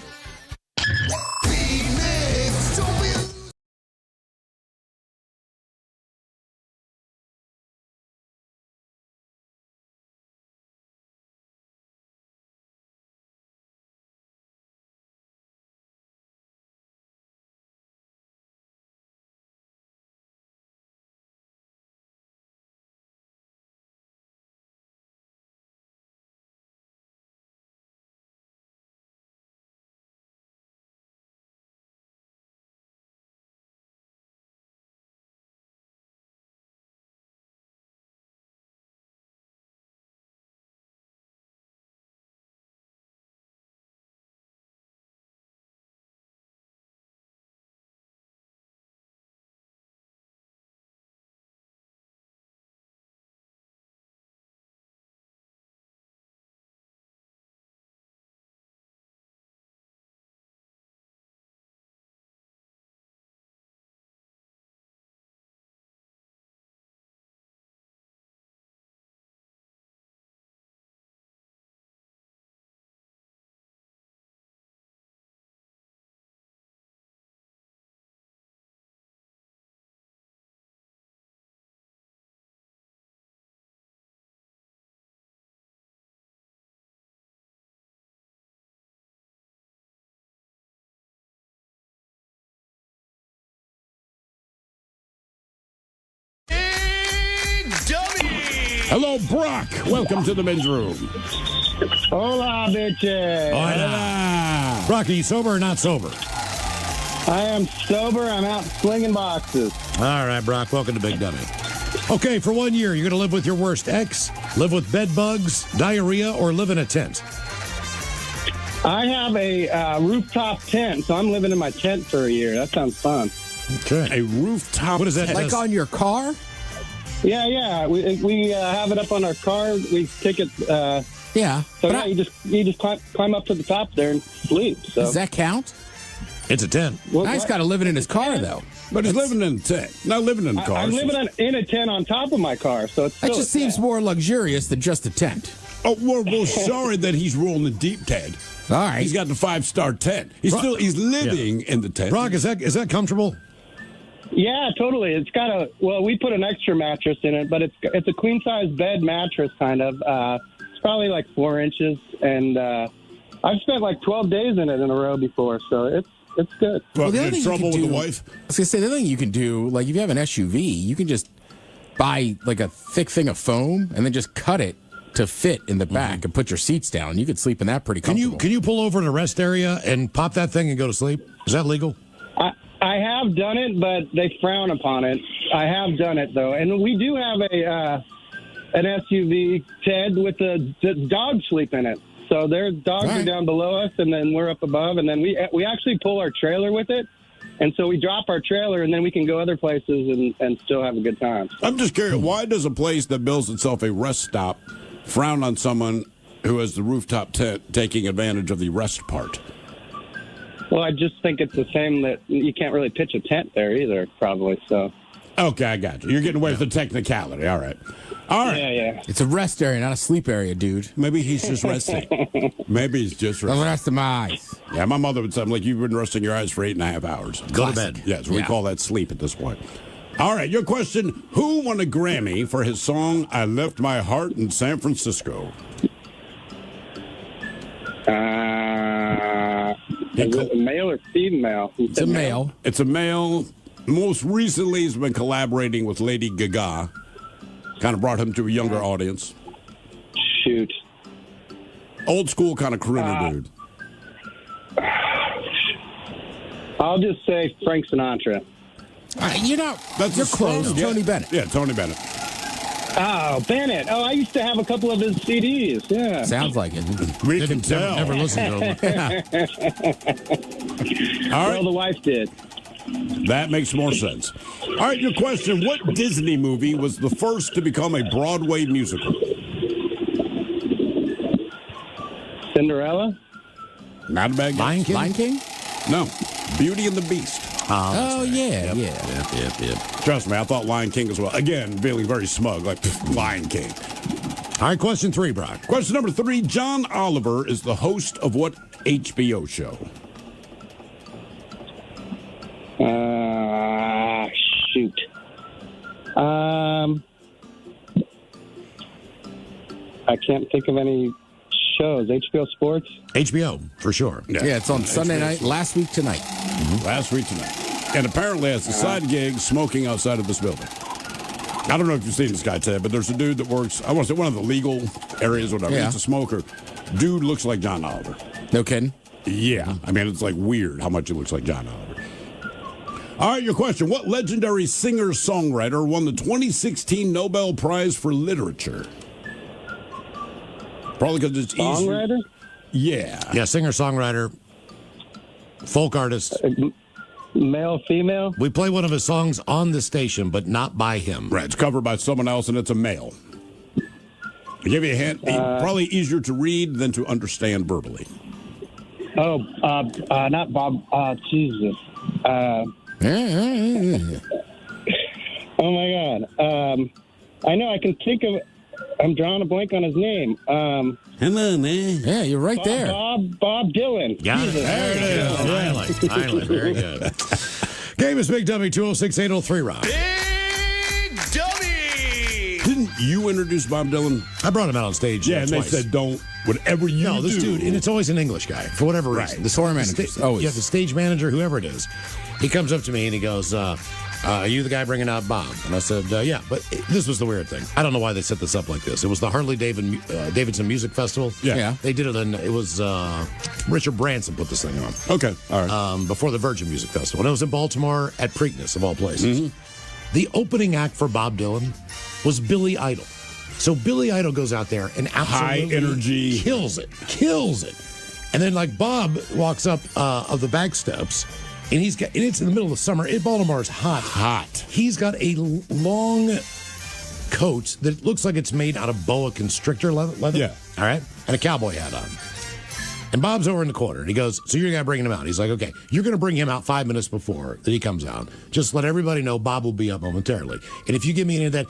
A: Hello, Brock. Welcome to the men's room.
K: Hola, bitches.
B: Hola. Brock, are you sober or not sober?
K: I am sober. I'm out slinging boxes.
B: All right, Brock. Welcome to Big Dummy. Okay, for 1 year, you're going to live with your worst ex, live with bed bugs, diarrhea, or live in a tent?
K: I have a rooftop tent, so I'm living in my tent for a year. That sounds fun.
B: Okay.
A: A rooftop
B: What is that?
F: Like on your car?
K: Yeah. We have it up on our car. We take it.
F: Yeah.
K: So yeah, you just climb up to the top there and sleep. So
F: Does that count?
B: It's a tent.
K: Well,
F: Nice got to live in his car, though.
A: But he's living in a tent, not living in a car.
K: I'm living in a tent on top of my car, so it's
F: That
K: still
F: just seems more luxurious than just a tent.
A: Oh, we're sorry that he's rolling the deep tent.
F: All right.
A: He's got the 5-star tent. He's living in the tent.
B: Brock, is that comfortable?
K: Yeah, totally. It's got we put an extra mattress in it, but it's a queen size bed mattress kind of. It's probably like 4 inches, and I've spent like 12 days in it in a row before, so it's good.
A: Well, the other thing trouble with the wife?
F: I was gonna say the other thing you can do, like if you have an SUV, you can just buy like a thick thing of foam and then just cut it to fit in the back and put your seats down. You could sleep in that pretty comfortable.
B: Can you pull over in a rest area and pop that thing and go to sleep? Is that legal?
K: I have done it, but they frown upon it. I have done it, though. And we do have an SUV, Ted, with the dogs sleep in it. So their dogs are down below us, and then we're up above. And then we actually pull our trailer with it. And so we drop our trailer, and then we can go other places and still have a good time.
A: I'm just curious, why does a place that bills itself a rest stop frown on someone who has the rooftop tent taking advantage of the rest part?
K: Well, I just think it's the same that you can't really pitch a tent there either, probably. So.
A: Okay, I got you. You're getting away with the technicality. All right.
K: Yeah.
F: It's a rest area, not a sleep area, dude.
A: Maybe he's just resting. Maybe he's just resting.
F: I'm resting my eyes.
A: Yeah, my mother would say, like, you've been resting your eyes for 8.5 hours.
B: Go to bed.
A: Yes, we call that sleep at this point. All right, your question, who won a Grammy for his song, I Left My Heart in San Francisco?
K: Is it a male or female?
F: It's a male.
A: It's a male. Most recently, he's been collaborating with Lady Gaga. Kind of brought him to a younger audience.
K: Shoot.
A: Old school kind of crooner dude.
K: I'll just say Frank Sinatra.
F: You're close.
A: Yeah.
F: Tony Bennett.
A: Yeah, Tony Bennett.
K: Oh, Bennett. Oh, I used to have a couple of his CDs. Yeah.
F: Sounds like it.
A: We can tell.
B: Never listened to him.
A: All right.
K: Well, the wife did.
A: That makes more sense. All right, your question. What Disney movie was the first to become a Broadway musical?
K: Cinderella?
A: Not a bad guess.
F: Lion King?
A: No. Beauty and the Beast.
F: Oh, yeah.
B: Yep.
A: Trust me, I thought Lion King as well. Again, feeling very smug, like Lion King.
B: All right, question 3, Brock.
A: Question number 3. John Oliver is the host of what HBO show?
K: Shoot. I can't think of any shows. HBO Sports?
B: HBO, for sure.
F: Yeah, it's on Sunday night, last week tonight.
A: Last week tonight. And apparently has a side gig smoking outside of this building. I don't know if you've seen this guy, Ted, but there's a dude that works, I want to say one of the legal areas, whatever.
F: Yeah.
A: He's a smoker. Dude looks like John Oliver.
F: No kidding?
A: Yeah. I mean, it's like weird how much he looks like John Oliver. All right, your question. What legendary singer-songwriter won the 2016 Nobel Prize for Literature? Probably because it's easy.
K: Songwriter?
A: Yeah.
B: Singer-songwriter, folk artist.
K: Male, female?
B: We play one of his songs on the station, but not by him.
A: Right, it's covered by someone else, and it's a male. I'll give you a hint. Probably easier to read than to understand verbally.
K: Not Bob. Jesus. Oh, my God. I know, I can think of... I'm drawing a blank on his name.
A: Hello, man.
F: Yeah, you're right there.
K: Bob Dylan.
B: Got it.
K: Jesus.
B: There it is. Finally. Very good. Game is Big Dummy 206-803, Rob.
L: Big Dummy!
A: Didn't you introduce Bob Dylan?
B: I brought him out on stage.
A: Yeah, and
B: twice.
A: they said, don't, whatever you do.
B: No, this dude, and it's always an English guy, for whatever reason.
F: The tour manager.
B: Yeah, the stage manager, whoever it is. He comes up to me and he goes, are you the guy bringing out Bob? And I said, yeah. But this was the weird thing. I don't know why they set this up like this. It was the Harley Davidson Music Festival.
A: Yeah.
B: They did it, and it was Richard Branson put this thing on.
A: Okay, all right.
B: Before the Virgin Music Festival. And it was in Baltimore at Preakness, of all places.
A: Mm-hmm.
B: The opening act for Bob Dylan was Billy Idol. So Billy Idol goes out there and absolutely
A: high energy
B: kills it. And then like Bob walks up of the back steps, and it's in the middle of the summer. Baltimore's hot. He's got a long coat that looks like it's made out of boa constrictor leather.
A: Yeah.
B: All right. And a cowboy hat on. And Bob's over in the corner. And he goes, so you're going to bring him out. He's like, okay, you're going to bring him out 5 minutes before that he comes out. Just let everybody know Bob will be up momentarily. And if you give me any of that,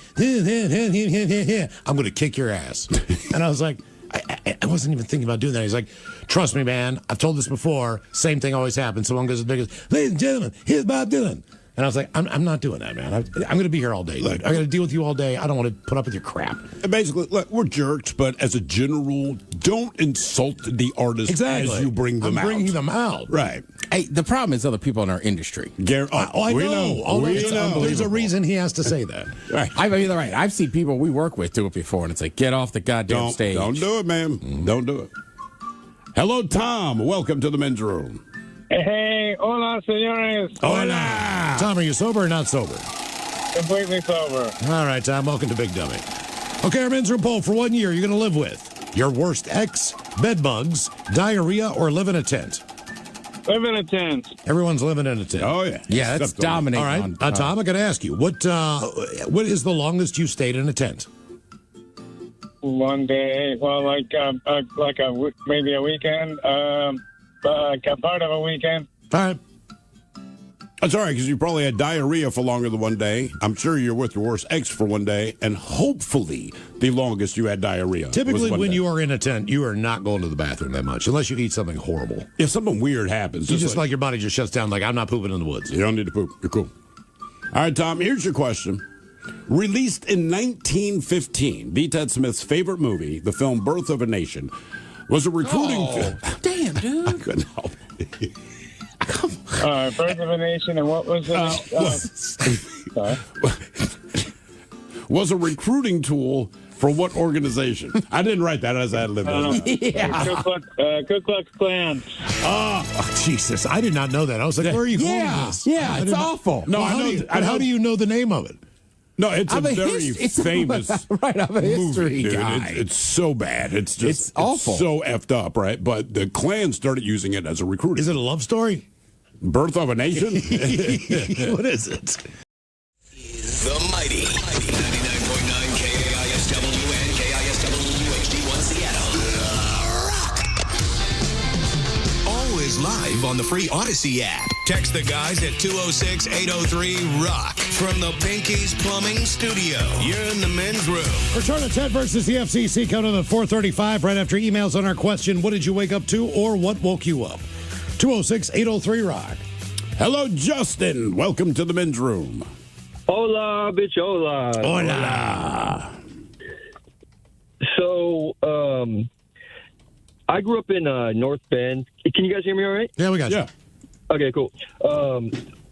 B: I'm going to kick your ass. And I was like, I wasn't even thinking about doing that. He's like, trust me, man. I've told this before. Same thing always happens. Someone goes, ladies and gentlemen, here's Bob Dylan. And I was like, I'm not doing that, man. I'm going to be here all day. Dude. I got to deal with you all day. I don't want to put up with your crap.
A: Basically, look, we're jerks, but as a general, don't insult the artist as you bring them out.
B: I'm bringing them out.
A: Right.
F: Hey, the problem is other people in our industry.
B: I know.
A: We know.
B: There's a reason he has to say that.
A: Right.
F: I mean, right. I've seen people we work with do it before, and it's like, get off the goddamn stage.
A: Don't do it, man.
B: Mm-hmm.
A: Don't do it. Hello, Tom. Welcome to the men's room.
N: Hey, hola, señores.
A: Hola.
B: Tom, are you sober or not sober?
N: Completely sober.
B: All right, Tom. Welcome to Big Dummy. Okay, our men's room poll for 1 year. You're going to live with your worst ex, bed bugs, diarrhea, or live in a tent.
N: Live in a tent.
B: Everyone's living in a tent.
A: Oh, yeah.
F: Yeah, that's dominating.
B: All right, Tom, I got to ask you, what is the longest you stayed in a tent?
N: One day, well, maybe a weekend, like a part of a weekend.
B: All right.
A: That's all right, because you probably had diarrhea for longer than 1 day. I'm sure you're with your worst ex for 1 day, and hopefully the longest you had diarrhea.
B: Typically, when you are in a tent, you are not going to the bathroom that much, unless you eat something horrible.
A: If something weird happens.
B: You just like your body just shuts down, like, I'm not pooping in the woods.
A: You don't need to poop. You're cool. All right, Tom, here's your question. Released in 1915, B. Ted Smith's favorite movie, the film Birth of a Nation, was a recruiting...
F: Damn, dude.
A: I couldn't help it.
N: Birth of a Nation, and what was it?
A: Was a recruiting tool for what organization? I didn't write that as I had lived.
N: Ku Klux Klan.
B: Oh, Jesus. I did not know that. I was like, where are you going with this?
F: Yeah, it's awful.
B: No, how do you know the name of it?
A: No, it's a very famous
F: right, I'm a history
A: movie,
F: guy.
A: It's so bad. It's just
F: It's awful.
A: so effed up, right? But the Klan started using it as a recruiting.
B: Is it a love story?
A: Birth of a Nation?
B: What is it?
L: The mighty 99.9 KISW and KISW HD1 Seattle. Always live on the free Odyssey app. Text the guys at 206-803-ROCK from the Pinky's Plumbing Studio. You're in the men's room.
B: Return to Ted versus the FCC coming up at 4:35 right after emails on our question, what did you wake up to or what woke you up? 206-803-ROCK.
A: Hello, Justin. Welcome to the men's room.
G: Hola, bichola.
A: Hola.
G: So, I grew up in North Bend. Can you guys hear me all right?
B: Yeah, we got you.
G: Okay, cool.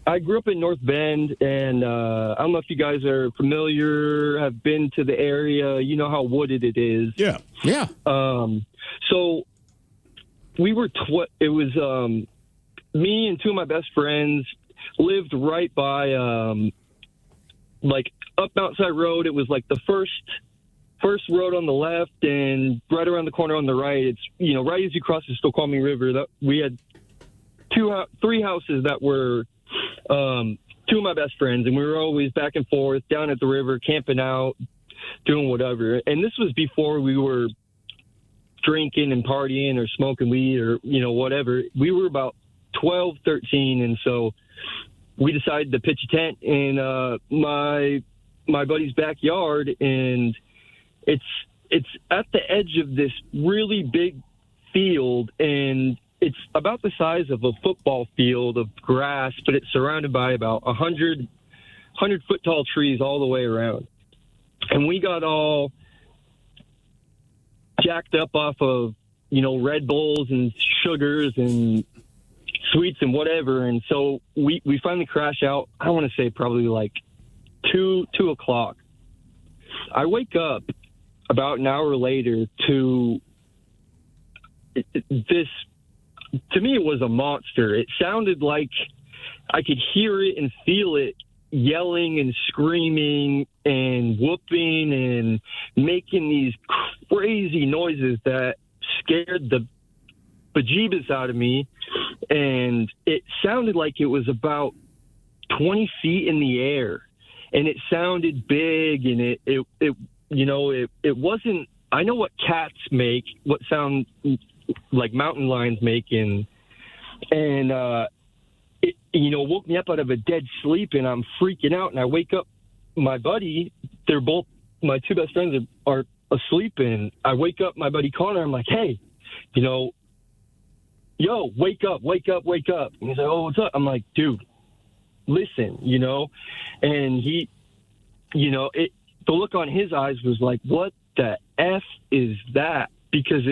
G: I grew up in North Bend, and I don't know if you guys are familiar, have been to the area. You know how wooded it is.
A: Yeah.
F: Yeah.
G: So we were, it was me and two of my best friends lived right by, like, up Mountside Road. It was like the first road on the left, and right around the corner on the right, it's, you know, right as you cross the Snoqualmie River, that we had three houses that were two of my best friends, and we were always back and forth down at the river, camping out, doing whatever. And this was before we were drinking and partying or smoking weed or, you know, whatever. We were about 12, 13, and so we decided to pitch a tent in my buddy's backyard, and it's at the edge of this really big field, and it's about the size of a football field of grass, but it's surrounded by about 100-foot tall trees all the way around. And we got all jacked up off of, you know, Red Bulls and sugars and sweets and whatever. And so we finally crash out. I want to say probably like 2 o'clock. I wake up about an hour later to this. To me, it was a monster. It sounded like I could hear it and feel it yelling and screaming and whooping and making these crazy noises that scared the bejeebus out of me. And it sounded like it was about 20 feet in the air. And it sounded big, and it wasn't. I know what cats make, what sound like mountain lions make, and it, you know, woke me up out of a dead sleep, and I'm freaking out, and I wake up my buddy. They're both, my two best friends are asleep, and I wake up my buddy Connor. I'm like, hey, you know, yo, wake up. And he's like, oh, what's up? I'm like, dude, listen, you know. And he, you know, the look on his eyes was like, what the F is that? Because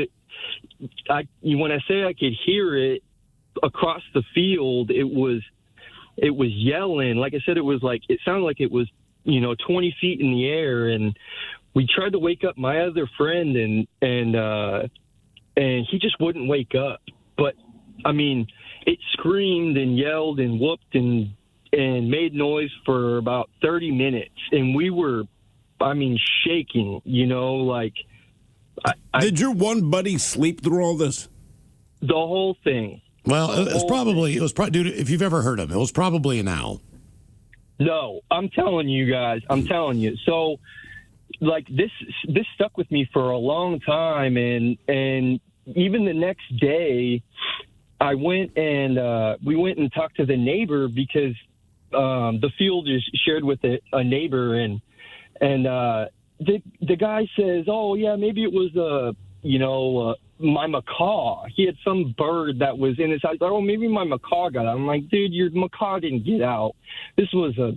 G: when I say I could hear it across the field, it was yelling. Like I said, it sounded like it was, you know, 20 feet in the air. And we tried to wake up my other friend, and he just wouldn't wake up. But I mean, it screamed and yelled and whooped and made noise for about 30 minutes. And we were, I mean, shaking, you know, like.
A: Did your one buddy sleep through all this?
G: The whole thing.
B: Well, it was probably, dude, if you've ever heard of it, it was probably an owl.
G: No, I'm telling you guys, So, like, this stuck with me for a long time, and even the next day, I went and we went and talked to the neighbor, because the field is shared with a neighbor, and the guy says, oh yeah, maybe it was my macaw. He had some bird that was in his house. Oh, maybe my macaw got out. I'm like, dude, your macaw didn't get out. This was a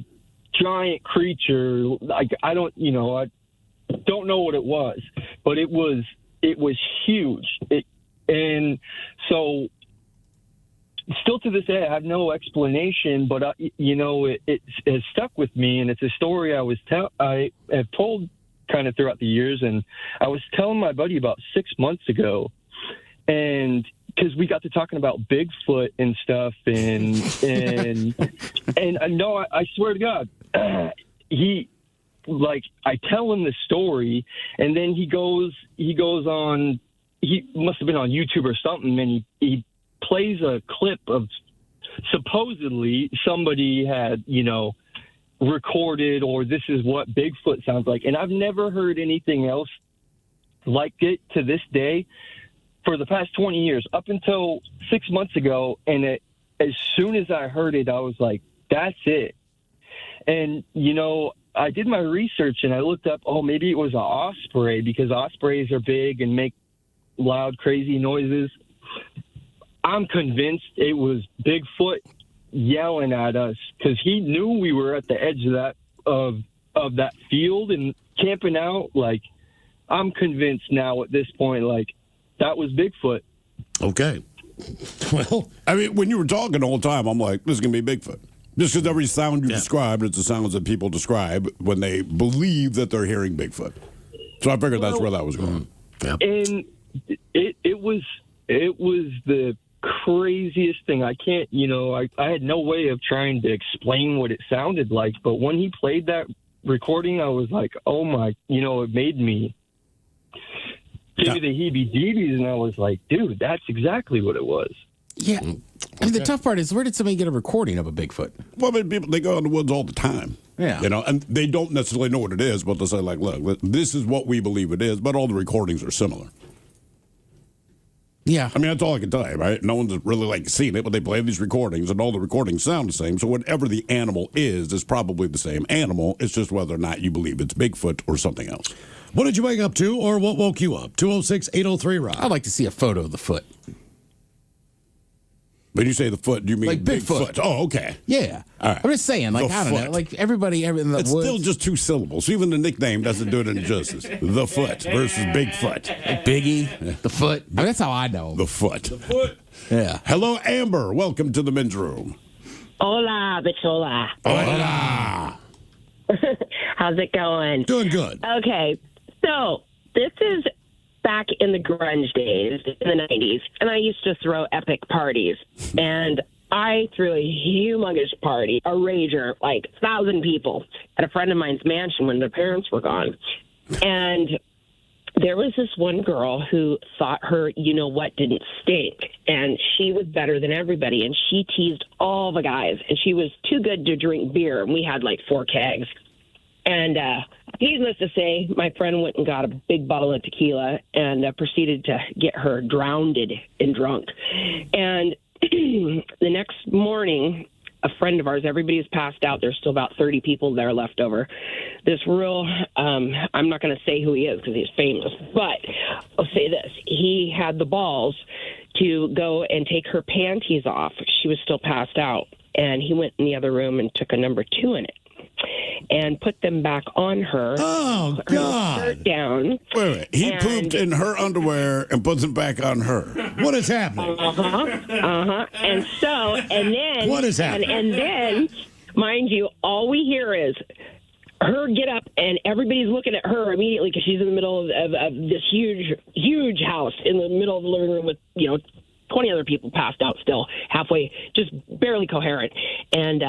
G: giant creature. Like, I don't know what it was, but it was huge. And so still to this day, I have no explanation, but it has stuck with me, and it's a story I have told kind of throughout the years. And I was telling my buddy about 6 months ago, and because we got to talking about Bigfoot and stuff, and no, I swear to God, he, like, I tell him the story, and then he goes on. He must have been on YouTube or something, and he plays a clip of supposedly somebody had, recorded, or this is what Bigfoot sounds like. And I've never heard anything else like it to this day for the past 20 years, up until 6 months ago. And as soon as I heard it, I was like, that's it. And, I did my research and I looked up, maybe it was an osprey, because ospreys are big and make loud, crazy noises. I'm convinced it was Bigfoot yelling at us, because he knew we were at the edge of that field and camping out. Like, I'm convinced now at this point, like, that was Bigfoot.
B: Okay. Well,
A: I mean, when you were talking all the time, I'm like, this is going to be Bigfoot. Just because every sound you described, it's the sounds that people describe when they believe that they're hearing Bigfoot. So I figured that's where that was going.
B: Yeah.
G: And it was the craziest thing. I can't, I had no way of trying to explain what it sounded like, but when he played that recording, I was like, oh my, it made me give me the heebie-jeebies, and I was like, dude, that's exactly what it was.
F: Yeah. I mean, the tough part is, where did somebody get a recording of a Bigfoot?
A: Well, I mean, people, they go in the woods all the time.
F: Yeah.
A: And they don't necessarily know what it is, but they'll say, like, look, this is what we believe it is, but all the recordings are similar.
F: Yeah.
A: I mean, that's all I can tell you, right? No one's really, like, seen it, but they play these recordings, and all the recordings sound the same. So whatever the animal is probably the same animal. It's just whether or not you believe it's Bigfoot or something else.
B: What did you wake up to, or what woke you up? 206-803-ROCK.
F: I'd like to see a photo of the foot.
A: When you say the foot, do you mean
F: like Bigfoot?
A: Oh, okay.
F: Yeah.
A: All right.
F: I'm just saying, like,
A: The
F: I don't know,
A: foot.
F: like everybody in the
A: It's
F: woods.
A: still just two syllables. Even the nickname doesn't do it any justice. The foot versus Bigfoot.
F: Biggie, the foot. I mean, that's how I know.
A: The foot.
U: The foot.
F: Yeah.
A: Hello, Amber. Welcome to the men's room.
O: Hola, bichola.
A: Hola.
O: How's it going?
B: Doing good.
O: Okay, so this is back in the grunge days, in the 90s, and I used to throw epic parties. And I threw a humongous party, a rager, like 1,000 people, at a friend of mine's mansion when their parents were gone. And there was this one girl who thought her you-know-what didn't stink, and she was better than everybody, and she teased all the guys, and she was too good to drink beer, and we had like 4 kegs. And needless to say, my friend went and got a big bottle of tequila and proceeded to get her drowned and drunk. And the next morning, a friend of ours, everybody was passed out. There's still about 30 people there left over. This real, I'm not going to say who he is because he's famous, but I'll say this. He had the balls to go and take her panties off. She was still passed out. And he went in the other room and took a number 2 in it and put them back on her.
B: Oh,
O: put her
B: God.
O: Shirt down.
A: Wait. He pooped in her underwear and puts them back on her.
B: What is happening?
O: And so, and then...
B: What is happening?
O: And then, mind you, all we hear is her get up, and everybody's looking at her immediately because she's in the middle of this huge house in the middle of the living room with, 20 other people passed out still, halfway, just barely coherent. And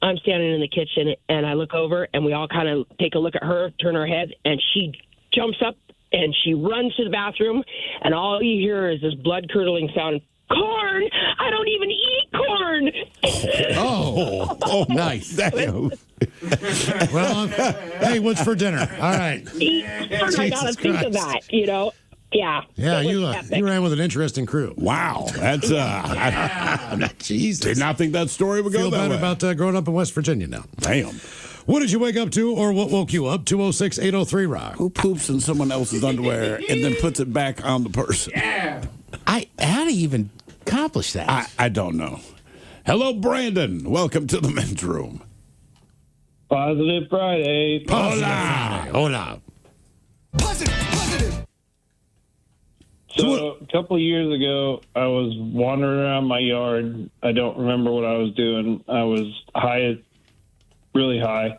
O: I'm standing in the kitchen, and I look over, and we all kind of take a look at her, turn our heads, and she jumps up, and she runs to the bathroom, and all you hear is this blood-curdling sound, corn! I don't even eat corn!
B: Oh,
F: nice.
B: Well, hey, what's for dinner? All right.
O: I got to think of that, Yeah.
B: Yeah, you ran with an interesting crew.
A: Wow. That's,
B: Jesus.
A: Did not think that story would go
B: Feel
A: that
B: better
A: way.
B: about growing up in West Virginia now.
A: Damn.
B: What did you wake up to, or what woke you up? 206-803-ROCK.
A: Who poops in someone else's underwear and then puts it back on the person?
F: How do you even accomplish that?
A: I don't know. Hello, Brandon. Welcome to the men's room.
P: Positive Friday.
B: Hola.
P: So a couple of years ago, I was wandering around my yard. I don't remember what I was doing. I was high, really high,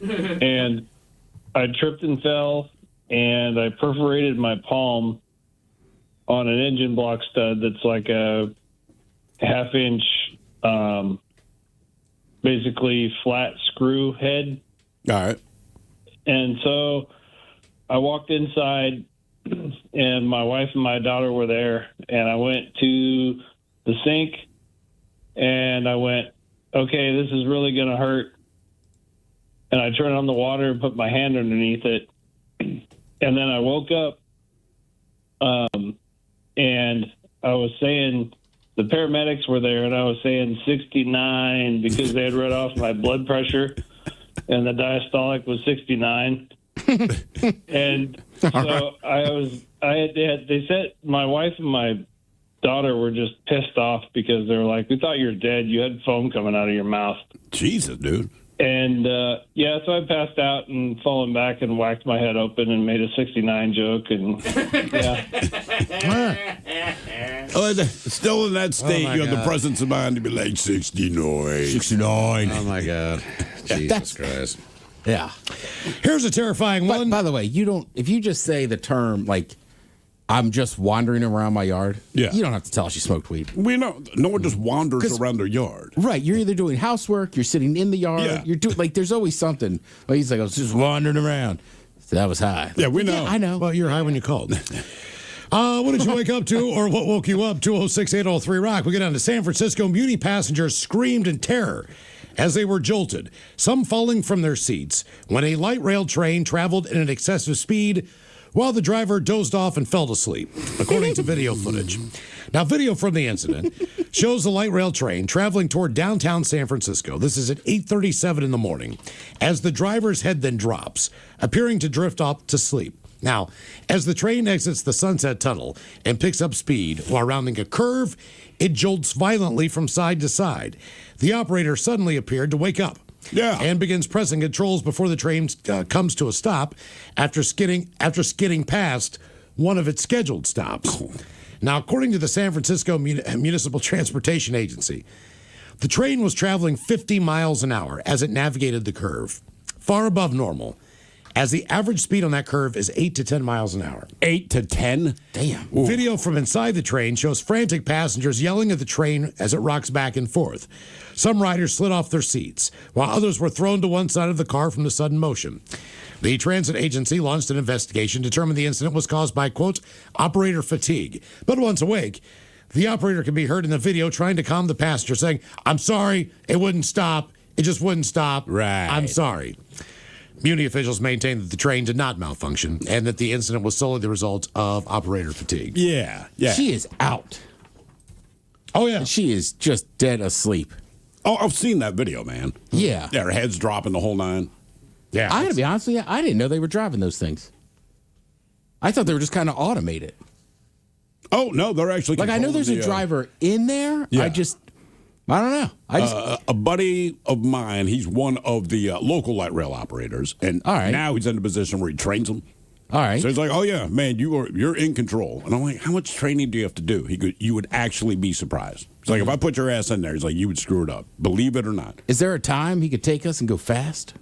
P: and I tripped and fell, and I perforated my palm on an engine block stud that's like a half-inch, basically flat screw head.
A: All right.
P: And so I walked inside, and my wife and my daughter were there, and I went to the sink, and I went, okay, this is really going to hurt. And I turned on the water and put my hand underneath it. And then I woke up, and I was saying, the paramedics were there, and I was saying 69 because they had read off my blood pressure, and the diastolic was 69. And so they said my wife and my daughter were just pissed off because they were like, we thought you were dead. You had foam coming out of your mouth.
A: Jesus, dude.
P: And, so I passed out and fallen back and whacked my head open and made a 69 joke. And,
A: Still in that state, you have the presence of mind to be like 69.
B: 69.
M: Oh, my God. Jesus Christ.
F: Yeah.
B: Here's a terrifying one.
F: By the way, if you just say the term, like, I'm just wandering around my yard, you don't have to tell us you smoked weed.
A: We know. No one just wanders around their yard.
F: Right. You're either doing housework, you're sitting in the yard, you're doing, like, there's always something. Like, he's like, I was just wandering around. So that was high.
A: Yeah, we know.
F: Yeah, I know.
B: Well, you're high when you called. What did you wake up to, or what woke you up? 206-803-ROCK. We get down to San Francisco. Muni passengers screamed in terror as they were jolted, some falling from their seats, when a light rail train traveled at an excessive speed while the driver dozed off and fell asleep, according to video footage. Now, video from the incident shows the light rail train traveling toward downtown San Francisco. This is at 8:37 in the morning, as the driver's head then drops, appearing to drift off to sleep. Now, as the train exits the Sunset Tunnel and picks up speed while rounding a curve, it jolts violently from side to side. The operator suddenly appeared to wake up. And begins pressing controls before the train comes to a stop after skidding past one of its scheduled stops. Now, according to the San Francisco Municipal Transportation Agency, the train was traveling 50 miles an hour as it navigated the curve, far above normal, as the average speed on that curve is 8 to 10 miles an hour.
A: 8 to 10?
F: Damn.
A: Ooh.
B: Video from inside the train shows frantic passengers yelling at the train as it rocks back and forth. Some riders slid off their seats, while others were thrown to one side of the car from the sudden motion. The transit agency launched an investigation, determined the incident was caused by, quote, operator fatigue. But once awake, the operator can be heard in the video trying to calm the passenger, saying, I'm sorry, it wouldn't stop. It just wouldn't stop.
A: Right.
B: I'm sorry. Muni officials maintain that the train did not malfunction and that the incident was solely the result of operator fatigue.
A: Yeah.
F: She is out.
B: Oh, yeah.
F: And she is just dead asleep.
A: Oh, I've seen that video, man.
F: Yeah.
A: Yeah, her head's dropping the whole nine.
B: Yeah.
F: I gotta be honest with you, I didn't know they were driving those things. I thought they were just kind of automated.
A: Oh, no, they're actually
F: like, I know there's a driver in there.
A: Yeah.
F: I don't know.
A: A buddy of mine, he's one of the local light rail operators, and now he's in a position where he trains them.
F: All right.
A: So he's like, "Oh yeah, man, you're in control." And I'm like, "How much training do you have to do?" He goes, "You would actually be surprised." It's like, if I put your ass in there, he's like, "You would screw it up, believe it or not."
F: Is there a time he could take us and go fast?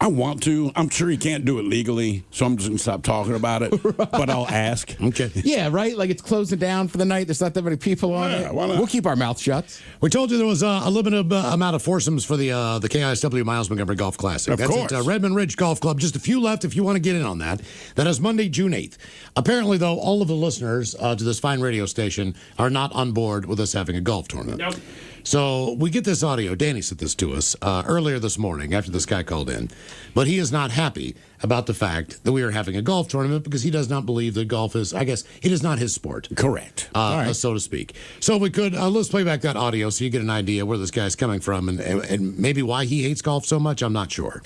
A: I want to. I'm sure he can't do it legally, so I'm just going to stop talking about it. But I'll ask.
B: Okay.
F: Yeah, right? Like, it's closing down for the night. There's not that many people on it.
A: Why not?
F: We'll keep our mouth shut.
B: We told you there was a limited amount of foursomes for the KISW Miles Montgomery Golf Classic.
A: Of course.
B: That's at Redmond Ridge Golf Club. Just a few left if you want to get in on that. That is Monday, June 8th. Apparently, though, all of the listeners to this fine radio station are not on board with us having a golf tournament.
A: Nope.
B: So we get this audio. Danny sent this to us earlier this morning after this guy called in. But he is not happy about the fact that we are having a golf tournament because he does not believe that golf is, I guess, it is not his sport.
A: Correct.
B: So to speak. So we could, let's play back that audio so you get an idea where this guy's coming from and maybe why he hates golf so much. I'm not sure.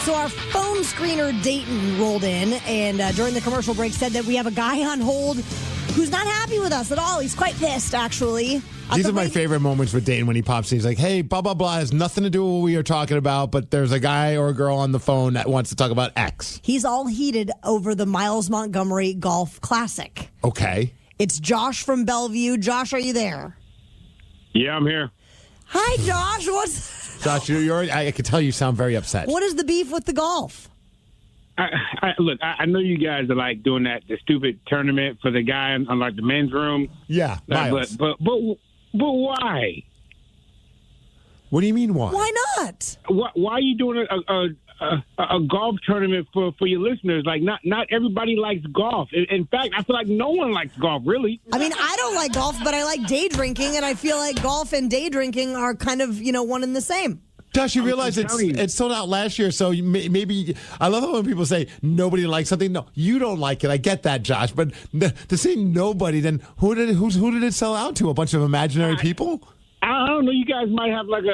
Q: So our phone screener Dayton rolled in and during the commercial break said that we have a guy on hold who's not happy with us at all. He's quite pissed, actually.
T: These are my favorite moments with Dayton when he pops in. He's like, hey, blah, blah, blah. Has nothing to do with what we are talking about, but there's a guy or a girl on the phone that wants to talk about X.
Q: He's all heated over the Miles Montgomery Golf Classic.
T: Okay.
Q: It's Josh from Bellevue. Josh, are you there?
P: Yeah, I'm here.
Q: Hi, Josh.
T: Josh, I can tell you sound very upset.
Q: What is the beef with the golf?
D: Look, I know you guys are like doing the stupid tournament for the guy on like the men's room.
T: Yeah,
D: but why?
T: What do you mean why?
Q: Why not?
D: Why are you doing a golf tournament for your listeners? Like, not everybody likes golf. In fact, I feel like no one likes golf, really.
Q: I mean, I don't like golf, but I like day drinking, and I feel like golf and day drinking are kind of, one and the same.
T: Josh, you realize it sold out last year, so maybe I love it when people say nobody likes something. No, you don't like it. I get that, Josh, but to say nobody, then who did it sell out to? A bunch of imaginary people?
D: I don't know. You guys might have like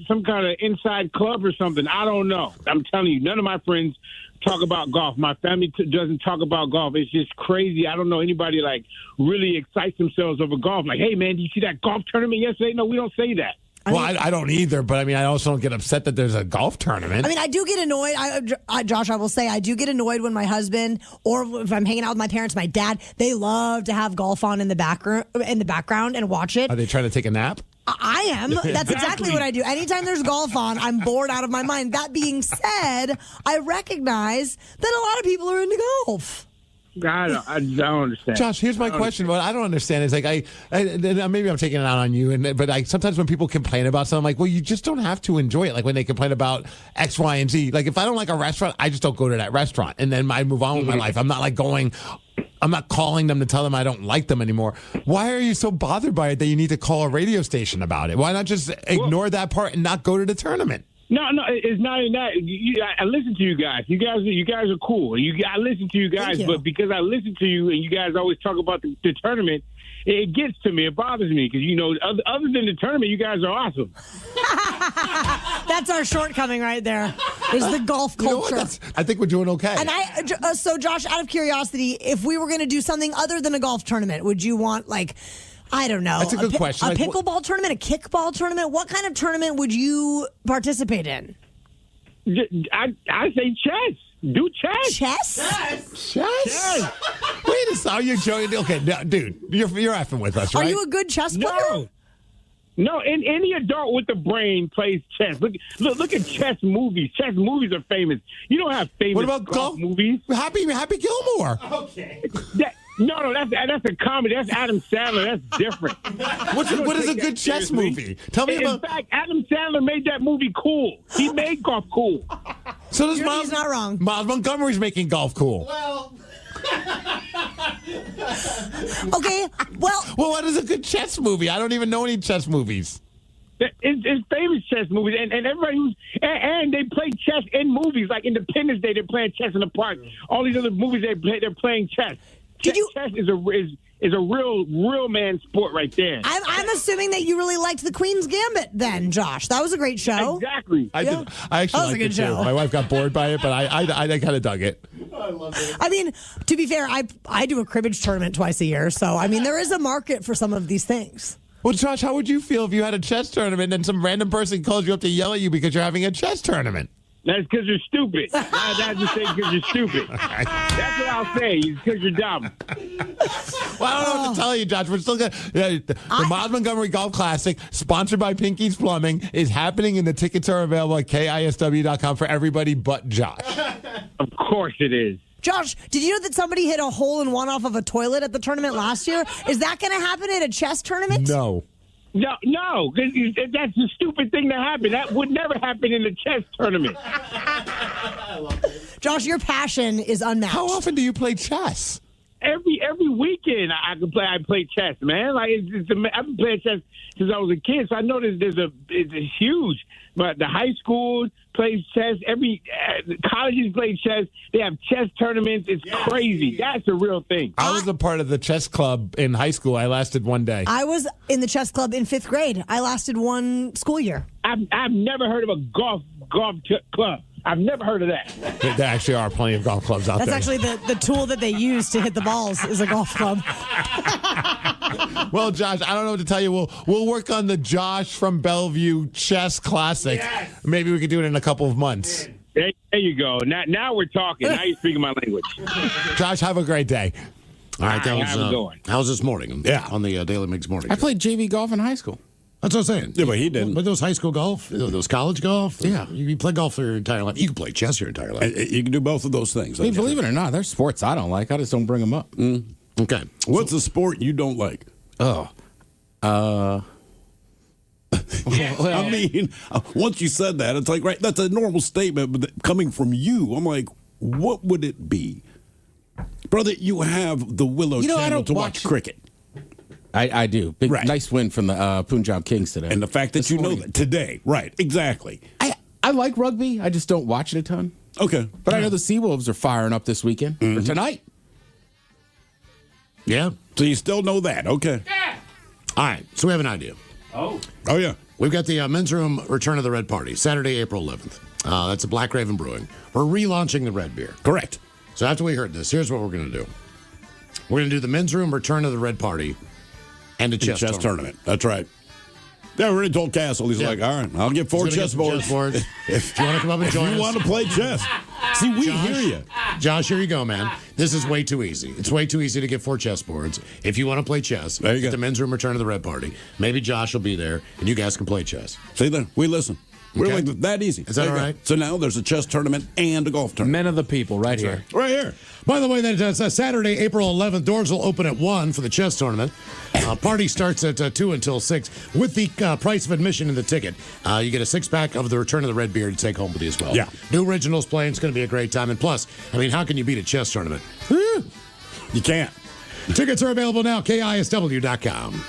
D: some kind of inside club or something. I don't know. I'm telling you, none of my friends talk about golf. My family doesn't talk about golf. It's just crazy. I don't know anybody like really excites themselves over golf. Like, hey man, do you see that golf tournament yesterday? No, we don't say that.
T: Well, I don't either, but I mean, I also don't get upset that there's a golf tournament.
Q: I mean, I do get annoyed. Josh, I will say, I do get annoyed when my husband, or if I'm hanging out with my parents, my dad, they love to have golf on in the background and watch it.
T: Are they trying to take a nap?
Q: I am. That's exactly what I do. Anytime there's golf on, I'm bored out of my mind. That being said, I recognize that a lot of people are into golf.
D: I don't understand.
T: Josh, here's my question. What I don't understand is like I maybe I'm taking it out on you, but sometimes when people complain about something, I'm like, well, you just don't have to enjoy it. Like when they complain about X, Y, and Z. Like if I don't like a restaurant, I just don't go to that restaurant, and then I move on with my life. I'm not like going. I'm not calling them to tell them I don't like them anymore. Why are you so bothered by it that you need to call a radio station about it? Why not just ignore that part and not go to the tournament?
D: No, it's not in that. I listen to you guys. You guys are cool. I listen to you guys, but because I listen to you and you guys always talk about the tournament, it gets to me. It bothers me because other than the tournament, you guys are awesome.
Q: That's our shortcoming right there. Is the golf culture.
T: I think we're doing okay.
Q: And so Josh, out of curiosity, if we were going to do something other than a golf tournament, would you want like? I don't know.
T: That's a good question.
Q: A pickleball tournament, a kickball tournament? What kind of tournament would you participate in?
D: I say chess. Do chess.
Q: Chess?
T: Wait a second. You're joking. Okay, now, dude, you're effing with us, right?
Q: Are you a good chess player?
D: No, any adult with a brain plays chess. Look at chess movies. Chess movies are famous. You don't have famous
T: what about golf
D: movies.
T: Happy Gilmore.
D: Okay. No, that's a comedy. That's Adam Sandler. That's different.
T: What is a good chess movie? Tell me about.
D: In fact, Adam Sandler made that movie cool. He made golf cool.
T: So does
Q: he's not wrong.
T: Miles Montgomery's making golf cool.
Q: Well. Okay. Well,
T: what is a good chess movie? I don't even know any chess movies.
D: It's famous chess movies, and everybody and they play chess in movies like Independence Day. They're playing chess in the park. All these other movies they're playing chess. Chess is a real man sport right there.
Q: I'm assuming that you really liked The Queen's Gambit then, Josh. That was a great show.
D: Exactly.
T: I did. I actually liked it too. My wife got bored by it, but I kind of dug it.
Q: I love it. I mean, to be fair, I do a cribbage tournament twice a year, so I mean there is a market for some of these things.
T: Well, Josh, how would you feel if you had a chess tournament and some random person calls you up to yell at you because you're having a chess tournament?
D: That's because you're stupid. I just say because you're stupid. That's what I'll say. Because you're dumb.
T: Well, I don't know what to tell you, Josh. We're still good. The Miles Montgomery Golf Classic, sponsored by Pinky's Plumbing, is happening, and the tickets are available at KISW.com for everybody but Josh.
D: Of course it is.
Q: Josh, did you know that somebody hit a hole-in-one off of a toilet at the tournament last year? Is that going to happen at a chess tournament?
T: No.
D: No, that's a stupid thing to happen. That would never happen in a chess tournament.
Q: Josh, your passion is unmatched.
T: How often do you play chess?
D: Every weekend I play chess, man. Like I've been playing chess since I was a kid, so I know it's huge. But the high school plays chess. Every colleges play chess. They have chess tournaments. It's crazy. That's a real thing.
T: I was a part of the chess club in high school. I lasted one day.
Q: I was in the chess club in 5th grade. I lasted one school year.
D: I've never heard of a golf club. I've never heard of that.
T: There actually are plenty of golf clubs out there.
Q: That's actually the tool that they use to hit the balls is a golf club.
T: Well, Josh, I don't know what to tell you. We'll work on the Josh from Bellevue Chess Classic. Yes. Maybe we could do it in a couple of months.
D: There you go. Now we're talking. Now you're speaking my language.
T: Josh, have a great day.
A: All right, that was this morning.
B: Yeah,
A: on the Daily Mix morning.
F: I played JV golf in high school.
B: That's what I'm saying.
A: Yeah, but he didn't.
B: But those high school golf, those college golf, yeah, you play golf for your entire life. You can play chess your entire life.
A: You can do both of those things.
F: I mean, believe it or not, there's sports I don't like. I just don't bring them up.
B: Okay.
A: What's a sport you don't like?
F: Oh.
A: I mean, once you said that, it's like, right, that's a normal statement, but coming from you, I'm like, what would it be? Brother, you have the Willow channel to watch cricket.
F: I do. Nice win from the Punjab Kings today.
A: And the fact that you know that today. Right, exactly.
F: I like rugby. I just don't watch it a ton.
A: Okay.
F: But I know the Seawolves are firing up this weekend or tonight.
B: Yeah.
A: So you still know that. Okay.
F: Yeah.
B: All right. So we have an idea.
A: Oh, yeah.
B: We've got the men's room Return of the Red Party, Saturday, April 11th. That's a Black Raven Brewing. We're relaunching the red beer.
A: Correct.
B: So after we heard this, here's what we're going to do. We're going to do the men's room Return of the Red Party and a chess tournament.
A: That's right. Yeah, we already told Castle. He's like, all right, I'll get 4 chessboards.
B: If you want to come up and join us.
A: If you want to play chess. See, we hear you.
B: Josh, here you go, man. This is way too easy. It's way too easy to get 4 chessboards. If you want to play chess,
A: there you go.
B: The men's room Return of the Red Party. Maybe Josh will be there, and you guys can play chess.
A: See, then, we listen. We're like that easy.
B: Is that all right?
A: So now there's a chess tournament and a golf tournament.
F: Men of the people, right here.
A: Right here.
B: By the way, that's Saturday, April 11th. Doors will open at 1 for the chess tournament. Party starts at 2 until 6. With the price of admission in the ticket, you get a 6-pack of the Return of the Red Beer to take home with you as well.
A: Yeah.
B: New originals playing. It's going to be a great time. And plus, I mean, how can you beat a chess tournament?
A: You can't.
B: Tickets are available now, KISW.com.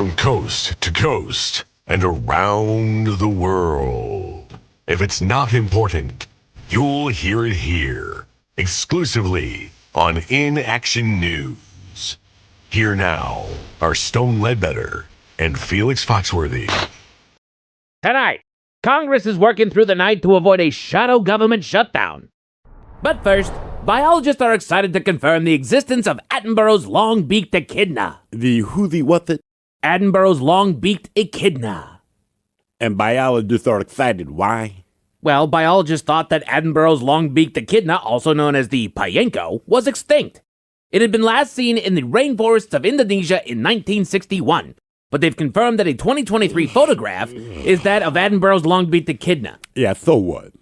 R: From coast to coast and around the world. If it's not important, you'll hear it here. Exclusively on In Action News. Here now are Stone Ledbetter and Felix Foxworthy.
S: Tonight, Congress is working through the night to avoid a shadow government shutdown. But first, biologists are excited to confirm the existence of Attenborough's long-beaked echidna.
A: The who, the what, the?
S: Attenborough's long-beaked echidna.
A: And biologists are excited. Why?
S: Well, biologists thought that Attenborough's long-beaked echidna, also known as the payenko, was extinct. It had been last seen in the rainforests of Indonesia in 1961. But they've confirmed that a 2023 photograph is that of Attenborough's long-beaked echidna.
A: Yeah, so what?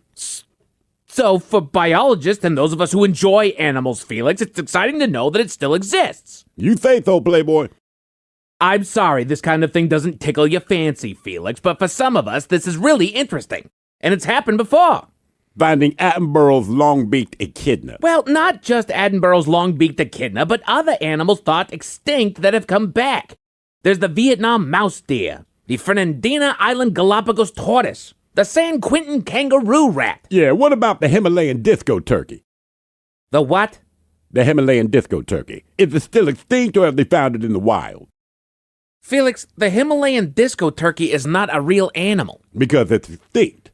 S: So, for biologists and those of us who enjoy animals, Felix, it's exciting to know that it still exists.
A: You say so, Playboy.
S: I'm sorry, this kind of thing doesn't tickle your fancy, Felix, but for some of us, this is really interesting. And it's happened before.
A: Finding Attenborough's long-beaked echidna.
S: Well, not just Attenborough's long-beaked echidna, but other animals thought extinct that have come back. There's the Vietnam mouse deer, the Fernandina Island Galapagos tortoise, the San Quentin kangaroo rat.
A: Yeah, what about the Himalayan disco turkey?
S: The what?
A: The Himalayan disco turkey. Is it still extinct or have they found it in the wild?
S: Felix, the Himalayan disco turkey is not a real animal.
A: Because it's extinct.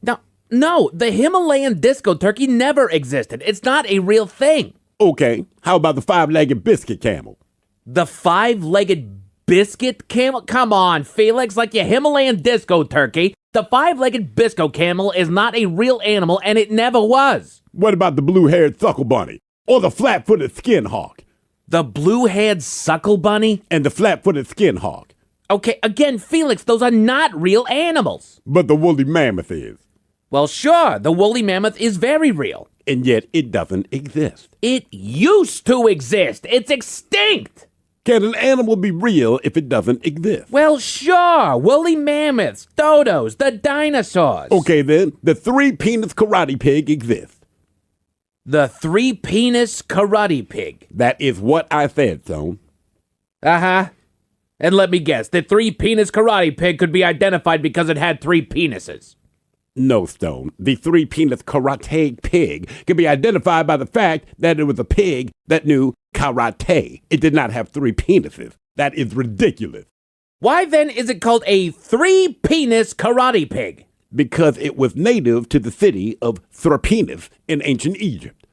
S: No, the Himalayan disco turkey never existed. It's not a real thing.
A: Okay, how about the five-legged biscuit camel?
S: The five-legged biscuit camel? Come on, Felix, like your Himalayan disco turkey, the five-legged bisco camel is not a real animal, and it never was.
A: What about the blue-haired suckle bunny? Or the flat-footed skin hawk?
S: The blue-haired suckle bunny?
A: And the flat-footed skin hawk.
S: Okay, again, Felix, those are not real animals.
A: But the woolly mammoth is.
S: Well, sure, the woolly mammoth is very real.
A: And yet it doesn't exist.
S: It used to exist. It's extinct.
A: Can an animal be real if it doesn't exist?
S: Well, sure. Woolly mammoths, dodos, the dinosaurs.
A: Okay, then. The three-penis karate pig exists.
S: The three-penis karate pig.
A: That is what I said, Stone.
S: Uh-huh. And let me guess, the three-penis karate pig could be identified because it had three penises.
A: No, Stone. The three-penis karate pig can be identified by the fact that it was a pig that knew karate. It did not have three penises. That is ridiculous.
S: Why then is it called a three-penis karate pig?
A: Because it was native to the city of Thrapenis in ancient Egypt.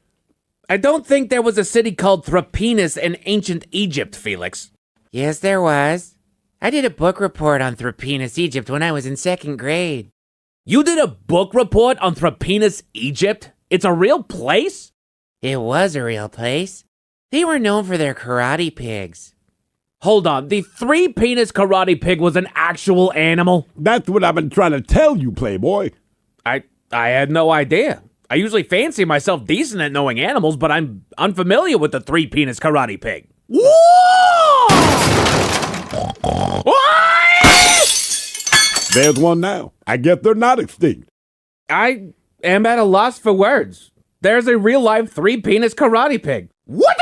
S: I don't think there was a city called Thrapenis in ancient Egypt, Felix.
W: Yes, there was. I did a book report on Thrapenis, Egypt when I was in second grade.
S: You did a book report on Thrapenis, Egypt? It's a real place?
W: It was a real place. They were known for their karate pigs.
S: Hold on, the three-penis karate pig was an actual animal?
A: That's what I've been trying to tell you, Playboy.
S: I had no idea. I usually fancy myself decent at knowing animals, but I'm unfamiliar with the three-penis karate pig.
A: There's one now. I guess they're not extinct.
S: I am at a loss for words. There's a real-life three-penis karate pig. What?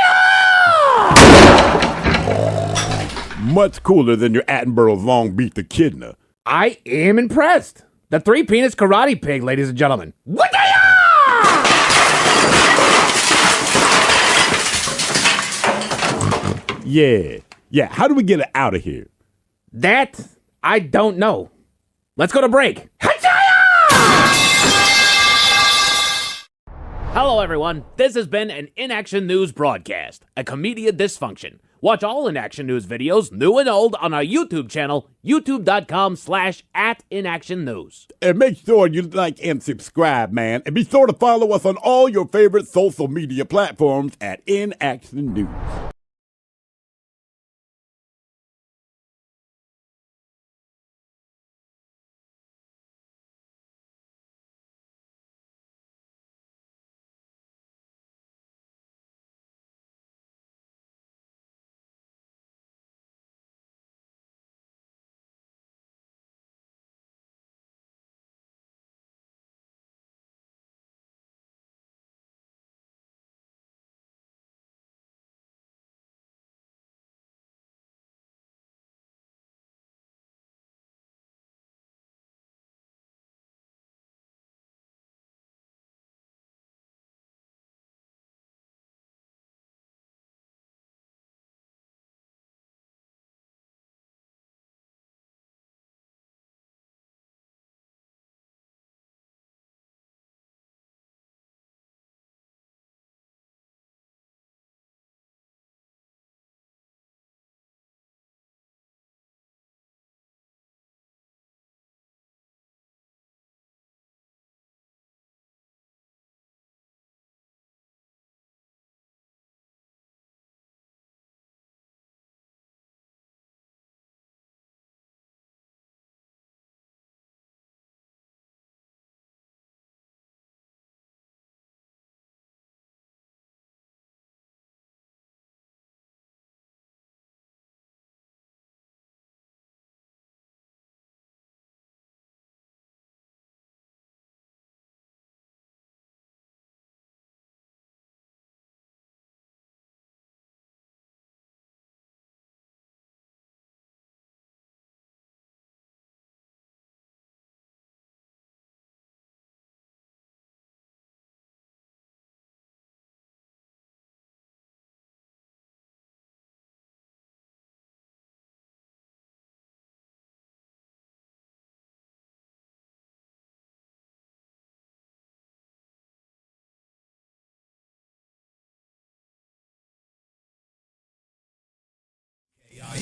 A: Much cooler than your Attenborough's long-beaked echidna.
S: I am impressed. The three-penis karate pig, ladies and gentlemen. What?
A: Yeah. How do we get it out of here?
S: That, I don't know. Let's go to break. Hello, everyone. This has been an In Action News broadcast, a Comedia Dysfunction. Watch all In Action News videos, new and old, on our YouTube channel, youtube.com/@inactionnews.
A: And make sure you like and subscribe, man. And be sure to follow us on all your favorite social media platforms at In Action News.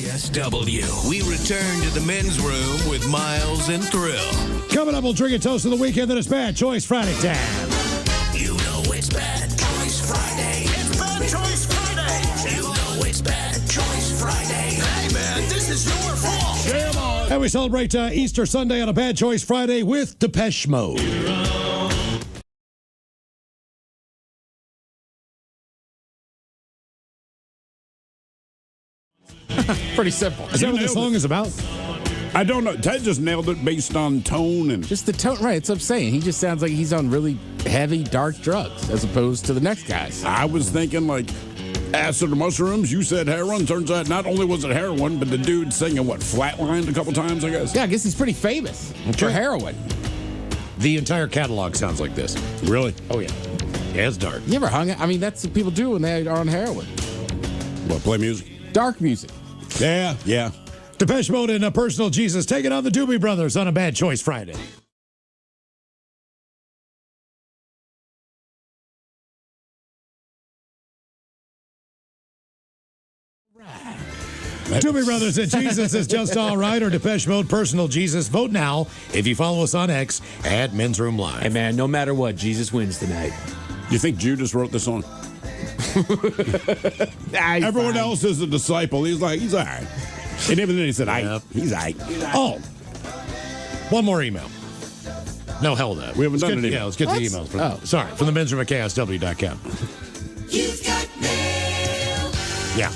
L: KISW. We return to the men's room with Miles and Thrill.
B: Coming up, we'll drink a toast of the weekend, then it's Bad Choice Friday time.
L: You know it's Bad Choice Friday. It's Bad Choice Friday. You know it's Bad Choice Friday. Hey, man, this is your fault. Shame on.
B: And we celebrate Easter Sunday on a Bad Choice Friday with Depeche Mode.
F: Pretty simple.
B: Is that what this song is about?
A: I don't know. Ted just nailed it based on tone and
F: just the tone. Right, it's what I'm saying. He just sounds like he's on really heavy, dark drugs as opposed to the next guys.
A: I was thinking like acid or mushrooms. You said heroin. Turns out not only was it heroin, but the dude singing flatlined a couple times, I guess.
F: Yeah, I guess he's pretty famous for heroin.
B: The entire catalog sounds like this.
A: Really?
B: Oh, yeah. Yeah, it's dark.
F: You ever hung it? I mean, that's what people do when they are on heroin.
A: What, play music?
F: Dark music.
A: Yeah.
B: Depeche Mode and a Personal Jesus taking on the Doobie Brothers on a Bad Choice Friday. Doobie Brothers and Jesus is just all right, or Depeche Mode, Personal Jesus. Vote now if you follow us on X at Men's Room Live.
M: Hey, man, no matter what, Jesus wins tonight.
A: You think Judas wrote the song? Everyone else is a disciple. He's all right. And even then he said, he's all right.
B: Oh, one more email. No, hell that.
A: We haven't done it.
B: Yeah, let's get the emails. Sorry, from the men's room at KISW.com.
L: You've got mail.
B: Yeah.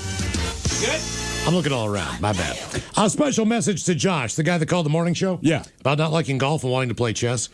L: Good?
B: I'm looking all around. My bad. A special message to Josh, the guy that called the morning show.
A: Yeah.
B: About not liking golf and wanting to play chess.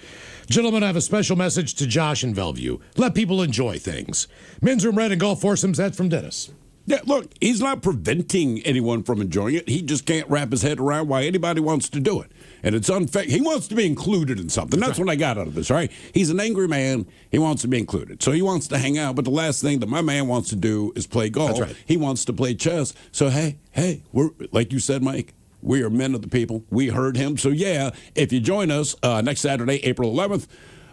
B: Gentlemen, I have a special message to Josh in Bellevue. Let people enjoy things. Men's Room Red and Golf Foursomes, that's from Dennis.
A: Yeah, look, he's not preventing anyone from enjoying it. He just can't wrap his head around why anybody wants to do it. And it's unfair. He wants to be included in something. That's what I got out of this, right? He's an angry man. He wants to be included. So he wants to hang out. But the last thing that my man wants to do is play golf.
B: That's right.
A: He wants to play chess. So, hey, we're, like you said, Mike, we are men of the people. We heard him. So, yeah, if you join us next Saturday, April 11th,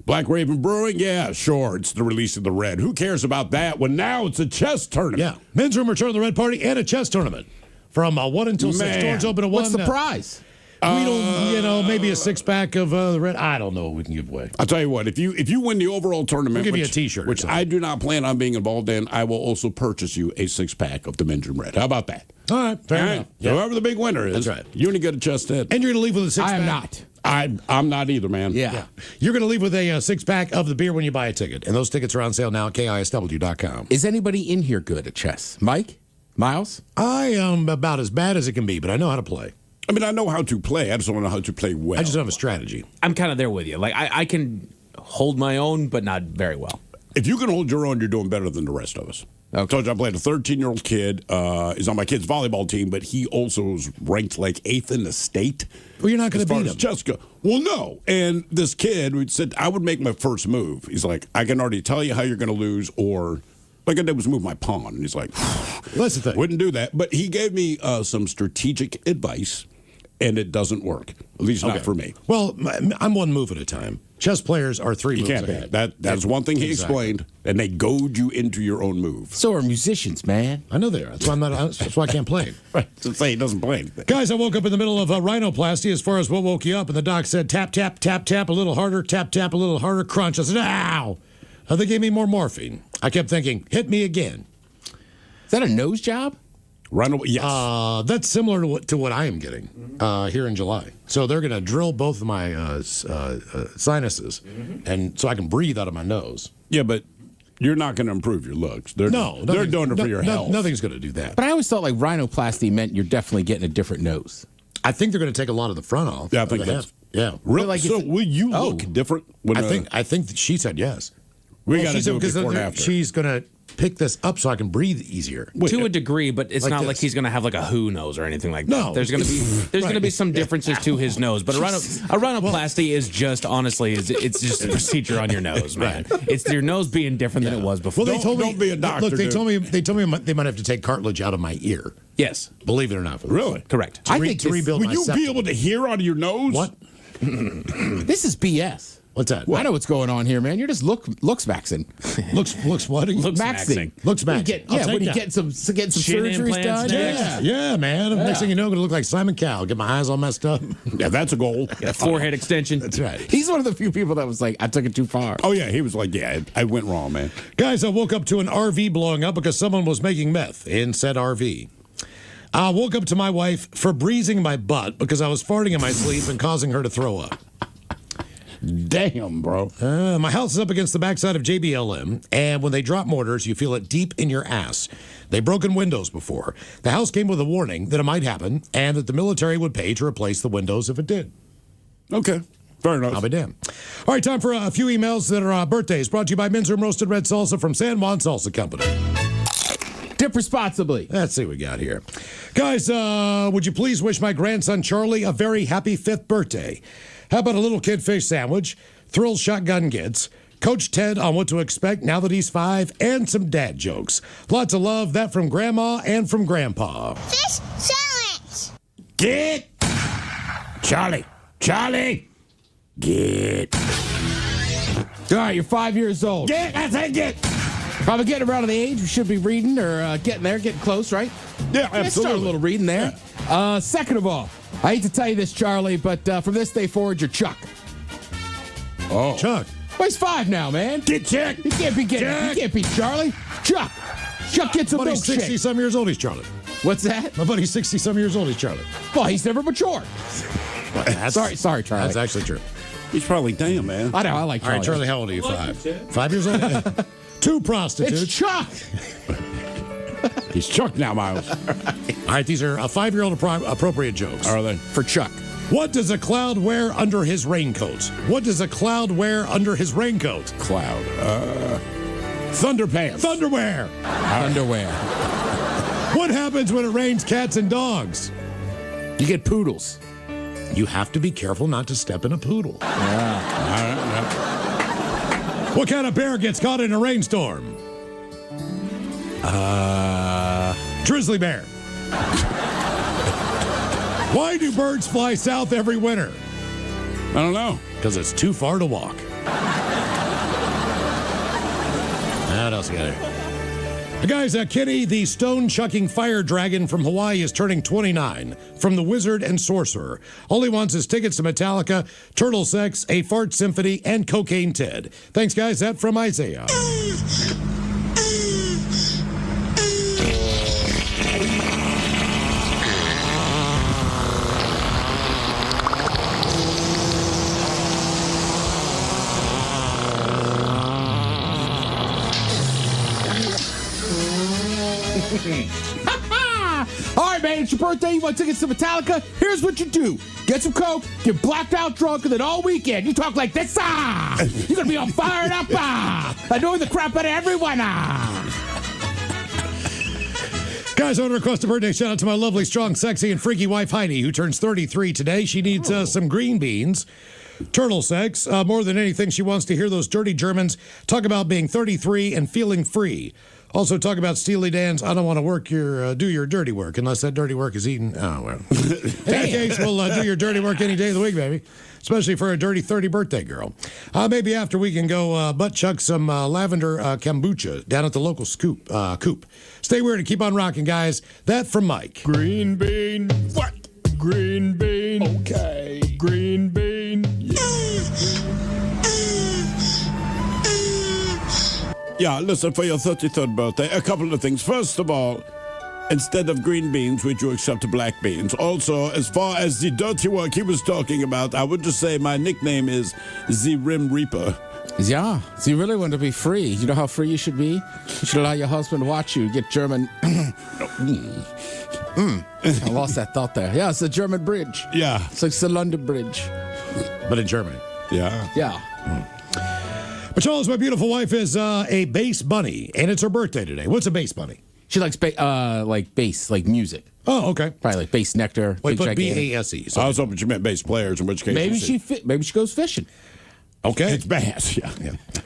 A: Black Raven Brewing, yeah, sure, it's the release of the red. Who cares about that when now it's a chess tournament?
B: Yeah, Men's Room Return of the Red Party and a chess tournament from 1 until 6. Doors open at 1.
F: What's the prize?
B: We don't, maybe a 6-pack of the red. I don't know what we can give away.
A: I'll tell you what, if you win the overall tournament,
B: We'll give you a T-shirt.
A: which I do not plan on being involved in, I will also purchase you a 6-pack of the Men's Room Red. How about that?
B: All right, fair enough.
A: So whoever the big winner is,
B: That's right.
A: you're going to get a chest head.
B: And you're going to leave with a 6-pack.
F: I am not.
A: I'm not either, man.
F: Yeah.
B: You're going to leave with a 6-pack of the beer when you buy a ticket. And those tickets are on sale now at KISW.com.
F: Is anybody in here good at chess? Mike? Miles?
B: I am about as bad as it can be, but I know how to play.
A: I mean, I know how to play. I just don't know how to play well.
B: I just don't have a strategy.
M: I'm kind of there with you. Like, I can hold my own, but not very well.
A: If you can hold your own, you're doing better than the rest of us. I told you I played a 13-year-old kid. He's on my kid's volleyball team, but he also is ranked like 8th in the state.
B: Well, you're not going to beat
A: as
B: him.
A: Jessica. Well, no. And this kid said I would make my first move. He's like, I can already tell you how you're going to lose, or like I did was move my pawn. And he's like,
B: that's the thing.
A: Wouldn't do that. But he gave me some strategic advice, and it doesn't work. At least not for me.
B: Well, I'm one move at a time. Chess players are 3 moves ahead.
A: That's one thing he explained, and they goad you into your own move.
F: So are musicians, man.
B: I know they are. That's why that's why I can't play.
A: Right. So say he doesn't play anything.
B: Guys, I woke up in the middle of a rhinoplasty as far as what woke you up, and the doc said, tap, tap, tap, tap, a little harder, tap, tap, a little harder, crunch. I said, ow. They gave me more morphine. I kept thinking, hit me again.
F: Is that a nose job?
A: Yes.
B: That's similar to what I am getting here in July. So they're going to drill both of my sinuses, and so I can breathe out of my nose.
A: Yeah, but you're not going to improve your looks. They're doing it for your health.
B: Nothing's going to do that.
F: But I always thought like rhinoplasty meant you're definitely getting a different nose.
B: I think they're going to take a lot of the front off.
A: Yeah, I think that's.
B: Yeah.
A: Really? Like so will you look different? When,
B: I think that she said yes.
A: We got to do it before and after.
B: She's going to pick this up so I can breathe easier.
M: To a degree, but it's not like he's going to have like a who nose or anything like that.
B: No.
M: There's going to be some differences to his nose, but a rhinoplasty is just honestly it's just a procedure on your nose, man. It's your nose being different than it was before.
B: Well, they told me
A: don't be a doctor.
B: Look, they told me they might have to take cartilage out of my ear.
M: Yes,
B: believe it or not.
A: Really?
M: Correct.
B: I think to rebuild
A: will
B: my
A: you
B: septum.
A: be able to hear out of your nose?
B: What?
F: This is BS.
B: What's that?
F: I know what's going on here, man. You're just looks maxing.
B: Looks what?
F: Looks maxing.
B: Looks maxing.
F: When you get some surgeries done.
B: Yeah, man. Next thing you know, I'm going to look like Simon Cowell. Get my eyes all messed up.
A: Yeah, that's a goal.
M: Get a forehead extension.
B: That's right.
F: He's one of the few people that was like, I took it too far.
A: Oh, yeah. He was like, yeah, I went wrong, man.
B: Guys, I woke up to an RV blowing up because someone was making meth in said RV. I woke up to my wife Febrezing my butt because I was farting in my sleep and causing her to throw up.
A: Damn, bro.
B: My house is up against the backside of JBLM, and when they drop mortars, you feel it deep in your ass. They've broken windows before. The house came with a warning that it might happen and that the military would pay to replace the windows if it did.
A: Okay. Fair enough.
B: I'll be damned. All right, time for a few emails that are birthdays. Brought to you by Men's Room Roasted Red Salsa from San Juan Salsa Company.
F: Dip responsibly.
B: Let's see what we got here. Guys, would you please wish my grandson Charlie a very happy 5th birthday? How about a little kid fish sandwich, thrilled shotgun kids, Coach Ted on what to expect now that he's 5, and some dad jokes. Lots of love, that from Grandma and from Grandpa.
L: Fish sandwich.
A: Get. Charlie. Get.
F: All right, you're 5 years old.
A: Get. I said get.
F: Probably getting around to the age you should be reading or getting there, getting close, right?
A: Yeah, absolutely.
F: Start a little reading there. Yeah. Second of all, I hate to tell you this, Charlie, but from this day forward, you're Chuck.
B: Oh. Chuck.
F: Well, he's 5 now, man.
A: Get Chuck.
F: He can't be Charlie. Chuck. Chuck gets a
B: milkshake. My buddy's 60-some years old, he's Charlie.
F: What's that?
B: My buddy's 60-some years old, he's Charlie.
F: Well, he's never matured. Sorry, Charlie.
B: That's actually true.
A: He's probably damn, man.
F: I know, I like Charlie.
B: All right, Charlie, how old are you? 5? 5 years old? 2 prostitutes.
F: It's Chuck.
A: He's Chuck now, Miles.
B: All right, these are 5-year-old appropriate jokes.
A: Are they?
F: For Chuck.
B: What does a cloud wear under his raincoat? What does a cloud wear under his raincoat?
A: Cloud. Thunderpants.
B: Thunderwear.
F: Underwear.
B: What happens when it rains cats and dogs?
F: You get poodles.
B: You have to be careful not to step in a poodle.
F: Yeah.
B: What kind of bear gets caught in a rainstorm? Grizzly bear. Why do birds fly south every winter?
A: I don't know.
B: Because it's too far to walk. What else you got here? Guys, Kitty, the stone-chucking fire dragon from Hawaii, is turning 29 from The Wizard and Sorcerer. All he wants is tickets to Metallica, Turtle Sex, a Fart Symphony, and Cocaine Ted. Thanks, guys. That from Isaiah.
F: All right, man, it's your birthday. You want tickets to Metallica? Here's what you do. Get some Coke, get blacked out drunk, and then all weekend you talk like this. You're going to be all fired up. Annoying the crap out of everyone.
B: Guys, I want to request a birthday shout out to my lovely, strong, sexy, and freaky wife, Heidi, who turns 33 today. She needs some green beans. Turtle sex. More than anything, she wants to hear those dirty Germans talk about being 33 and feeling free. Also, talk about Steely Dan's I don't want to work do your dirty work unless that dirty work is eaten. Oh, well. In that case, we'll do your dirty work any day of the week, baby. Especially for a dirty 30 birthday girl. Maybe after we can go butt chuck some lavender kombucha down at the local coop. Stay weird and keep on rocking, guys. That from Mike.
A: Green bean. What? Green bean. Okay. Green bean. Yeah, listen, for your 33rd birthday, a couple of things. First of all, instead of green beans, would you accept black beans? Also, as far as the dirty work he was talking about, I would just say my nickname is the Rim Reaper.
F: Yeah, so you really want to be free. You know how free you should be? You should allow your husband to watch you get German. I lost that thought there. Yeah, it's the German bridge.
A: Yeah.
F: It's the London Bridge.
B: But in Germany.
A: Yeah.
F: Yeah.
B: But Charles, my beautiful wife is a bass bunny, and it's her birthday today. What's a bass bunny?
F: She likes bass, like music.
B: Oh, okay.
F: Probably like bass nectar.
B: Wait, put B-A-S-E.
A: I was hoping you meant bass players, in which case...
F: Maybe she goes fishing.
B: Okay.
A: It's bass, yeah.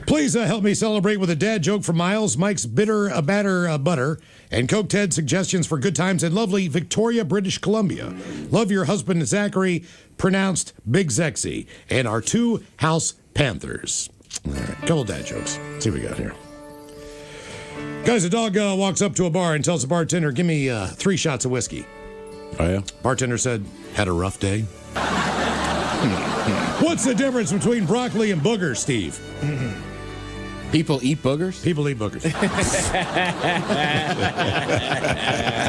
B: Please help me celebrate with a dad joke from Miles, Mike's bitter batter butter, and Coke Ted suggestions for good times in lovely Victoria, British Columbia. Love your husband, Zachary, pronounced Big Sexy, and our 2 house Panthers. All right, couple dad jokes. Let's see what we got here. Guys, a dog walks up to a bar and tells the bartender, give me 3 shots of whiskey.
A: Oh, yeah?
B: Bartender said, had a rough day. What's the difference between broccoli and boogers, Steve?
F: People eat boogers?
B: People eat boogers.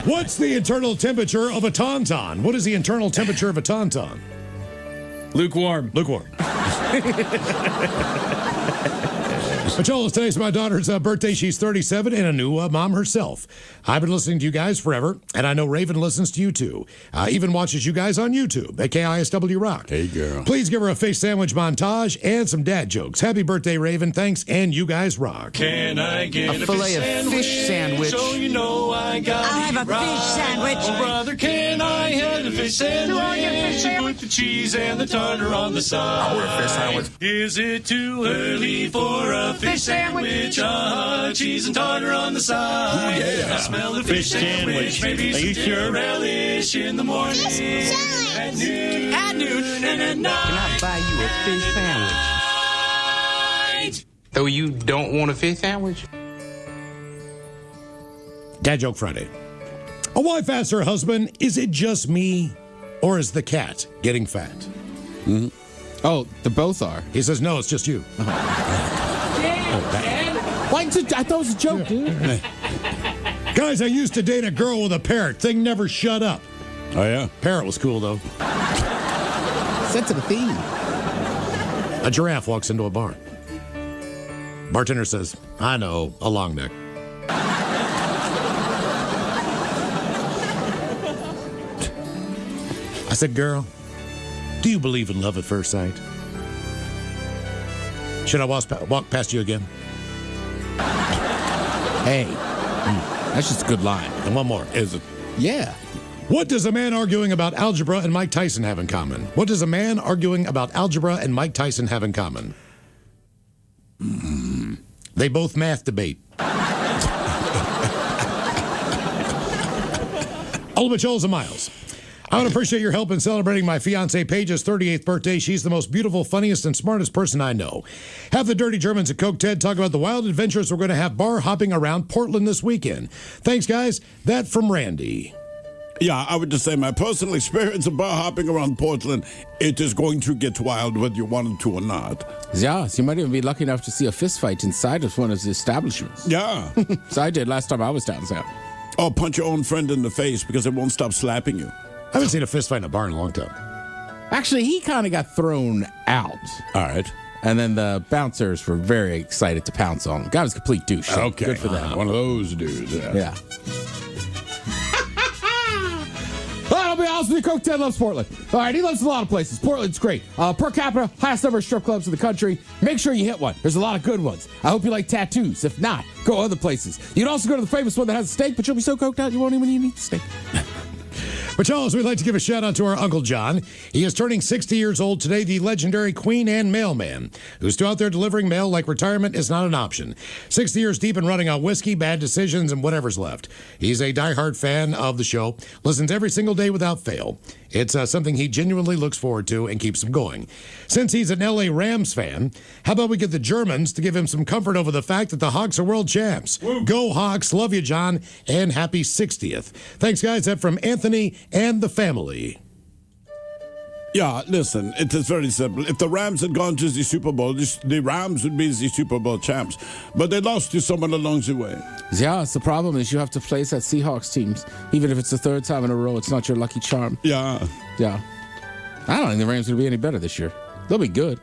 B: What's the internal temperature of a tauntaun? What is the internal temperature of a tauntaun?
M: Lukewarm.
B: Lukewarm. Pacholas, today's my daughter's birthday. She's 37 and a new mom herself. I've been listening to you guys forever, and I know Raven listens to you too. Even watches you guys on YouTube at KISW Rock.
A: Hey, girl.
B: Please give her a fish sandwich montage and some dad jokes. Happy birthday, Raven. Thanks, and you guys rock.
L: Can I get
C: a fillet of fish sandwich?
L: So you know I got
C: I'll have a fish sandwich.
L: Oh, brother, can I have a fish sandwich? Put the cheese and the tartar on the side.
C: I want a fish sandwich.
L: Is it too early for a fish sandwich? Cheese and tartar on the side.
A: Ooh, yeah.
L: I smell the fish sandwich. Maybe
C: Are you
L: some
C: sure?
L: relish in the morning. At noon and at night.
C: Can I buy you a fish sandwich? So you don't want a fish sandwich?
B: Dad Joke Friday. A wife asks her husband, is it just me or is the cat getting fat?
F: Mm-hmm. Oh, the both are.
B: He says, no, it's just you.
F: Why did I thought it was a joke, dude.
B: Guys, I used to date a girl with a parrot. Thing never shut up.
A: Oh, yeah?
B: Parrot was cool, though.
F: Set to the theme.
B: A giraffe walks into a bar. Bartender says, I know, a long neck. I said, girl, do you believe in love at first sight? Should I walk past you again?
F: Hey, that's just a good line.
B: And one more. Is it?
F: Yeah.
B: What does a man arguing about algebra and Mike Tyson have in common? What does a man arguing about algebra and Mike Tyson have in common? They both math debate. All the Joels and Miles. I would appreciate your help in celebrating my fiancée Paige's 38th birthday. She's the most beautiful, funniest, and smartest person I know. Have the Dirty Germans at Coke Ted talk about the wild adventures we're going to have bar hopping around Portland this weekend. Thanks, guys. That from Randy.
A: Yeah, I would just say my personal experience of bar hopping around Portland, it is going to get wild whether you want it to or not.
F: Yeah, so you might even be lucky enough to see a fist fight inside of one of the establishments.
A: Yeah.
F: So I did last time I was down south.
A: Or punch your own friend in the face because it won't stop slapping you.
B: I haven't seen a fist fight in a bar in a long time.
F: Actually, he kind of got thrown out.
A: All right.
F: And then the bouncers were very excited to pounce on him. Guy was a complete douche. So
A: okay.
F: Good for them.
A: One of those dudes.
F: Yeah. I'll be honest with you, Coke Ted loves Portland. All right, he loves a lot of places. Portland's great. Per capita, highest number of strip clubs in the country. Make sure you hit one. There's a lot of good ones. I hope you like tattoos. If not, go other places. You can also go to the famous one that has a steak, but you'll be so coked out you won't even eat the steak.
B: But Charles, we'd like to give a shout out to our Uncle John. He is turning 60 years old today, the legendary Queen Anne mailman, who's still out there delivering mail like retirement is not an option. 60 years deep in running on whiskey, bad decisions, and whatever's left. He's a diehard fan of the show, listens every single day without fail. It's something he genuinely looks forward to and keeps him going. Since he's an LA Rams fan, how about we get the Germans to give him some comfort over the fact that the Hawks are world champs? Woo. Go Hawks, love you, John, and happy 60th. Thanks, guys. That's from Anthony and the family.
A: Yeah, listen, it is very simple. If the Rams had gone to the Super Bowl, the Rams would be the Super Bowl champs. But they lost to someone along the way.
F: Yeah, it's the problem is you have to place that Seahawks teams. Even if it's the third time in a row, it's not your lucky charm.
A: Yeah.
F: Yeah. I don't think the Rams will be any better this year. They'll be good.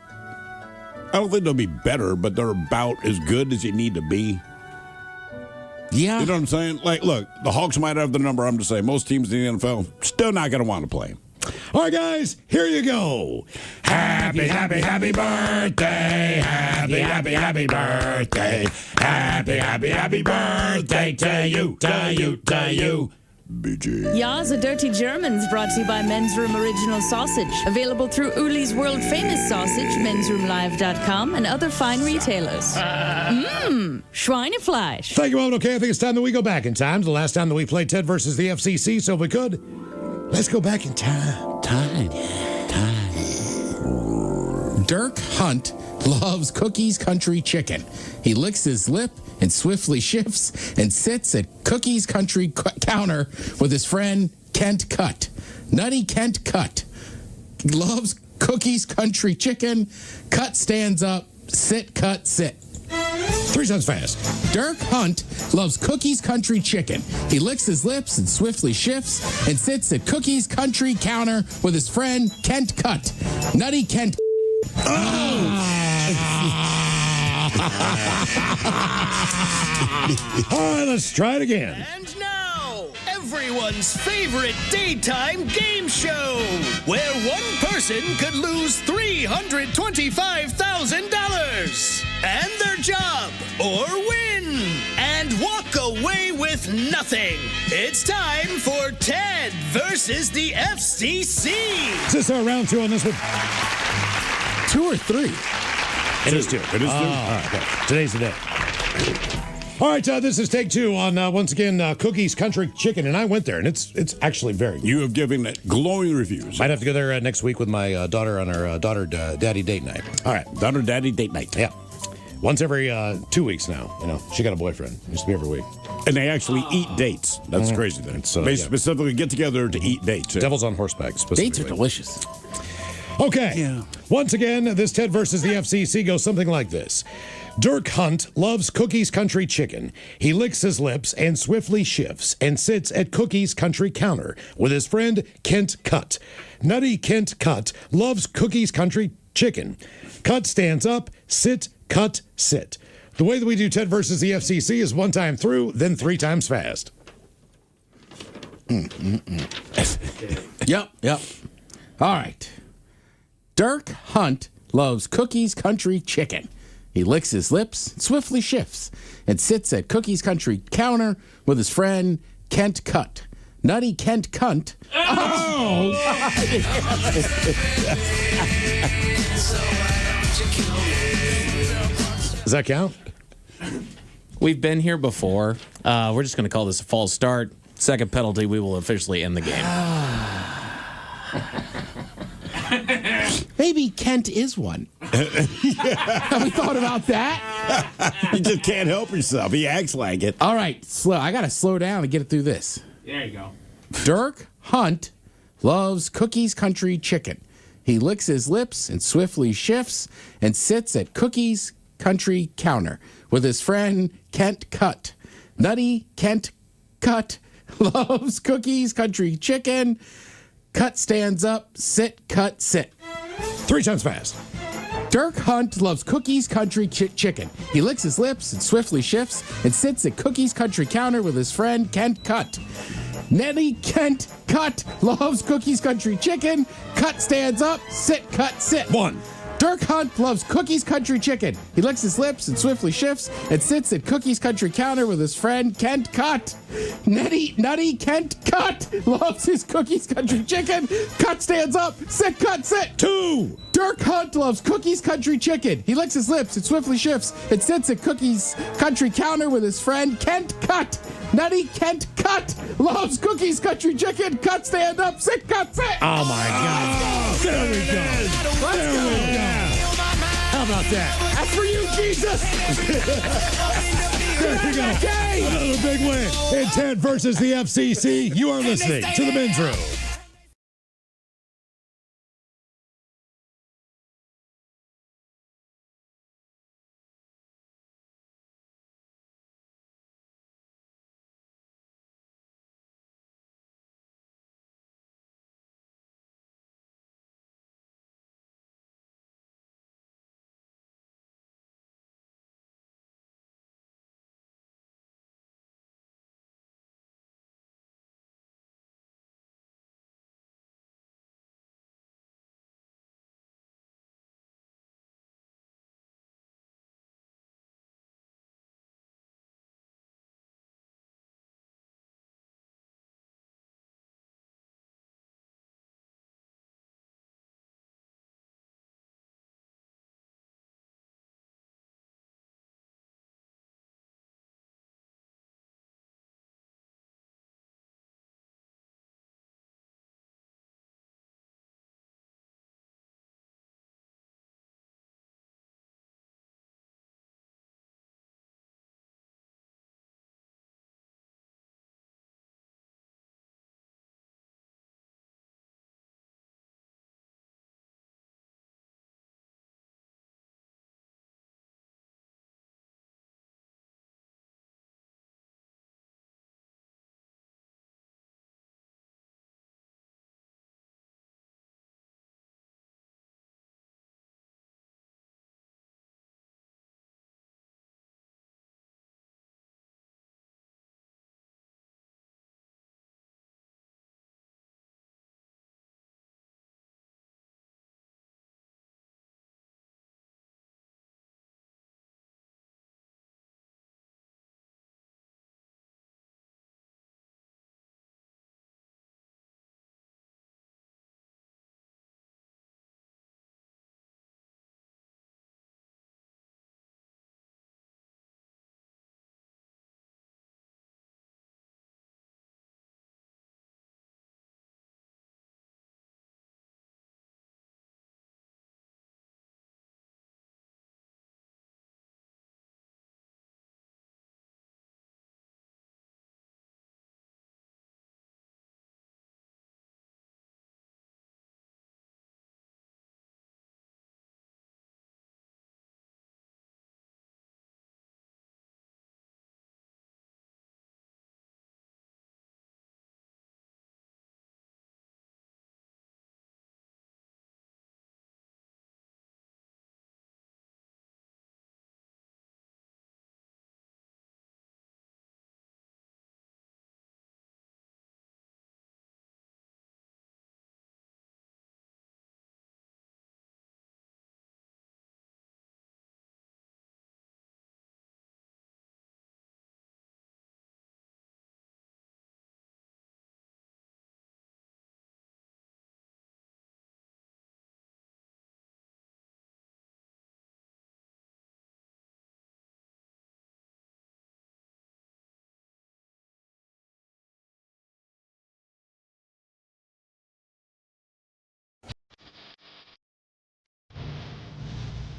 A: I don't think they'll be better, but they're about as good as you need to be.
F: Yeah.
A: You know what I'm saying? Like, look, the Hawks might have the number, I'm just saying. Most teams in the NFL still not going to want to play.
B: All right, guys, here you go.
L: Happy, happy, happy birthday. Happy, happy, happy birthday. Happy, happy, happy birthday to you, to you, to you.
A: BG.
E: Ja, the Dirty Germans brought to you by Men's Room Original Sausage. Available through Uli's World Famous Sausage, mensroomlive.com, and other fine retailers. Schweinefleisch.
B: Thank you, all. Okay, I think it's time that we go back in time to the last time that we played Ted versus the FCC. So if we could, let's go back in time.
F: Dirk Hunt loves Cookie's Country Chicken. He licks his lip and swiftly shifts and sits at Cookie's Country counter with his friend Kent Cut. Nutty Kent Cut loves Cookie's Country Chicken. Cut stands up. Sit, cut, sit.
B: 3 times fast.
F: Dirk Hunt loves Cookie's Country Chicken. He licks his lips and swiftly shifts and sits at Cookie's Country counter with his friend Kent Cut. Nutty Kent.
B: All right, let's try it again.
L: And now, everyone's favorite daytime game show, where one person could lose $325,000 and their job, or win and walk away with nothing. It's time for Ted versus the FCC.
B: Is this our round 2 on this one?
F: 2 or 3?
B: It is 2.
A: It is 2.
B: All right, okay. Today's the day. All right, this is take 2 on, once again, Cookie's Country Chicken. And I went there, and it's actually very good.
A: You have given it glowing reviews.
B: Might have to go there next week with my daughter on our daughter-daddy date night.
A: All right, daughter-daddy date night.
B: Yeah. Once every 2 weeks now. You know, she got a boyfriend. Used to be every week.
A: And they actually eat dates. That's crazy. Then. They specifically get together to eat dates.
B: Devil's on horseback, specifically.
F: Dates are delicious.
B: Okay.
A: Yeah.
B: Once again, this Ted versus the FCC goes something like this. Dirk Hunt loves Cookie's Country Chicken. He licks his lips and swiftly shifts and sits at Cookie's Country counter with his friend Kent Cut. Nutty Kent Cut loves Cookie's Country Chicken. Cut stands up, sit, cut, sit. The way that we do Ted versus the FCC is 1 time through, then 3 times fast.
F: Yep. All right. Dirk Hunt loves Cookie's Country Chicken. He licks his lips, swiftly shifts, and sits at Cookie's Country counter with his friend Kent Cut. Nutty Kent Cunt. Oh!
B: Does that count?
M: We've been here before. We're just going to call this a false start. Second penalty, we will officially end the game.
F: Maybe Kent is one. Have we thought about that?
A: You just can't help yourself. He acts like it.
F: All right, slow. I got to slow down and get it through this.
M: There you go.
F: Dirk Hunt loves Cookie's Country Chicken. He licks his lips and swiftly shifts and sits at Cookie's Country counter with his friend Kent Cut. Nutty Kent Cut loves Cookie's Country Chicken. Cut stands up, sit, cut, sit.
B: 3 times fast.
F: Dirk Hunt loves Cookie's Country Chicken. He licks his lips and swiftly shifts and sits at Cookie's Country counter with his friend Kent Cut. Nutty Kent Cut loves Cookie's Country Chicken. Cut stands up, sit, cut, sit.
B: 1.
F: Dirk Hunt loves Cookie's Country Chicken. He licks his lips and swiftly shifts and sits at Cookie's Country counter with his friend Kent Cut. Nutty Kent Cut loves his Cookie's Country Chicken. Cut stands up, sit, cut, sit.
B: 2.
F: Dirk Hunt loves Cookie's Country Chicken. He licks his lips and swiftly shifts and sits at Cookie's Country counter with his friend Kent Cut. Nutty Kent Cut loves Cookie's Country Chicken. Cut, stand up, sit, cut, sit.
B: Oh, my God. There we go. There we go. How about that?
F: That's for you, Jesus.
B: There you go.
F: Okay.
B: Another big win in Ted versus the FCC. You are listening to the Men's Room.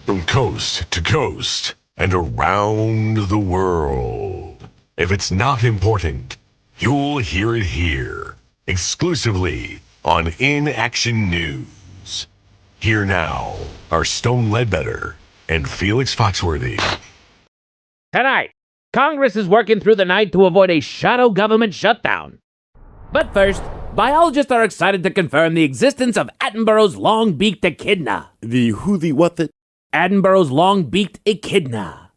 R: From coast to coast and around the world. If it's not important, you'll hear it here. Exclusively on In Action News. Here now are Stone Ledbetter and Felix Foxworthy.
S: Tonight, Congress is working through the night to avoid a shadow government shutdown. But first, biologists are excited to confirm the existence of Attenborough's long-beaked echidna.
A: The who, the what, the?
S: Attenborough's long-beaked echidna.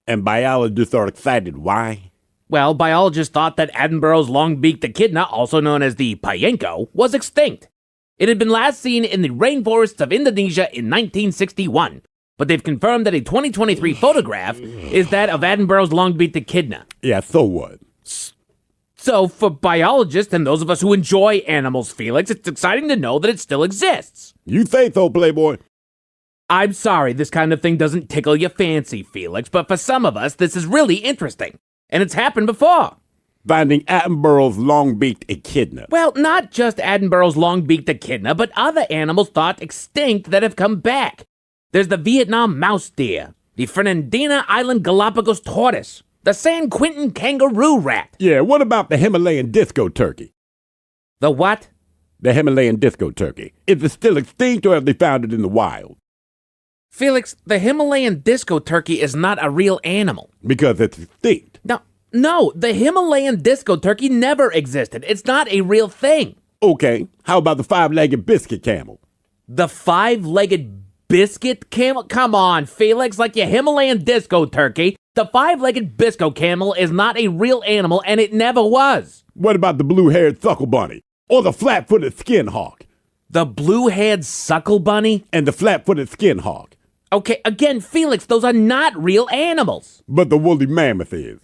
A: And biologists are excited. Why?
S: Well, biologists thought that Attenborough's long-beaked echidna, also known as the payenko, was extinct. It had been last seen in the rainforests of Indonesia in 1961, but they've confirmed that a 2023 photograph is that of Attenborough's long-beaked echidna.
A: Yeah, so what?
S: So, for biologists and those of us who enjoy animals, Felix, it's exciting to know that it still exists.
A: You say so, Playboy.
S: I'm sorry, this kind of thing doesn't tickle your fancy, Felix, but for some of us, this is really interesting. And it's happened before.
A: Finding Attenborough's long-beaked echidna.
S: Well, not just Attenborough's long-beaked echidna, but other animals thought extinct that have come back. There's the Vietnam mouse deer, the Fernandina Island Galapagos tortoise, the San Quentin kangaroo rat.
A: Yeah, what about the Himalayan disco turkey?
S: The what?
A: The Himalayan disco turkey. Is it still extinct or have they found it in the wild?
S: Felix, the Himalayan disco turkey is not a real animal.
A: Because it's extinct.
S: No, the Himalayan disco turkey never existed. It's not a real thing.
A: Okay, how about the five-legged biscuit camel?
S: The five-legged biscuit camel? Come on, Felix, like your Himalayan disco turkey, the five-legged bisco camel is not a real animal, and it never was.
A: What about the blue-haired suckle bunny? Or the flat-footed skin hawk?
S: The blue-haired suckle bunny?
A: And the flat-footed skin hawk.
S: Okay, again, Felix, those are not real animals.
A: But the woolly mammoth is.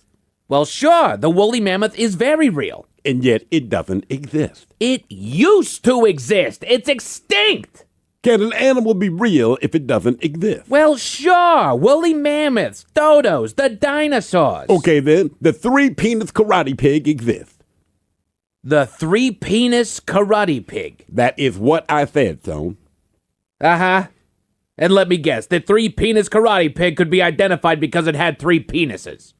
S: Well, sure, the woolly mammoth is very real.
A: And yet it doesn't exist.
S: It used to exist. It's extinct.
A: Can an animal be real if it doesn't exist?
S: Well, sure. Woolly mammoths, dodos, the dinosaurs.
A: Okay, then. The three-penis karate pig exists.
S: The three-penis karate pig.
A: That is what I said, Stone.
S: Uh-huh. And let me guess, the three-penis karate pig could be identified because it had three penises.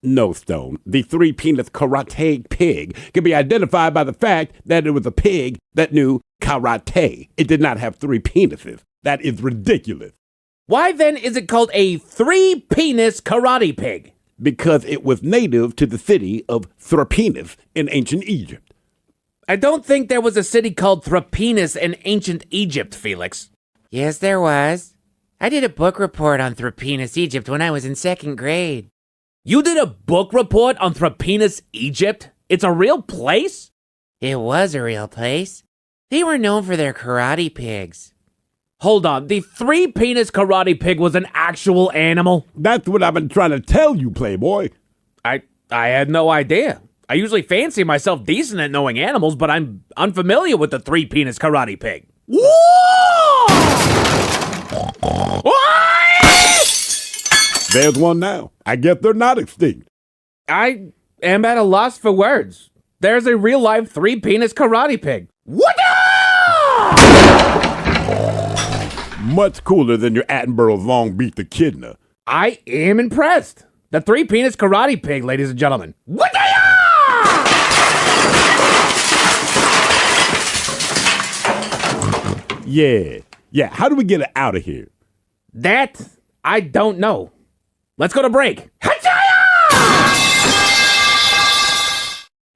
A: No, Stone. The three-penis karate pig can be identified by the fact that it was a pig that knew karate. It did not have three penises. That is ridiculous.
S: Why then is it called a three-penis karate pig?
A: Because it was native to the city of Thrapenis in ancient Egypt.
S: I don't think there was a city called Thrapenis in ancient Egypt, Felix.
W: Yes, there was. I did a book report on Thrapenis, Egypt when I was in second grade.
S: You did a book report on Thrapenis, Egypt? It's a real place?
W: It was a real place. They were known for their karate pigs.
S: Hold on, the three-penis karate pig was an actual animal?
A: That's what I've been trying to tell you, Playboy.
S: I had no idea. I usually fancy myself decent at knowing animals, but I'm unfamiliar with the three-penis karate pig.
A: There's one now. I guess they're not extinct.
S: I am at a loss for words. There's a real-life three-penis karate pig. What?
A: Much cooler than your Attenborough's long-beaked echidna.
S: I am impressed. The three-penis karate pig, ladies and gentlemen. What?
A: Yeah. How do we get it out of here?
S: That, I don't know. Let's go to break.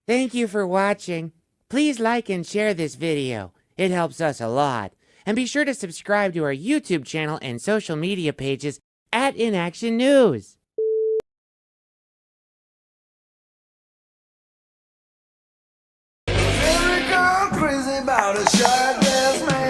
W: Thank you for watching. Please like and share this video. It helps us a lot. And be sure to subscribe to our YouTube channel and social media pages at In Action News.
L: Crazy about a shirtless man.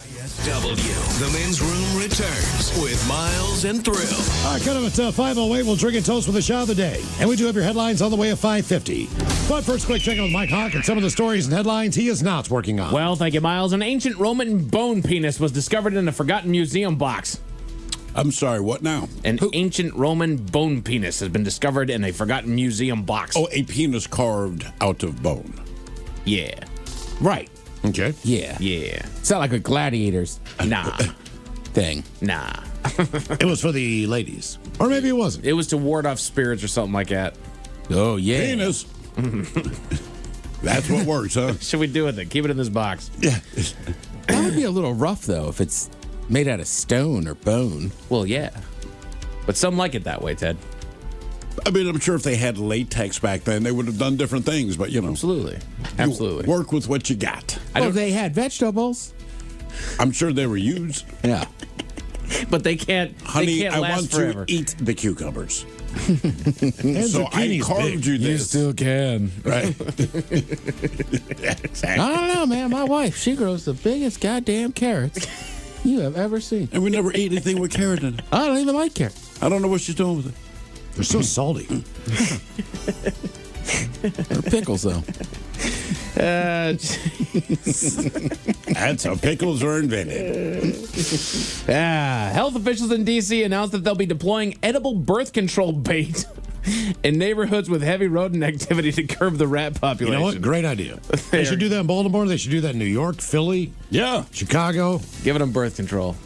L: KISW. The men's room returns with Miles and Thrill.
B: All right, kind of at 5:08, we'll drink and toast with the shot of the day. And we do have your headlines on the way at 5:50. But first, quick check in with Mike Hawk and some of the stories and headlines he is not working on.
M: Well, thank you, Miles. An ancient Roman bone penis was discovered in a forgotten museum box.
A: I'm sorry, what now?
M: An ancient Roman bone penis has been discovered in a forgotten museum box.
A: Oh, a penis carved out of bone.
M: Yeah.
F: Right.
B: Okay.
F: Yeah.
M: Yeah.
F: It's not like a gladiators
M: Nah.
F: thing.
M: Nah.
B: It was for the ladies. Or maybe it wasn't.
M: It was to ward off spirits or something like that.
F: Oh, yeah.
A: Penis. That's what works, huh?
M: Should we do with it? Keep it in this box.
A: Yeah.
F: That would be a little rough, though, if it's made out of stone or bone.
M: Well, yeah. But some like it that way, Ted.
A: I mean, I'm sure if they had latex back then, they would have done different things, but, you know.
M: Absolutely.
A: You
M: Absolutely.
A: work with what you got.
F: Oh, they had vegetables.
A: I'm sure they were used.
F: Yeah.
M: But they can't,
A: Honey,
M: they can't
A: I
M: last
A: want
M: forever.
A: to eat the cucumbers.
B: And
A: So I
B: zucchini's
A: carved
B: big.
A: you this.
F: You still can.
A: Right.
F: I don't know, man. My wife, she grows the biggest goddamn carrots you have ever seen.
A: And we never ate anything with carrot in it.
F: I don't even like carrots.
A: I don't know what she's doing with it.
B: They're so salty.
F: Or pickles, though.
A: That's how pickles are invented.
M: Health officials in D.C. announced that they'll be deploying edible birth control bait in neighborhoods with heavy rodent activity to curb the rat
B: You
M: population.
B: know what? Great idea. They should do that in Baltimore. They should do that in New York, Philly,
A: Yeah.
B: Chicago.
M: Giving them birth control.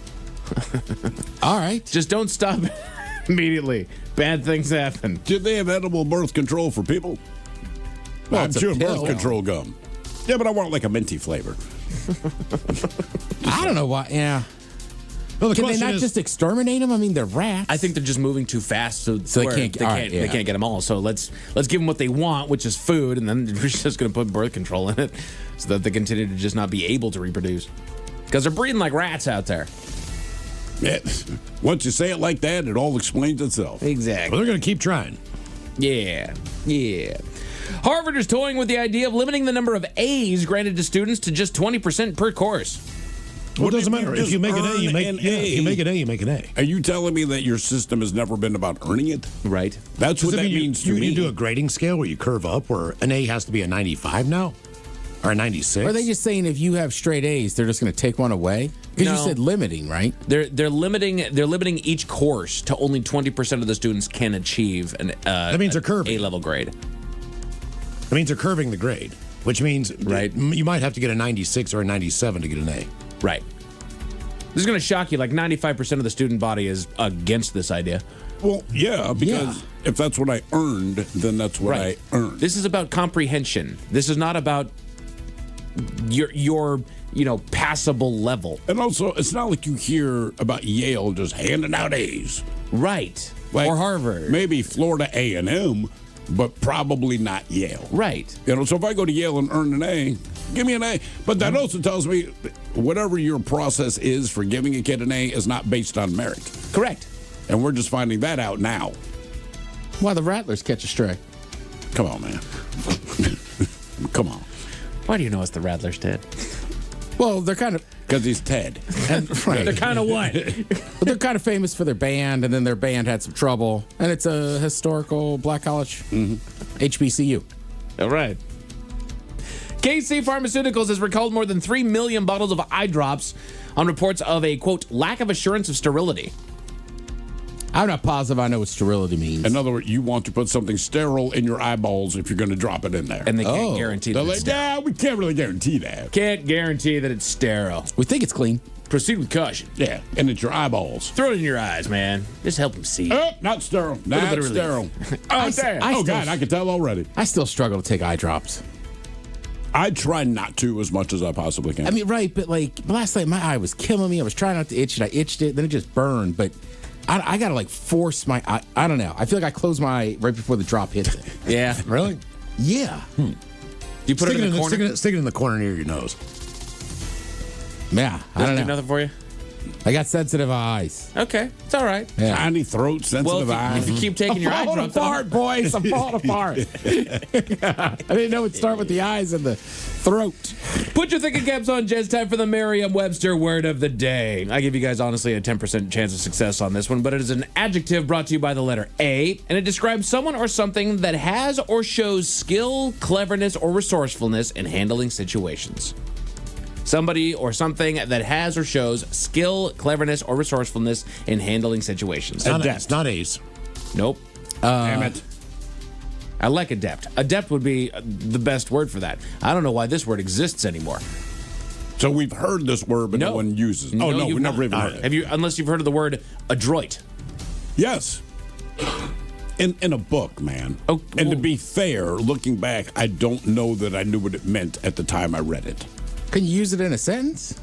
F: All right.
M: Just don't stop immediately. Bad things happen.
A: Did they have edible birth control for people?
F: Well,
A: I'm
F: it's a
A: chewing
F: pill.
A: birth control gum. Yeah, but I want like a minty flavor.
F: I don't know why. Yeah.
B: Well, the
F: Can they
B: question
F: not
B: is,
F: just exterminate them? I mean, they're rats.
M: I think they're just moving too fast, so
F: they
M: where
F: can't- all right,
M: they
F: yeah.
M: can't get them all. So let's give them what they want, which is food, and then we're just going to put birth control in it, so that they continue to just not be able to reproduce, because they're breeding like rats out there.
A: Yeah. Once you say it like that, it all explains itself.
M: Exactly.
B: well, they're going to keep trying.
M: Yeah. Harvard is toying with the idea of limiting the number of A's granted to students to just 20% per course.
B: Well, it doesn't
A: What if
B: matter.
A: you
B: If you
A: just
B: make an A, you
A: earn
B: make
A: an
B: yeah,
A: A?
B: If you make an A, you make an A.
A: Are you telling me that your system has never been about earning it?
M: Right.
A: That's what
B: Does it
A: that
B: mean
A: means
B: you
A: to me.
B: You do a grading scale where you curve up, where an A has to be a 95 now, or a 96.
F: Or are they just saying if you have straight A's, they're just going to take one away? Because
M: No.
F: you said limiting, right?
M: They're limiting each course to only 20% of the students can achieve an
B: That means they're curving.
M: A-level grade.
B: That means they're curving the grade, which means
M: Right.
B: you might have to get a 96 or a 97 to get an A.
M: Right. This is going to shock you. Like 95% of the student body is against this idea.
A: Well, yeah, because if that's what I earned, then that's what
M: Right.
A: I earned.
M: This is about comprehension. This is not about your passable level.
A: And also, it's not like you hear about Yale just handing out A's.
M: Right.
A: Like,
M: or Harvard.
A: Maybe Florida A&M, but probably not Yale.
M: Right.
A: So if I go to Yale and earn an A, give me an A. But that also tells me whatever your process is for giving a kid an A is not based on merit.
M: Correct.
A: And we're just finding that out now.
F: Why the Rattlers catch a stray?
A: Come on, man. Come on.
M: Why do you know it's the Rattlers, Ted?
F: Well, they're kind of
A: Because he's Ted.
F: right.
M: They're kind of what?
F: But they're kind of famous for their band, and then their band had some trouble, and it's a historical black college, HBCU.
M: All right. KC Pharmaceuticals has recalled more than 3 million bottles of eye drops on reports of a, quote, lack of assurance of sterility.
F: I'm not positive I know what sterility means.
A: In other words, you want to put something sterile in your eyeballs if you're going to drop it in there.
M: And they can't guarantee that
A: They're
M: it's
A: like,
M: sterile.
A: yeah, we can't really guarantee that.
M: Can't guarantee that it's sterile.
F: We think it's clean.
M: Proceed with caution.
A: Yeah, and it's your eyeballs.
M: Throw it in your eyes, man. Just help them see.
A: Oh, not sterile. Not
M: bit of relief.
A: sterile.
F: I-
A: damn.
F: I
A: Oh,
F: still-
A: God, I can tell already.
F: I still struggle to take eye drops.
A: I try not to as much as I possibly can.
F: I mean, right, but like last night, my eye was killing me. I was trying not to itch it. I itched it, then it just burned. But I got to like force my eye. I don't know. I feel like I closed my eye right before the drop hits it.
M: Yeah.
B: Really?
F: Yeah.
M: You put it in the corner?
B: Stick it in the corner near your nose.
F: Yeah. I
M: Doesn't
F: don't
M: do
F: know.
M: nothing for you?
F: I got sensitive eyes.
M: Okay, it's all right.
F: Yeah.
A: Tiny throat, sensitive eyes.
M: If you keep taking your eye
F: falling
M: drops
F: apart, boys. I'm falling apart. I didn't know it'd start with the eyes and the throat.
M: Put your thinking caps on, Jez. Time for the Merriam-Webster word of the day. I give you guys, honestly, a 10% chance of success on this one, but it is an adjective brought to you by the letter A, and it describes someone or something that has or shows skill, cleverness, or resourcefulness in handling situations. Somebody or something that has or shows skill, cleverness, or resourcefulness in handling situations.
B: It's not A's.
M: Nope.
A: Damn it.
M: I like adept. Adept would be the best word for that. I don't know why this word exists anymore.
A: So we've heard this word, but no one uses it. Oh, no, we've never even heard it.
M: Have you? Unless you've heard of the word adroit.
A: Yes. In a book, man.
M: Oh,
A: and to be fair, looking back, I don't know that I knew what it meant at the time I read it.
F: Can you use it in a sentence?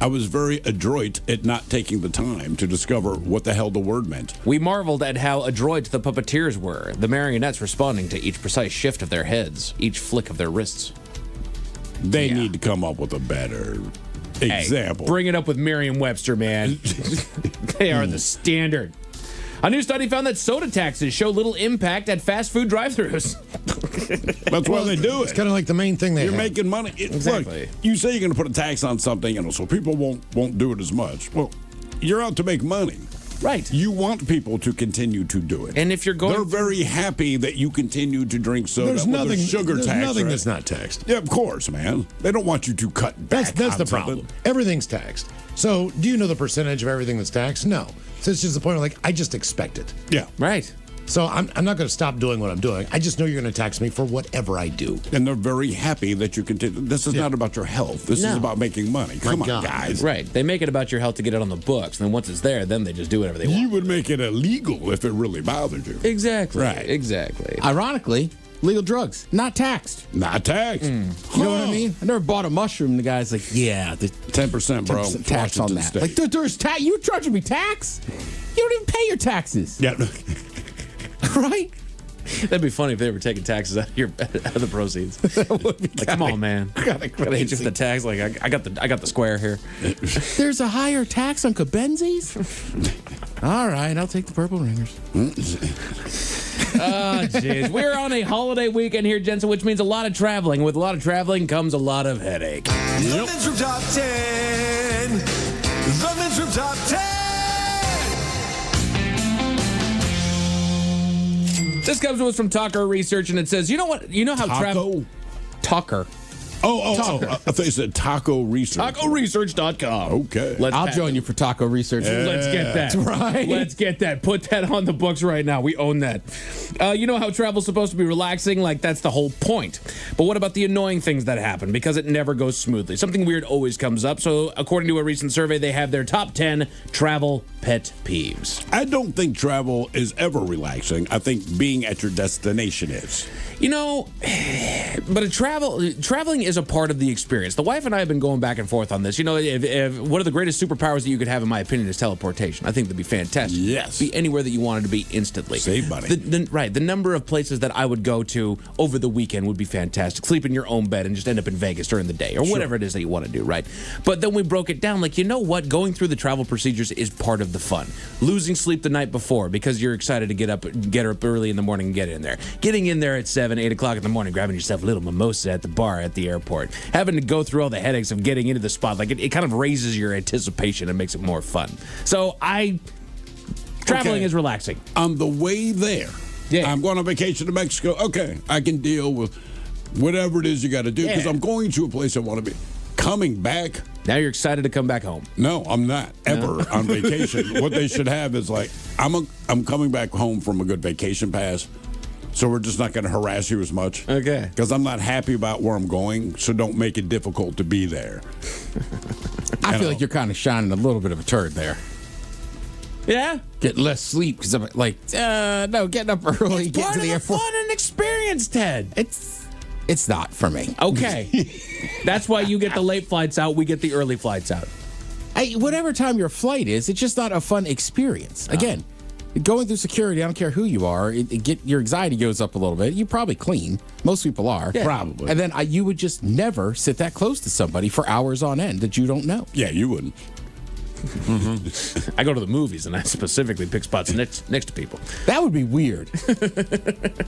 A: I was very adroit at not taking the time to discover what the hell the word meant.
M: We marveled at how adroit the puppeteers were, the marionettes responding to each precise shift of their heads, each flick of their wrists.
A: They need to come up with a better example.
M: Hey, bring it up with Merriam-Webster, man. They are the standard. A new study found that soda taxes show little impact at fast food drive-thrus.
A: That's why they do it.
B: It's kind of like the main thing
A: You're making money.
M: Exactly.
A: Look, you say you're going to put a tax on something, so people won't do it as much. Well, you're out to make money.
M: Right.
A: You want people to continue to do it.
M: And if you're going...
A: They're very happy that you continue to drink soda.
B: There's
A: with
B: nothing,
A: a sugar
B: there's
A: tax.
B: nothing
A: right?
B: that's not taxed.
A: Yeah, of course, man. They don't want you to cut back.
B: That's the
A: on
B: problem.
A: something.
B: Everything's taxed. So, do you know the percentage of everything that's taxed? No. So it's just the point of I just expect it.
A: Yeah.
M: Right.
B: So I'm not going to stop doing what I'm doing. I just know you're going to tax me for whatever I do.
A: And they're very happy that you continue. This is not about your health. This is about making money. Come on, guys.
M: Right. They make it about your health to get it on the books. And then once it's there, then they just do whatever they want.
A: You would make it illegal if it really bothered you.
M: Exactly.
A: Right.
M: Exactly.
F: Ironically, legal drugs, not taxed.
A: Not taxed.
F: You know what I mean? I never bought a mushroom. The guy's like, yeah, the
A: 10%, bro.
F: 10% tax on
A: Washington
F: that.
A: State.
F: Like, there's tax. You charging me tax? You don't even pay your taxes.
A: Yeah.
F: Right?
M: That'd be funny if they were taking taxes out of the proceeds. That would be come on, man. Gotta hit you with the tax. Like I got the square here.
F: There's a higher tax on Cabenzis? All right, I'll take the purple ringers.
M: Oh, jeez. We're on a holiday weekend here, Jensen, which means a lot of traveling. With a lot of traveling comes a lot of headache.
L: The Men's Room Top 10. The Men's Room Top 10.
M: This comes to us from Talker Research, and it says, you know what? You know how travel... Talker.
A: I thought you said Taco Research.
M: TacoResearch.com.
A: Okay.
F: I'll join you for Taco Research.
M: Let's get that.
F: Right.
M: Let's get that. Put that on the books right now. We own that. You know how travel's supposed to be relaxing? Like, that's the whole point. But what about the annoying things that happen? Because it never goes smoothly. Something weird always comes up. So, according to a recent survey, they have their top 10 travel pet peeves.
A: I don't think travel is ever relaxing. I think being at your destination is.
M: You know, but traveling is a part of the experience. The wife and I have been going back and forth on this. You know, if one of the greatest superpowers that you could have, in my opinion, is teleportation. I think that'd be fantastic.
A: Yes.
M: Be anywhere that you wanted to be instantly.
A: Save money.
M: The number of places that I would go to over the weekend would be fantastic. Sleep in your own bed and just end up in Vegas during the day or whatever it is that you want to do, right? But then we broke it down. Like, you know what? Going through the travel procedures is part of the fun. Losing sleep the night before because you're excited to get up early in the morning and get in there. Getting in there at 7, 8 o'clock in the morning, grabbing yourself a little mimosa at the bar at the airport. Having to go through all the headaches of getting into the spot. Like, it kind of raises your anticipation and makes it more fun. So traveling is relaxing.
A: On the way there, I'm going on vacation to Mexico. Okay, I can deal with whatever it is you got to do because I'm going to a place I want to be. Coming back.
M: Now you're excited to come back home.
A: No, I'm not ever on vacation. What they should have is like, I'm coming back home from a good vacation pass. So we're just not going to harass you as much.
M: Okay.
A: Because I'm not happy about where I'm going, so don't make it difficult to be there.
F: I feel like you're kind of shining a little bit of a turd there.
M: Yeah?
F: Get less sleep because I'm like, no, getting up early, getting to the airport.
M: Fun and experience, Ted.
F: It's not for me.
M: Okay. That's why you get the late flights out, we get the early flights out.
F: Whatever time your flight is, it's just not a fun experience. Again, going through security, I don't care who you are, your anxiety goes up a little bit. You're probably clean. Most people are.
A: Yeah. Probably.
F: And then you would just never sit that close to somebody for hours on end that you don't know.
A: Yeah, you wouldn't.
M: I go to the movies and I specifically pick spots next to people.
F: That would be weird.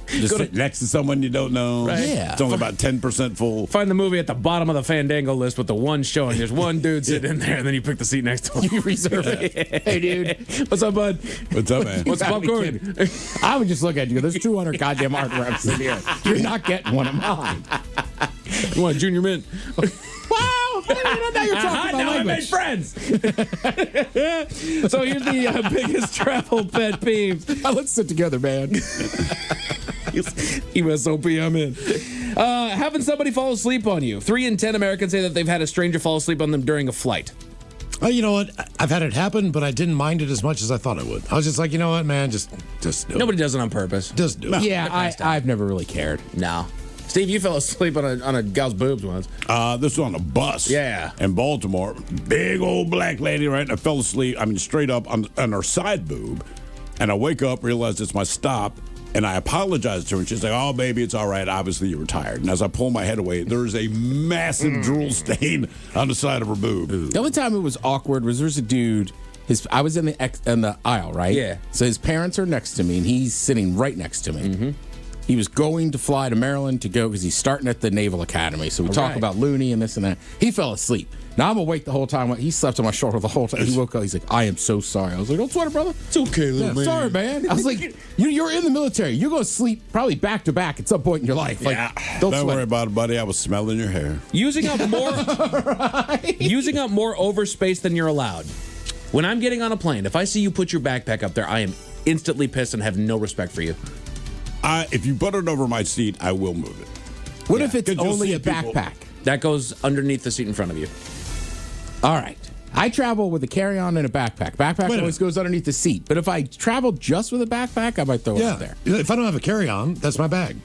A: Just sit next to someone you don't know.
M: Right.
F: Yeah.
A: It's only about 10% full.
M: Find the movie at the bottom of the Fandango list with the one showing. There's one dude sitting in there, and then you pick the seat next to him.
F: You reserve it. Hey, dude.
M: What's up, bud?
A: What's up, man?
M: What's
F: Gotta be
M: popcorn?
F: kidding. I would just look at you and go, there's 200 goddamn art reps in here. You're not getting one of mine.
M: You want Junior Mint?
F: Wow! Now you're talking about
M: now I made
F: language.
M: friends. So here's the biggest travel pet peeve.
F: Now let's sit together, man.
M: ESOP, I'm in. Having somebody fall asleep on you. 3 in 10 Americans say that they've had a stranger fall asleep on them during a flight.
B: Oh, you know what? I've had it happen, but I didn't mind it as much as I thought I would. I was just like, you know what, man? Just do it.
M: Nobody does it on purpose.
B: Just do it.
F: Yeah, I've never really cared.
M: No. Steve, you fell asleep on a gal's boobs once.
A: This was on a bus.
M: Yeah.
A: In Baltimore. Big old black lady, right? And I fell asleep, straight up on her side boob. And I wake up, realize it's my stop, and I apologize to her. And she's like, oh, baby, it's all right. Obviously, you were tired. And as I pull my head away, there's a massive drool stain on the side of her boob.
F: The only time it was awkward was there's a dude. I was in the aisle, right?
M: Yeah.
F: So his parents are next to me, and he's sitting right next to me. Mm-hmm. He was going to fly to Maryland to go because he's starting at the Naval Academy. So we talk about Looney and this and that. He fell asleep. Now I'm awake the whole time. He slept on my shoulder the whole time. He woke up. He's like, I am so sorry. I was like, don't sweat it, brother.
M: It's okay, little man.
F: Sorry, man. I was like, you're in the military. You're going to sleep probably back to back at some point in your life. Like,
A: don't worry about it, buddy. I was smelling your hair.
M: Using up more over space than you're allowed. When I'm getting on a plane, if I see you put your backpack up there, I am instantly pissed and have no respect for you.
A: If you put it over my seat, I will move it.
F: What if it's only a backpack?
M: That goes underneath the seat in front of you.
F: All right. I travel with a carry-on and a backpack. Backpack always goes underneath the seat. But if I travel just with a backpack, I might throw it up there.
B: If I don't have a carry-on, that's my bag.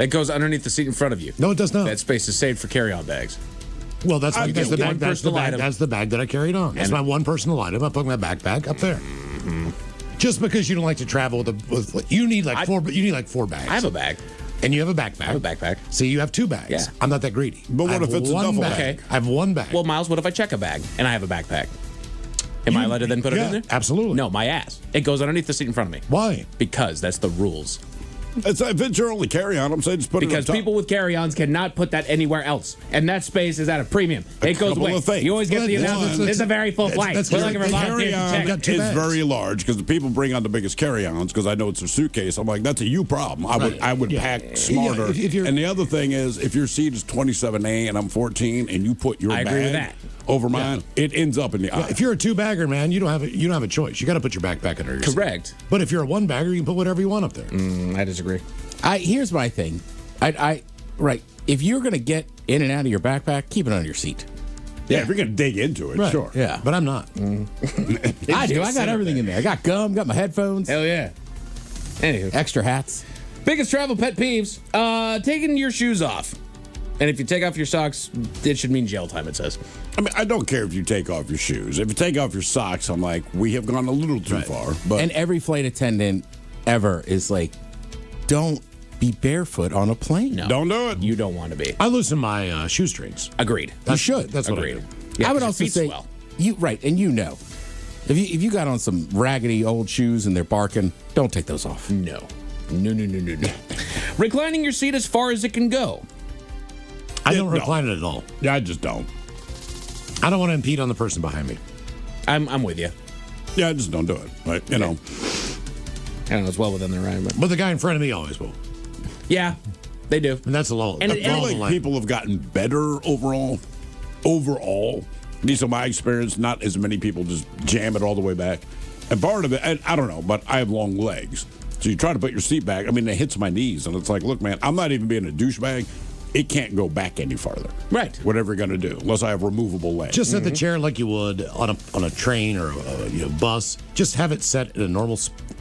M: It goes underneath the seat in front of you.
B: No, it does not.
M: That space is saved for carry-on bags.
B: Well, that's the bag. That's the bag that I carried on. That's my one personal item. I put my backpack up there. Mm-hmm. Just because you don't like to travel with you need like four bags.
M: I have a bag.
B: And you have a backpack.
M: I have a backpack.
B: See, you have 2 bags.
M: Yeah.
B: I'm not that greedy.
A: But what if it's a duffel bag?
M: Okay.
B: I have 1 bag.
M: Well, Miles, what if I check a bag and I have a backpack? Am I allowed to then put it in there?
B: Absolutely.
M: No, my ass. It goes underneath the seat in front of me.
B: Why?
M: Because that's the rules.
A: If it's your only carry-on, I'm saying just put it on top.
M: Because people with carry-ons cannot put that anywhere else, and that space is at a premium. It goes away. You always get the announcement. It's a very full flight.
A: The carry-on is very large because the people bring on the biggest carry-ons because I know it's a suitcase. I'm like, that's a you problem. I would pack smarter. And the other thing is, if your seat is 27A and I'm 14, and you put your bag over mine, it ends up in the aisle.
B: If you're a 2-bagger, man, you don't have a choice. You got to put your backpack under your seat.
M: Correct.
B: But if you're a 1-bagger, you can put whatever you want up there.
M: I disagree.
F: Here's my thing. If you're going to get in and out of your backpack, keep it on your seat.
A: Yeah, if you're going to dig into it, sure.
B: Yeah, but I'm not.
F: I do. I got everything in there. I got gum, got my headphones.
M: Hell yeah. Anywho.
F: Extra hats.
M: Biggest travel pet peeves, taking your shoes off. And if you take off your socks, it should mean jail time, it says.
A: I mean, I don't care if you take off your shoes. If you take off your socks, I'm like, we have gone a little too far. But
F: And every flight attendant ever is like, don't be barefoot on a plane.
M: No.
A: Don't do it.
M: You don't want to be.
B: I loosen my shoestrings.
M: Agreed.
F: You should.
B: That's what I
M: Agreed.
B: do.
M: Yeah,
F: I would also say, and you know, if you got on some raggedy old shoes and they're barking, don't take those off.
M: No. Reclining your seat as far as it can go.
B: I don't recline it at all.
A: Yeah, I just don't.
B: I don't want to impede on the person behind me.
M: I'm with you.
A: Yeah, I just don't do it. Right? You know.
M: I don't know, it's well within their right.
B: But the guy in front of me always will.
M: Yeah, they do.
B: And that's a low.
A: I feel like people have gotten better overall. At least in my experience, not as many people just jam it all the way back. And part of it, and I don't know, but I have long legs. So you try to put your seat back. I mean, it hits my knees. And it's like, look, man, I'm not even being a douchebag. It can't go back any farther.
M: Right.
A: Whatever you're going to do, unless I have removable legs.
B: Just set the chair like you would on a train or a bus. Just have it set in a normal.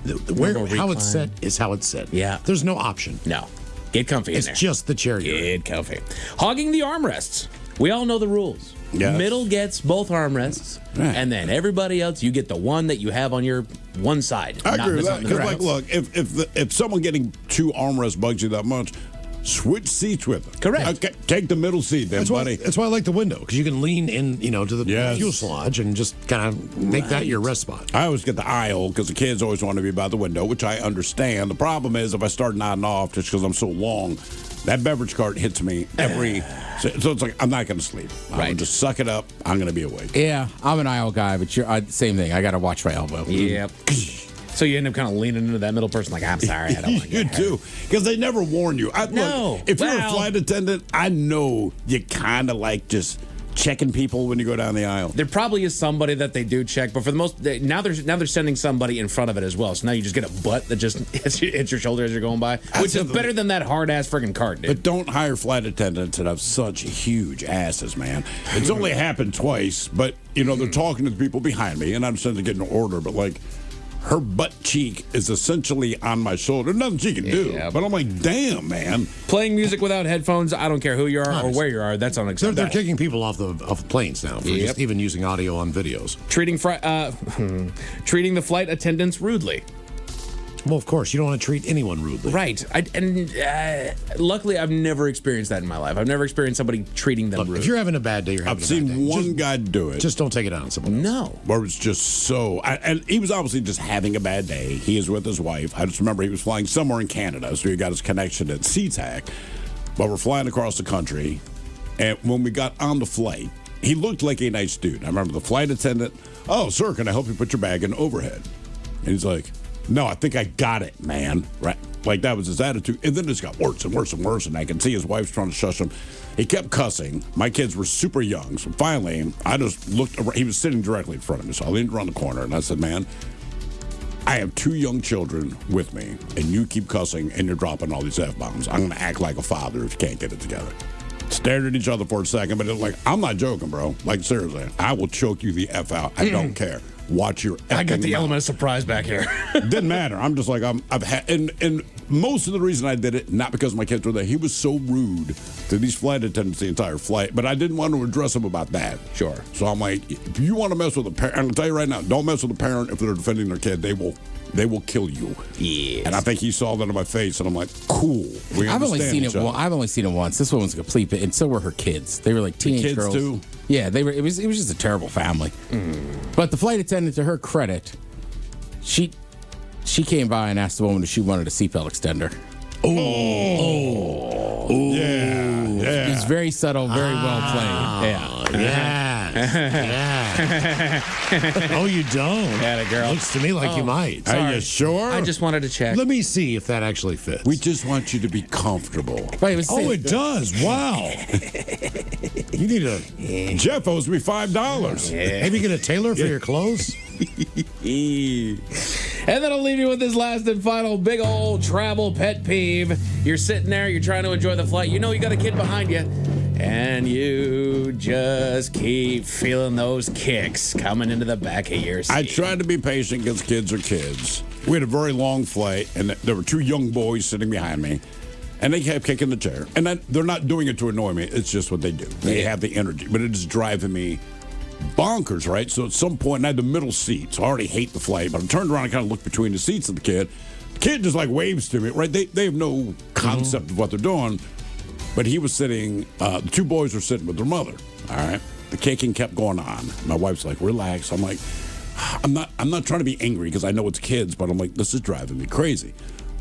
B: How it's set is how it's set.
M: Yeah.
B: There's no option.
M: No. Get comfy in there.
B: It's just the chair you're in.
M: Get comfy. Hogging the armrests. We all know the rules.
A: Yes.
M: Middle gets both armrests, and then everybody else, you get the one that you have on your one side.
A: I agree with that. Because, like, look, if someone getting 2 armrests bugs you that much, switch seats with them.
M: Correct.
A: Okay, take the middle seat then, buddy.
B: That's why I like the window, because you can lean in, to the fuselage and just kind of make that your rest spot.
A: I always get the aisle because the kids always want to be by the window, which I understand. The problem is if I start nodding off just because I'm so long, that beverage cart hits me every. So it's like I'm not going to sleep. I'm going to just suck it up. I'm going to be awake.
F: Yeah, I'm an aisle guy, but same thing. I got to watch my elbow.
M: Yep. So you end up kind of leaning into that middle person, like, I'm sorry, I don't want to
A: You
M: get
A: do, because they never warn you.
M: No.
A: Look, if you're a flight attendant, I know you kind of like just checking people when you go down the aisle.
M: There probably is somebody that they do check, but for the most, now they're sending somebody in front of it as well. So now you just get a butt that just hits your shoulder as you're going by, which is better than that hard ass friggin' cart, dude.
A: But don't hire flight attendants that have such huge asses, man. It's only happened twice, but they're talking to the people behind me, and I'm sending to get an order, but like. Her butt cheek is essentially on my shoulder. Nothing she can do. Yeah. But I'm like, damn, man.
M: Playing music without headphones, I don't care who you are or where you are. That's unacceptable.
B: They're kicking people off the planes now for just even using audio on videos.
M: Treating the flight attendants rudely.
B: Well, of course, you don't want to treat anyone rudely.
M: Right. Luckily, I've never experienced that in my life. I've never experienced somebody treating them rude.
B: If you're having a bad day,
A: I've seen one guy do it.
B: Just don't take it out on someone else.
M: No.
A: Where it's just so... and he was obviously just having a bad day. He is with his wife. I just remember he was flying somewhere in Canada, so he got his connection at SeaTac. But we're flying across the country, and when we got on the flight, he looked like a nice dude. I remember the flight attendant, "Oh, sir, can I help you put your bag in overhead?" And he's like... "No, I think I got it, man." Right? Like that was his attitude. And then it just got worse and worse and worse. And I can see his wife's trying to shush him. He kept cussing. My kids were super young. So finally, I just looked around. He was sitting directly in front of me. So I leaned around the corner and I said, "Man, I have 2 young children with me. And you keep cussing and you're dropping all these F-bombs. I'm going to act like a father if you can't get it together." Stared at each other for a second. But it was like, I'm not joking, bro. Like, seriously. I will choke you the F out. I don't care. Watch your
M: I got the
A: mouth.
M: element of surprise back here.
A: Didn't matter. I'm just like, I've had, and most of the reason I did it, not because my kids were there, he was so rude to these flight attendants the entire flight, but I didn't want to address him about that.
M: Sure.
A: So I'm like, if you want to mess with a parent, I'm going to tell you right now, don't mess with a parent if they're defending their kid. They will kill you.
M: Yes.
A: And I think he saw that on my face, and I'm like, cool.
F: I've only seen it once. This one was a complete, and so were her kids. They were like teenage
A: kids
F: girls.
A: Too?
F: Yeah, they were. It was just a terrible family. But the flight attendant, to her credit, she came by and asked the woman if she wanted a seatbelt extender.
A: Oh. Yeah.
F: It was very subtle, very well played.
B: Oh, you don't?
M: Atta girl.
B: Looks to me like you might.
A: Are you sure?
M: I just wanted to check.
B: Let me see if that actually fits.
A: We just want you to be comfortable.
B: It does. Wow. You need a...
A: Jeff owes me $5.
B: Maybe get a tailor for your clothes?
M: And then I'll leave you with this last and final big old travel pet peeve. You're sitting there, you're trying to enjoy the flight. You know you got a kid behind you, and you just keep feeling those kicks coming into the back of your seat.
A: I try to be patient because kids are kids. We had a very long flight, and there were 2 young boys sitting behind me, and they kept kicking the chair. And they're not doing it to annoy me. It's just what they do. They have the energy, but it is driving me bonkers, right? So at some point, I had the middle seat, so I already hate the flight, but I turned around and kind of looked between the seats of the kid. The kid just like waves to me, right? They have no concept of what they're doing, but he was sitting, the 2 boys were sitting with their mother, all right? The kicking kept going on. My wife's like, relax. I'm like, I'm not trying to be angry because I know it's kids, but I'm like, this is driving me crazy.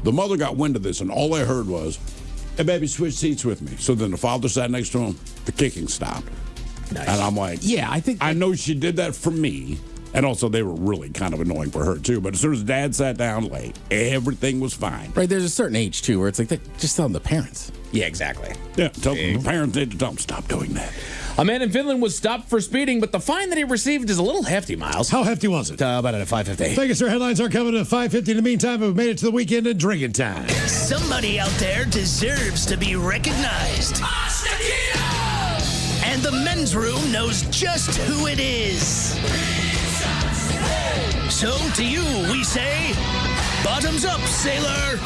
A: The mother got wind of this, and all I heard was, "Hey, baby, switch seats with me." So then the father sat next to him. The kicking stopped. Nice. And I'm like,
F: yeah, I know
A: she did that for me. And also, they were really kind of annoying for her, too. But as soon as Dad sat down late, everything was fine.
F: Right, there's a certain age, too, where it's like, just tell them the parents.
M: Yeah, exactly.
A: Yeah, tell them the parents need to tell them, stop doing that.
M: A man in Finland was stopped for speeding, but the fine that he received is a little hefty, Miles.
B: How hefty was it?
M: About at $5.50.
B: Thank you, sir. Headlines are coming at 5:50. In the meantime, we've made it to the weekend and drinking time.
L: Somebody out there deserves to be recognized. And the men's room knows just who it is. So to you, we say, bottoms up, sailor.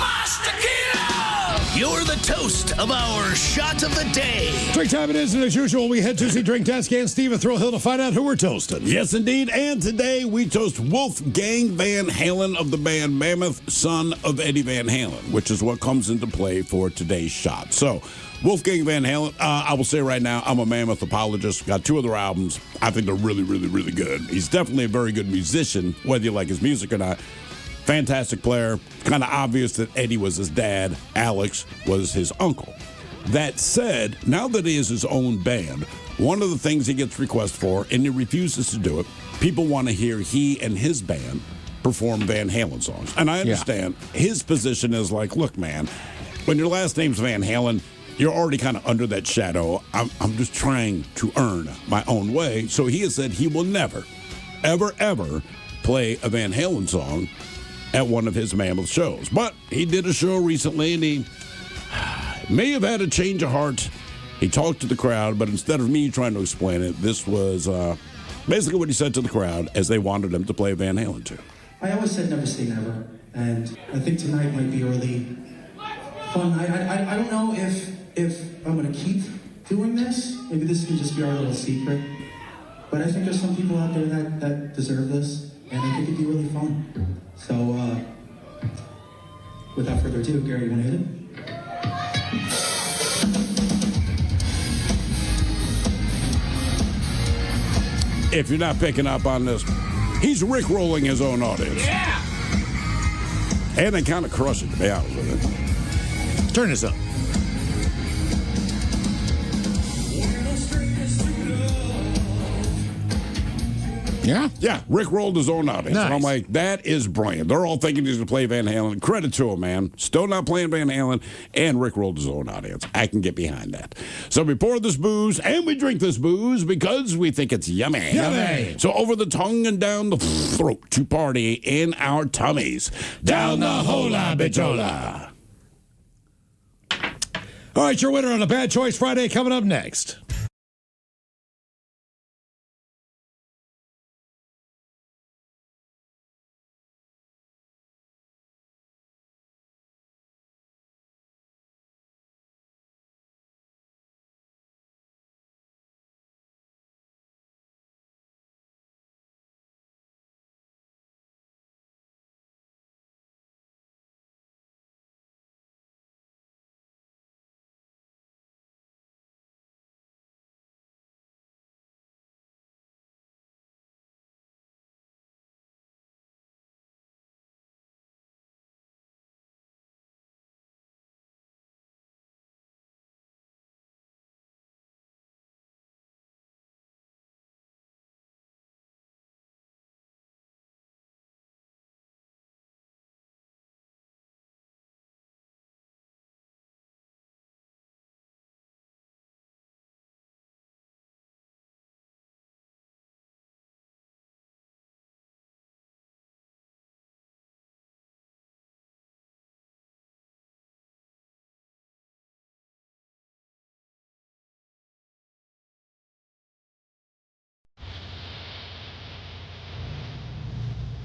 L: you're the toast of our shot of the day.
B: Drink time it is, and as usual, we head to the drink desk and Steve Thrill Hill to find out who we're toasting.
A: Yes, indeed. And today we toast Wolfgang Van Halen of the band Mammoth, son of Eddie Van Halen, which is what comes into play for today's shot. So, Wolfgang Van Halen, I will say right now, I'm a Mammoth apologist. Got 2 of their albums. I think they're really, really, really good. He's definitely a very good musician, whether you like his music or not. Fantastic player. Kind of obvious that Eddie was his dad. Alex was his uncle. That said, now that he is his own band, one of the things he gets requests for, and he refuses to do it, people want to hear he and his band perform Van Halen songs. And I understand his position is like, look, man, when your last name's Van Halen, you're already kind of under that shadow. I'm just trying to earn my own way. So he has said he will never, ever, ever play a Van Halen song at one of his Mammoth shows. But he did a show recently, and he may have had a change of heart. He talked to the crowd, but instead of me trying to explain it, this was basically what he said to the crowd as they wanted him to play Van Halen too.
H: I always said never say never, and I think tonight might be a really fun. I don't know if I'm going to keep doing this. Maybe this can just be our little secret. But I think there's some people out there that deserve this, and I think it'd be really fun. So, without further ado, Gary, you want to hit it?
A: If you're not picking up on this, he's rickrolling his own audience.
L: Yeah!
A: And they kind of crush it, to be honest with you.
B: Turn this up. Yeah?
A: Yeah, Rick rolled his own audience.
B: Nice.
A: And I'm like, that is brilliant. They're all thinking he's going to play Van Halen. Credit to him, man. Still not playing Van Halen, and Rick rolled his own audience. I can get behind that. So we pour this booze, and we drink this booze because we think it's yummy.
B: Yummy.
A: So over the tongue and down the throat to party in our tummies. Down the hola bichola.
B: All right, your winner on a Bad Choice Friday coming up next.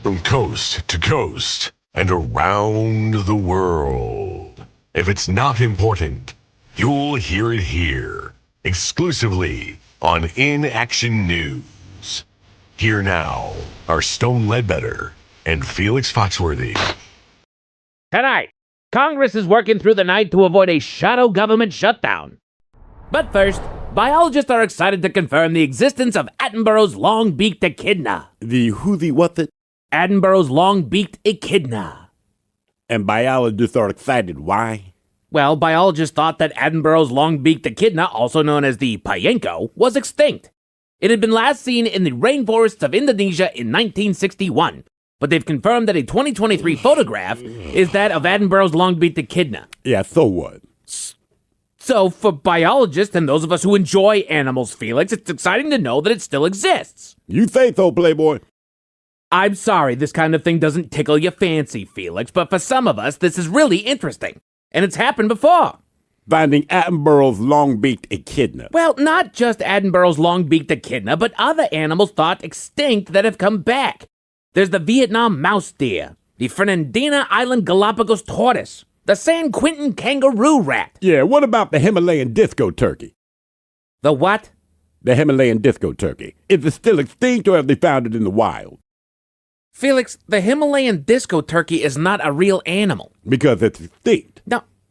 R: From coast to coast and around the world. If it's not important, you'll hear it here, exclusively on In Action News. Here now are Stone Ledbetter and Felix Foxworthy.
S: Tonight, Congress is working through the night to avoid a shadow government shutdown. But first, biologists are excited to confirm the existence of Attenborough's long-beaked echidna.
A: The who, the what, the...
S: Attenborough's long-beaked echidna.
A: And biologists are excited. Why?
S: Well, biologists thought that Attenborough's long-beaked echidna, also known as the payenko, was extinct. It had been last seen in the rainforests of Indonesia in 1961, but they've confirmed that a 2023 photograph is that of Attenborough's long-beaked echidna.
A: Yeah, so what?
S: So, for biologists and those of us who enjoy animals, Felix, it's exciting to know that it still exists.
A: You say so, Playboy.
S: I'm sorry this kind of thing doesn't tickle your fancy, Felix, but for some of us, this is really interesting. And it's happened before.
A: Finding Attenborough's long-beaked echidna.
S: Well, not just Attenborough's long-beaked echidna, but other animals thought extinct that have come back. There's the Vietnam mouse deer, the Fernandina Island Galapagos tortoise, The San Quentin kangaroo rat.
A: Yeah, what about the Himalayan disco turkey?
S: The what?
A: The Himalayan disco turkey. Is it still extinct or have they found it in the wild?
S: Felix, the Himalayan disco turkey is not a real animal.
A: Because it's extinct.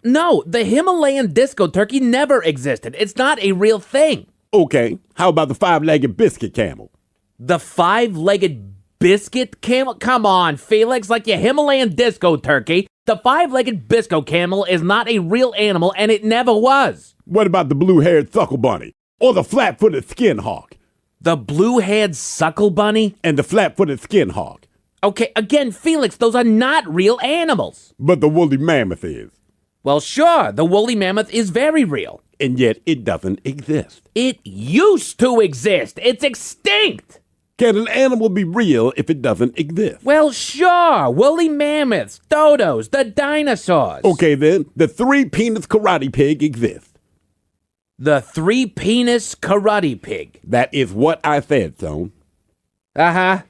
S: No, the Himalayan disco turkey never existed. It's not a real thing.
A: Okay, how about the five-legged biscuit camel?
S: The five-legged biscuit camel? Come on, Felix, like your Himalayan disco turkey. The five-legged bisco camel is not a real animal, and it never was.
A: What about the blue-haired suckle bunny? Or the flat-footed skin hawk?
S: The blue-haired suckle bunny?
A: And the flat-footed skin hawk.
S: Okay, again, Felix, those are not real animals.
A: But the woolly mammoth is.
S: Well, sure, the woolly mammoth is very real.
A: And yet it doesn't exist.
S: It used to exist. It's extinct.
A: Can an animal be real if it doesn't exist?
S: Well, sure. Woolly mammoths, dodos, the dinosaurs.
A: Okay, then. The three-penis karate pig exists.
S: The three-penis karate pig.
A: That is what I said, son.
S: Uh-huh.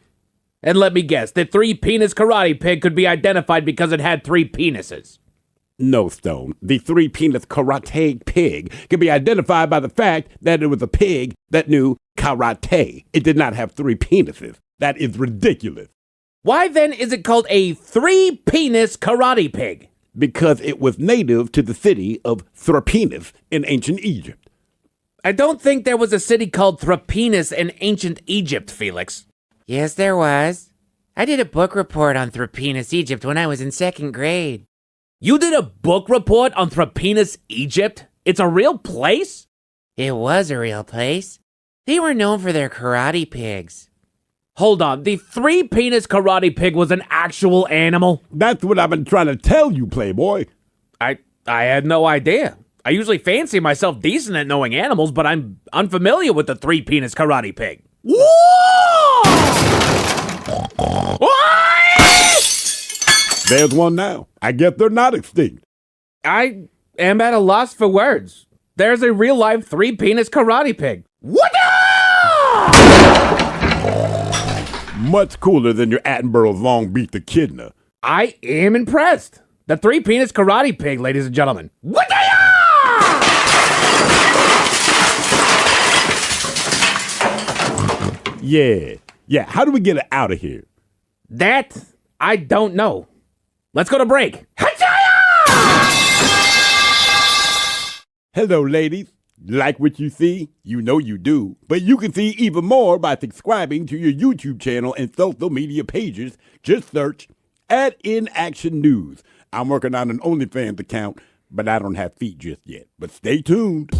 S: And let me guess, the three-penis karate pig could be identified because it had three penises.
A: No, Stone. The three-penis karate pig can be identified by the fact that it was a pig that knew karate. It did not have three penises. That is ridiculous.
S: Why then is it called a three-penis karate pig?
A: Because it was native to the city of Thrapenis in ancient Egypt.
S: I don't think there was a city called Thrapenis in ancient Egypt, Felix.
W: Yes, there was. I did a book report on Thrapenis, Egypt when I was in second grade.
S: You did a book report on Thrapenis, Egypt? It's a real place?
W: It was a real place. They were known for their karate pigs.
S: Hold on, the three-penis karate pig was an actual animal?
A: That's what I've been trying to tell you, Playboy.
S: I had no idea. I usually fancy myself decent at knowing animals, but I'm unfamiliar with the three-penis karate pig.
A: There's one now. I guess they're not extinct.
S: I am at a loss for words. There's a real-life three-penis karate pig. What?
A: Much cooler than your Attenborough's Long Beat Echidna.
S: I am impressed. The three-penis karate pig, ladies and gentlemen. What?
A: Yeah. How do we get it out of here?
S: That I don't know. Let's go to break.
A: Hello, ladies. Like what you see? You know you do. But you can see even more by subscribing to your YouTube channel and social media pages. Just search @InActionNews. I'm working on an OnlyFans account, but I don't have feet just yet. But stay tuned.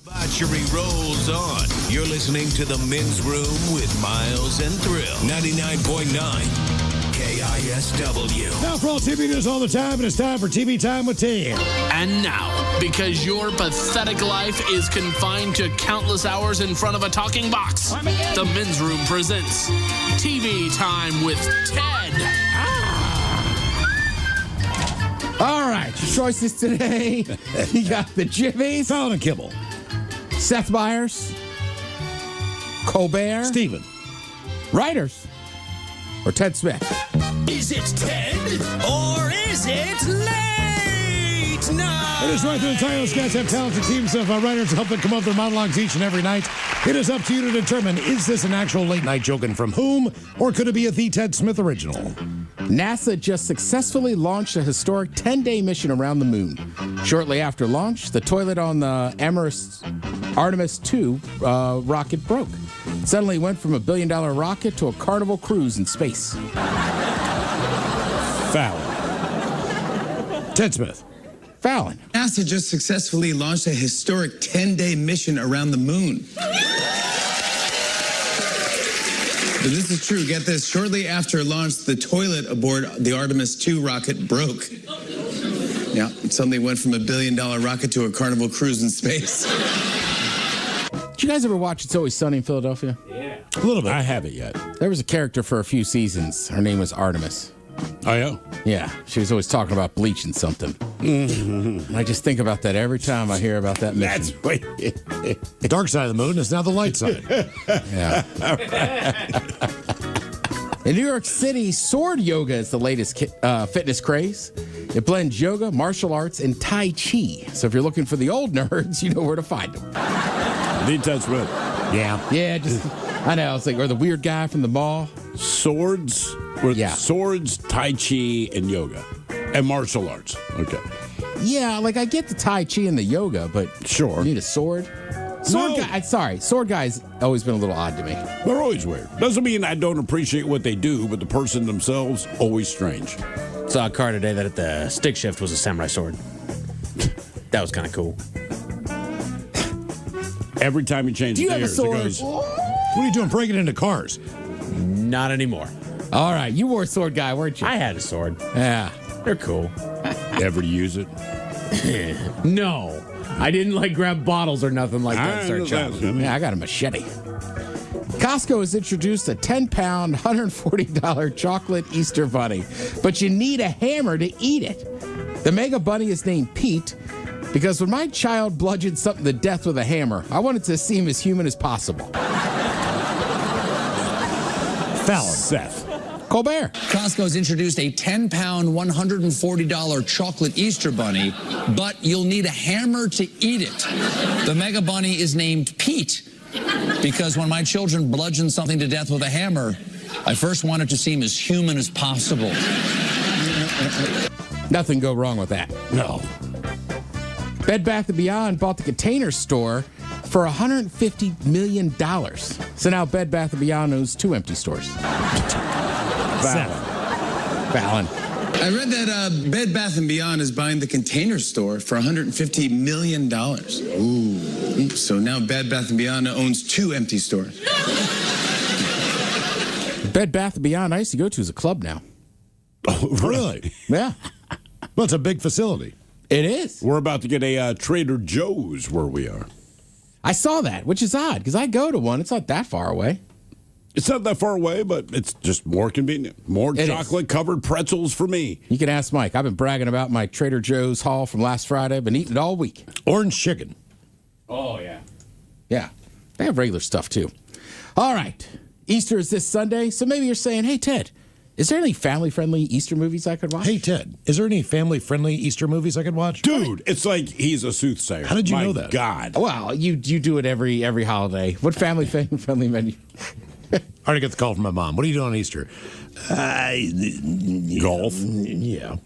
L: Debauchery rolls on. You're listening to The Men's Room with Miles and Thrill. 99.9 KISW.
B: Now for all TV news all the time, it is time for TV Time with T.
I: And now, because your pathetic life is confined to countless hours in front of a talking box, The Men's Room presents TV Time with Ted.
F: All right, your choices today. You got the Jimmies.
B: Fallon and Kibble.
F: Seth Meyers. Colbert.
B: Steven.
F: Writers. Or Ted Smith.
L: Is it Ted or is it late night?
B: It is right through the title. Guys have talented teams of writers to help them come up with their monologues each and every night. It is up to you to determine, is this an actual late night joke and from whom, or could it be a The Ted Smith original?
F: NASA just successfully launched a historic 10-day mission around the moon. Shortly after launch, the toilet on the Artemis II rocket broke. It suddenly went from a $1 billion rocket to a Carnival cruise in space.
B: Fallon. Ted Smith.
F: Fallon.
J: NASA just successfully launched a historic 10-day mission around the moon. But this is true. Get this. Shortly after launch, the toilet aboard the Artemis II rocket broke. Yeah, it suddenly went from a $1 billion rocket to a Carnival cruise in space.
F: Did you guys ever watch It's Always Sunny in Philadelphia?
B: Yeah. A little bit.
A: I haven't yet.
F: There was a character for a few seasons. Her name was Artemis.
A: Oh, yeah?
F: Yeah. She was always talking about bleaching something. Mm-hmm. I just think about that every time I hear about that mission.
B: The dark side of the moon is now the light side.
F: Yeah. In New York City, sword yoga is the latest fitness craze. It blends yoga, martial arts, and Tai Chi. So if you're looking for the old nerds, you know where to find them.
A: The Ted Smith.
F: Yeah. Yeah, just, I know. It's like, or the weird guy from the mall.
A: Swords? Swords, Tai Chi, and yoga. And martial arts. Okay.
F: Yeah, like I get the Tai Chi and the yoga, but
A: sure.
F: You need a sword? Sword guy's always been a little odd to me.
A: They're always weird. Doesn't mean I don't appreciate what they do, but the person themselves, always strange.
M: Saw a car today that at the stick shift was a samurai sword. That was kind of cool.
A: Every time you change
F: do you
A: the
F: have a sword?
A: it goes,
B: what are you doing breaking into cars?
M: Not anymore.
F: All right, you were a sword guy, weren't you?
M: I had a sword.
F: Yeah.
M: They're cool.
A: Ever use it?
M: No. I didn't grab bottles or nothing like that.
F: Yeah, I got a machete. Costco has introduced a 10-pound, $140 chocolate Easter bunny, but you need a hammer to eat it. The mega bunny is named Pete because when my child bludgeoned something to death with a hammer, I wanted to seem as human as possible.
B: Fallon.
A: Seth.
F: Colbert.
V: Costco's introduced a 10-pound, $140 chocolate Easter bunny, but you'll need a hammer to eat it. The mega bunny is named Pete because when my children bludgeon something to death with a hammer, I first wanted to seem as human as possible.
F: Nothing go wrong with that.
B: No.
F: Bed Bath & Beyond bought the Container Store for $150 million. So now Bed Bath & Beyond owns 2 empty stores. Fallon.
J: I read that Bed Bath & Beyond is buying the Container Store for $150 million. Ooh. So now Bed Bath & Beyond owns 2 empty stores.
F: Bed Bath & Beyond I used to go to is a club now.
B: Oh, really?
F: Yeah.
B: Well, it's a big facility.
F: It is.
A: We're about to get a Trader Joe's where we are.
F: I saw that, which is odd because I go to one. It's not that far away.
A: It's not that far away, but it's just more convenient. More chocolate-covered pretzels for me.
F: You can ask Mike. I've been bragging about my Trader Joe's haul from last Friday. I've been eating it all week.
B: Orange chicken.
I: Oh, yeah.
F: Yeah. They have regular stuff, too. All right. Easter is this Sunday, so maybe you're saying, hey, Ted, is there any family-friendly Easter movies I could watch?
B: Hey, Ted, is there any family-friendly Easter movies I could watch?
A: Dude, it's like he's a soothsayer.
B: How did you know that?
A: God.
F: Well, you do it every holiday. What family-friendly menu?
B: I already got the call from my mom. What are you doing on Easter?
A: Golf.
B: Yeah.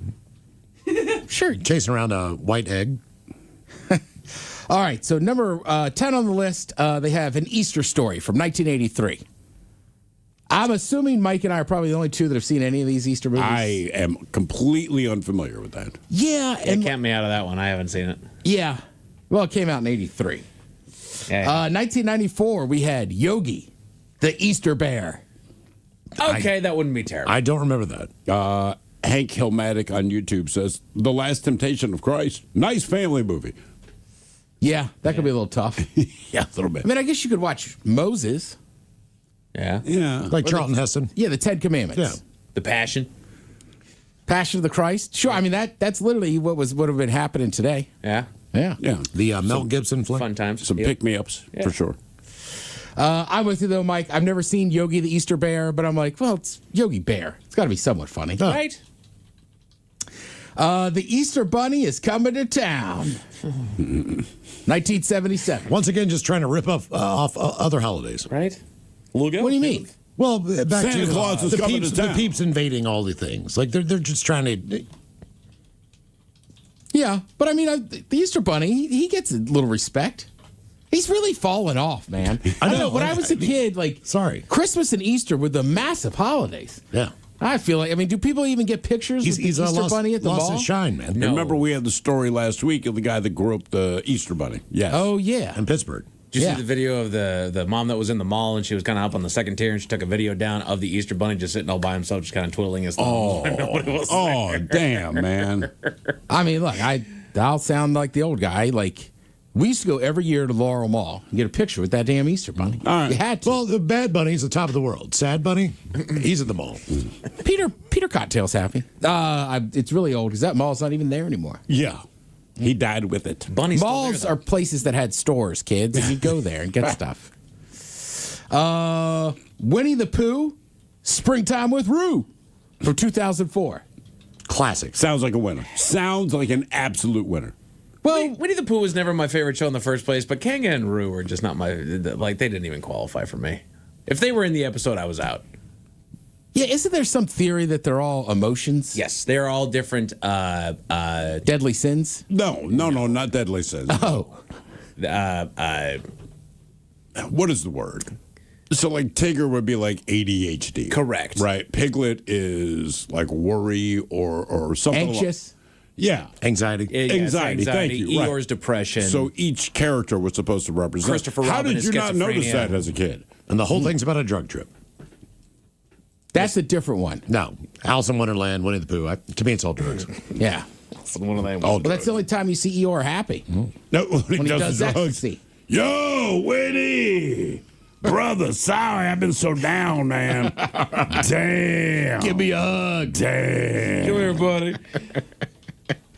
F: Sure.
B: Chasing around a white egg.
F: All right, so number 10 on the list, they have An Easter Story from 1983. I'm assuming Mike and I are probably the only two that have seen any of these Easter movies.
A: I am completely unfamiliar with that.
F: Yeah.
M: And count me out of that one. I haven't seen it.
F: Yeah. Well, it came out in 83.
M: Yeah.
F: 1994, we had Yogi, the Easter Bear.
M: Okay, that wouldn't be terrible.
B: I don't remember that.
A: Hank Hillmatic on YouTube says, The Last Temptation of Christ. Nice family movie.
F: Yeah, that could be a little tough.
A: Yeah, a little bit.
F: I mean, I guess you could watch Moses.
M: Yeah.
A: Yeah.
B: Like Charlton Heston.
F: Yeah, the Ten Commandments.
B: Yeah.
M: The Passion.
F: Passion of the Christ. Sure, I mean that's literally what would have been happening today.
M: Yeah.
F: Yeah.
A: Yeah.
B: The Mel Gibson flick.
M: Fun times.
A: Some pick-me-ups, for sure.
F: I'm with you, though, Mike. I've never seen Yogi the Easter Bear, but I'm like, well, it's Yogi Bear. It's got to be somewhat funny.
M: Right?
F: The Easter Bunny is coming to town. 1977.
B: Once again, just trying to rip off other holidays.
M: Right? Look
F: What do you mean?
B: Well, back
A: Santa
B: to
A: Claus is
B: the
A: coming
B: peeps,
A: to town.
B: the peeps invading all the things. Like they're just trying to.
F: Yeah, but I mean, the Easter Bunny, he gets a little respect. He's really fallen off, man. I know. When I was a kid, Christmas and Easter were the massive holidays.
B: Yeah.
F: I feel like, do people even get pictures with the Easter Bunny at the
B: lost
F: mall?
B: his shine, man.
A: No. Remember we had the story last week of the guy that grew up the Easter Bunny. Yes.
F: Oh, yeah.
B: In Pittsburgh.
M: Did you see the video of the mom that was in the mall and she was kind of up on the second tier and she took a video down of the Easter Bunny just sitting all by himself, just kind of twiddling his thumbs?
A: Damn, man.
F: I mean, look, I'll sound like the old guy. Like, we used to go every year to Laurel Mall and get a picture with that damn Easter Bunny.
A: All right.
F: You had to.
B: Well, the Bad Bunny's the top of the world. Sad Bunny, he's at the mall.
F: Peter Cottontail's happy. It's really old because that mall's not even there anymore.
A: Yeah. He died with it.
M: Bunny's
F: Malls are places that had stores, kids, and you go there and get stuff. Winnie the Pooh, Springtime with Roo from 2004.
B: Classic.
A: Sounds like a winner. Sounds like an absolute winner.
F: Well,
M: Winnie the Pooh was never my favorite show in the first place, but Kanga and Roo were just not they didn't even qualify for me. If they were in the episode, I was out.
F: Yeah, isn't there some theory that they're all emotions?
M: Yes, they're all different.
F: Deadly sins?
A: No, not deadly sins.
F: Oh.
A: What is the word? So, like, Tigger would be like ADHD.
M: Correct.
A: Right. Piglet is like worry or something.
F: Anxious?
A: Yeah.
B: Anxiety.
A: Anxiety. Thank you.
M: Eeyore's depression.
A: So each character was supposed to represent.
M: Christopher
A: How
M: Robin
A: did
M: is
A: you not notice
M: schizophrenia.
A: that as a kid?
B: And the whole thing's about a drug trip.
F: That's a different one.
B: No. Alice in Wonderland, Winnie the Pooh. To me, it's all drugs.
F: Yeah.
M: One of them.
F: Well, that's the only time you see Eeyore happy.
A: No,
F: When he does
A: drugs.
F: ecstasy.
A: Yo, Winnie! Brother, sorry, I've been so down, man. Damn.
F: Give me a hug.
A: Damn.
M: Come here, buddy.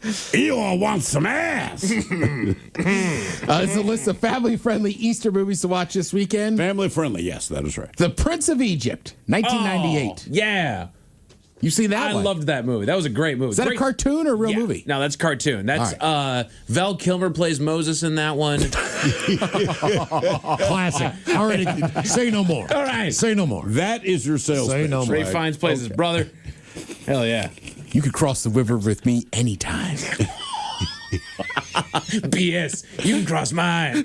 A: Eeyore wants some ass.
F: It's a list of family-friendly Easter movies to watch this weekend.
A: Family friendly, yes, that is right.
F: The Prince of Egypt, 1998.
M: Yeah.
F: You seen that
M: I
F: one?
M: loved that movie. That was a great movie.
F: Is that
M: Great-
F: a cartoon or a real movie?
M: No, that's cartoon. That's
F: All
M: Val Kilmer plays Moses in that one.
B: Classic. Already. Say no more.
M: All right.
B: Say no more.
A: That is your sales
B: Say
A: pitch.
B: no more.
M: Ray Fiennes plays his brother. Hell yeah.
F: You could cross the river with me anytime.
M: B.S. You can cross mine.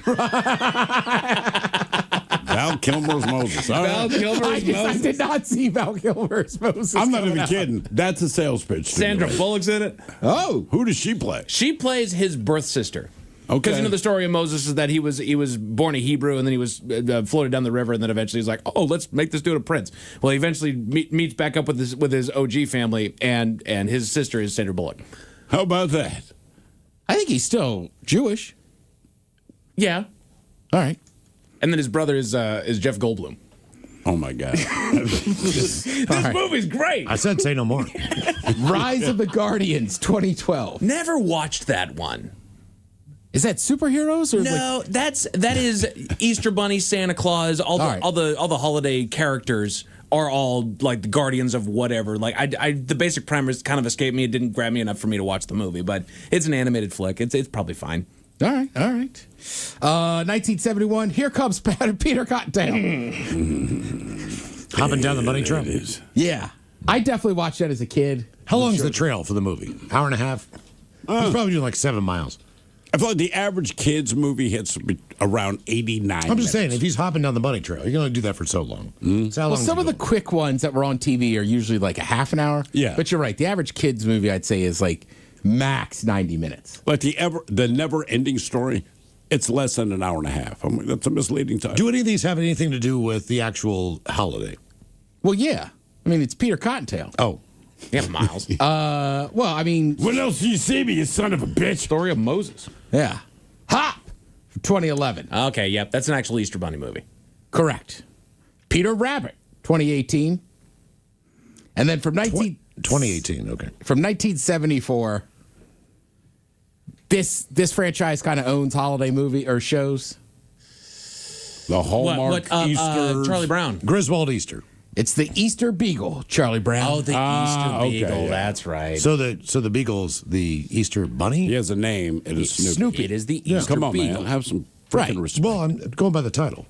A: Val Kilmer's Moses. All
M: Val
A: right.
M: Kilmer's
F: I
M: Moses.
F: did not see Val Kilmer's Moses.
A: I'm not
F: coming
A: even
F: out.
A: kidding. That's a sales pitch. to
M: Sandra
A: me.
M: Bullock's in it.
F: Oh.
A: Who does she play?
M: She plays his birth sister.
A: Okay.
M: Because you know the story of Moses is that he was born a Hebrew and then he was floated down the river and then eventually he's like, oh, let's make this dude a prince. Well, he eventually meets back up with his OG family and his sister is Sandra Bullock.
A: How about that?
F: I think he's still Jewish.
M: Yeah.
F: All right.
M: And then his brother is Jeff Goldblum.
A: Oh my God.
M: This movie's great.
B: I said say no more.
F: Rise of the Guardians, 2012.
M: Never watched that one.
F: Is that superheroes or
M: No, that is Easter Bunny, Santa Claus, all the holiday characters are all like the guardians of whatever. Like the basic premise kind of escaped me. It didn't grab me enough for me to watch the movie, but it's an animated flick. It's probably fine.
F: All right. 1971. Here comes Peter Cottontail.
B: Hopping down the bunny trail.
F: Yeah, I definitely watched that as a kid.
B: How long's the trail for the movie? Hour and a half? He's probably doing like 7 miles.
A: I feel like the average kids movie hits around 89
B: I'm just saying, if he's hopping down the bunny trail, you can only do that for so long. So how
F: Well,
B: long
F: some
B: is
F: of
B: it
F: the quick ones that were on TV are usually like a half an hour.
A: Yeah.
F: But you're right. The average kids movie, I'd say, is like max 90 minutes.
A: Like the never ending story. it's less than an hour and a half. I'm like, that's a misleading time.
B: Do any of these have anything to do with the actual holiday?
F: Well, yeah. I mean, it's Peter Cottontail.
B: Oh.
M: Yeah, Miles.
F: Well, I mean...
A: When else do you see me, you son of a bitch?
M: Story of Moses.
F: Yeah. Hop! 2011.
M: Okay, yep. That's an actual Easter Bunny movie.
F: Correct. Peter Rabbit, 2018. And then from
B: 2018, okay.
F: From 1974, this franchise kind of owns holiday movie or shows.
A: The Hallmark Easter.
M: Charlie Brown.
B: Griswold Easter.
F: It's the Easter Beagle, Charlie Brown.
M: Oh, the Easter Beagle.
A: Okay, yeah.
M: That's right.
B: So the Beagle's the Easter Bunny?
A: He has a name. It is Snoopy.
M: It is the Easter
A: Come on,
M: Beagle.
A: man. Have some freaking respect.
B: Well, I'm going by the title.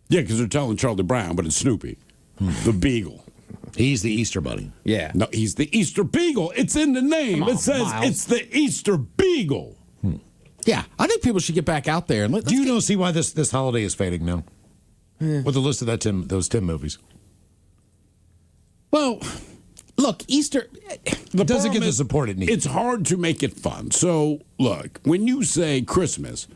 A: Yeah, because they're telling Charlie Brown, but it's Snoopy. The Beagle.
B: He's the Easter Bunny.
M: Yeah.
A: No, he's the Easter Beagle. It's in the name.
M: Come on,
A: It says
M: Miles.
A: it's the Easter Beagle.
F: Yeah, I think people should get back out there. And
B: Do you see why this holiday is fading now? With the list of those Tim movies.
F: Well, look, Easter...
B: It doesn't get the support it needs.
A: It's hard to make it fun. So, look, when you say Christmas,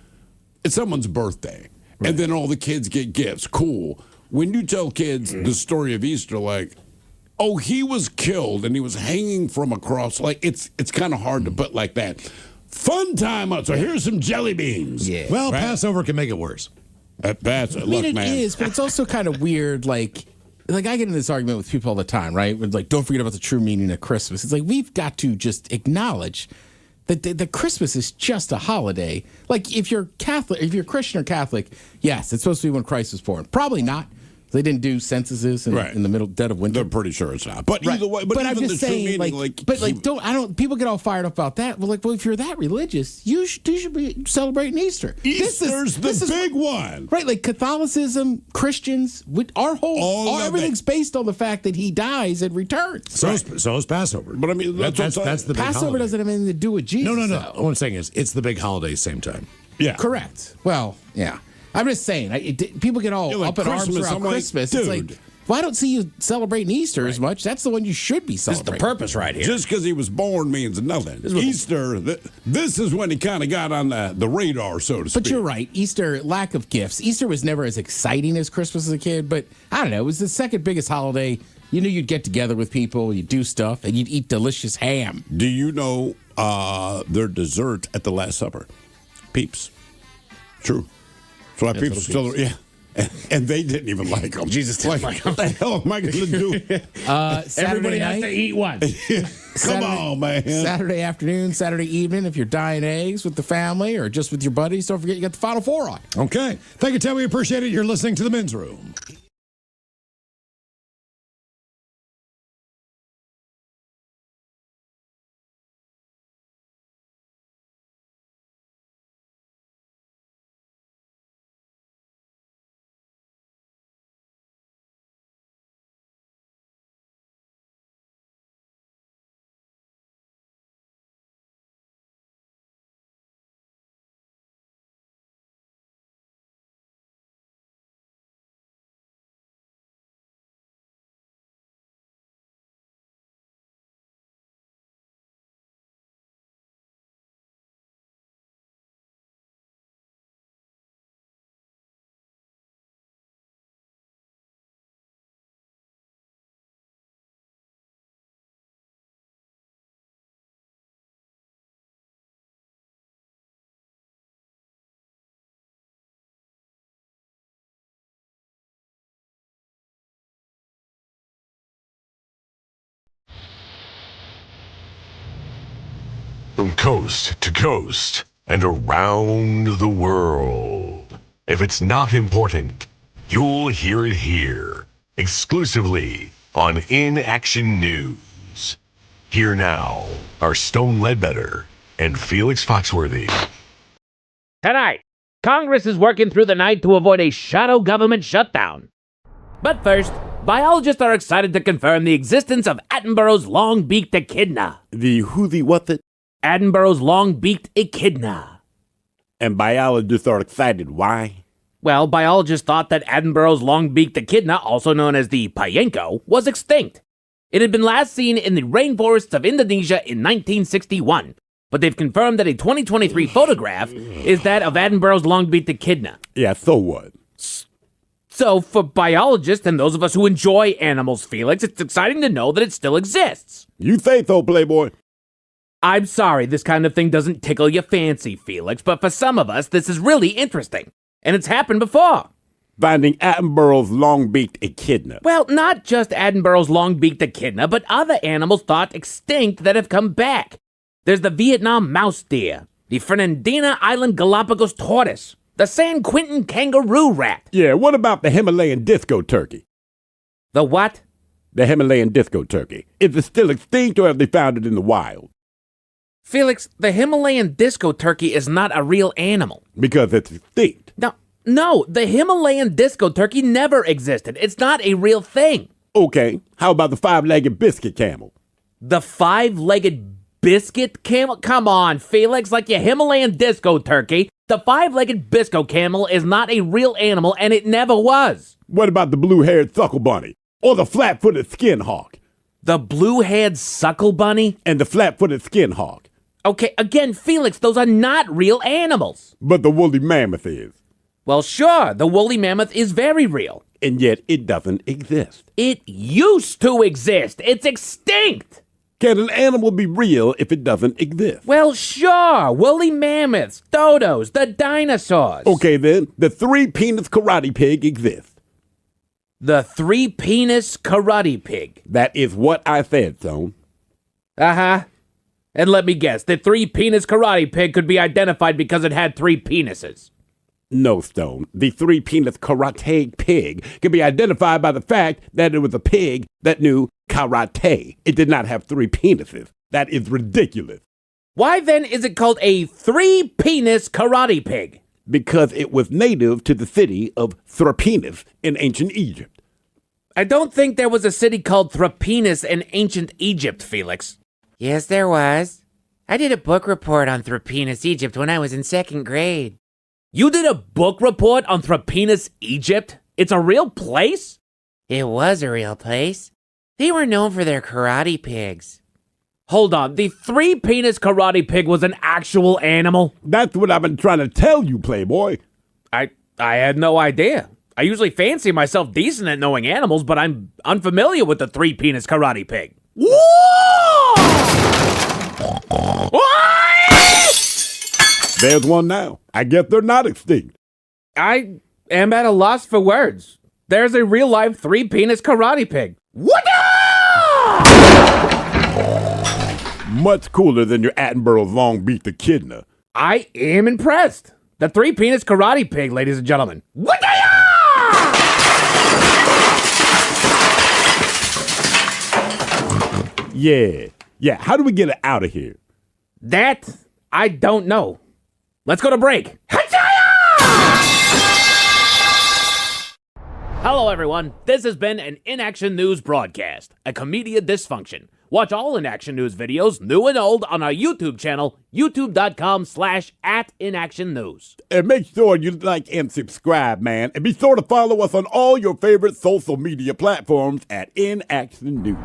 A: it's someone's birthday, and then all the kids get gifts. Cool. When you tell kids the story of Easter, like, oh, he was killed and he was hanging from a cross, like, it's kind of hard to put like that. Fun time out. So here's some jelly beans.
M: Yeah.
B: Well, Passover can make it worse.
A: Look,
F: it
A: man.
F: is, but it's also kind of weird, like I get in this argument with people all the time, right? With like, don't forget about the true meaning of Christmas. It's like, we've got to just acknowledge that the Christmas is just a holiday. Like, if you're Catholic, if you're Christian or Catholic, yes, it's supposed to be when Christ was born. Probably not. They didn't do censuses in the middle dead of winter.
A: They're pretty sure it's not. But either way, but
F: I'm
A: even
F: just
A: the true
F: saying,
A: meaning,
F: people get all fired up about that. Well, if you're that religious, you should be celebrating Easter.
A: Easter's the big one.
F: Right, like Catholicism, Christians, everything's based on the fact that he dies and returns.
B: So is Passover.
A: But I mean, that's
B: the big
F: Passover
B: holiday.
F: doesn't have anything to do with Jesus.
B: No.
F: though.
B: What I'm saying is, it's the big holiday same time.
A: Yeah.
F: Correct. Well, yeah. I'm just saying, people get all
A: like
F: up in arms
A: Christmas,
F: around
A: I'm like,
F: Christmas.
A: dude.
F: It's like, well, I don't see you celebrating Easter as much. That's the one you should be
M: This is
F: celebrating.
M: the purpose right here.
A: Just because he was born means nothing. Easter, this is when he kind of got on the radar, so to speak.
F: But you're right. Easter, lack of gifts. Easter was never as exciting as Christmas as a kid, but I don't know. It was the second biggest holiday. You knew you'd get together with people, you'd do stuff, and you'd eat delicious ham.
A: Do you know their dessert at the Last Supper? Peeps. True. That's why Peeps still, yeah. And they didn't even like them.
M: Jesus didn't like them.
A: What the hell am I going to do?
F: Saturday night.
M: has to eat one.
A: Come on, man.
F: Saturday afternoon, Saturday evening, if you're dyeing eggs with the family or just with your buddies, don't forget you got the Final Four on.
B: Okay. Thank you, Tim. We appreciate it. You're listening to The Men's Room.
R: From coast to coast and around the world. If it's not important, you'll hear it here, exclusively on In Action News. Here now are Stone Ledbetter and Felix Foxworthy.
S: Tonight, Congress is working through the night to avoid a shadow government shutdown. But first, biologists are excited to confirm the existence of Attenborough's long-beaked echidna.
A: The who, the what, the...
S: Attenborough's long-beaked echidna.
A: And biologists are excited. Why?
S: Well, biologists thought that Attenborough's long-beaked echidna, also known as the payenko, was extinct. It had been last seen in the rainforests of Indonesia in 1961, But they've confirmed that a 2023 photograph is that of Attenborough's long-beaked echidna.
A: Yeah, so what?
S: So for biologists and those of us who enjoy animals, Felix, it's exciting to know that it still exists.
A: You say so, Playboy.
S: I'm sorry this kind of thing doesn't tickle your fancy, Felix, but for some of us, this is really interesting. And it's happened before.
A: Finding Attenborough's long-beaked echidna.
S: Well, not just Attenborough's long-beaked echidna, but other animals thought extinct that have come back. There's the Vietnam mouse deer, the Fernandina Island Galapagos tortoise, the San Quentin kangaroo rat.
A: Yeah, what about the Himalayan disco turkey?
S: The what?
A: The Himalayan disco turkey. Is it still extinct or have they found it in the wild?
S: Felix, the Himalayan disco turkey is not a real animal.
A: Because it's extinct.
S: No, the Himalayan disco turkey never existed. It's not a real thing.
A: Okay, how about the five-legged biscuit camel?
S: The five-legged biscuit camel? Come on, Felix, like your Himalayan disco turkey. The five-legged bisco camel is not a real animal, and it never was.
A: What about the blue-haired suckle bunny? Or the flat-footed skin hawk?
S: The blue-haired suckle bunny?
A: And the flat-footed skin hawk.
S: Okay, again, Felix, those are not real animals.
A: But the woolly mammoth is.
S: Well, sure, the woolly mammoth is very real.
A: And yet it doesn't exist.
S: It used to exist. It's extinct.
A: Can an animal be real if it doesn't exist?
S: Well, sure. Woolly mammoths, dodos, the dinosaurs.
A: Okay, then. The three-penis karate pig exists.
S: The three-penis karate pig.
A: That is what I said, son.
S: Uh-huh. And let me guess, the three-penis karate pig could be identified because it had three penises.
A: No, Stone. The three-penis karate pig can be identified by the fact that it was a pig that knew karate. It did not have three penises. That is ridiculous.
S: Why then is it called a three-penis karate pig?
A: Because it was native to the city of Thrapenis in ancient Egypt.
S: I don't think there was a city called Thrapenis in ancient Egypt, Felix.
W: Yes, there was. I did a book report on Thrapenis, Egypt when I was in second grade.
S: You did a book report on Thrapenis, Egypt? It's a real place?
W: It was a real place. They were known for their karate pigs.
S: Hold on, the three-penis karate pig was an actual animal?
A: That's what I've been trying to tell you, Playboy.
S: I had no idea. I usually fancy myself decent at knowing animals, but I'm unfamiliar with the three-penis karate pig.
A: There's one now. I guess they're not extinct.
S: I am at a loss for words. There's a real-life three-penis karate pig. What?
A: Much cooler than your Attenborough's long-beaked echidna.
S: I am impressed. The three-penis karate pig, ladies and gentlemen. What?
A: Yeah. How do we get it out of here?
S: That I don't know. Let's go to break. Hello, everyone. This has been an In Action News broadcast, a Comedia Dysfunction. Watch all In Action News videos, new and old, on our YouTube channel, youtube.com/@inactionnews.
A: And make sure you like and subscribe, man. And be sure to follow us on all your favorite social media platforms at In Action News.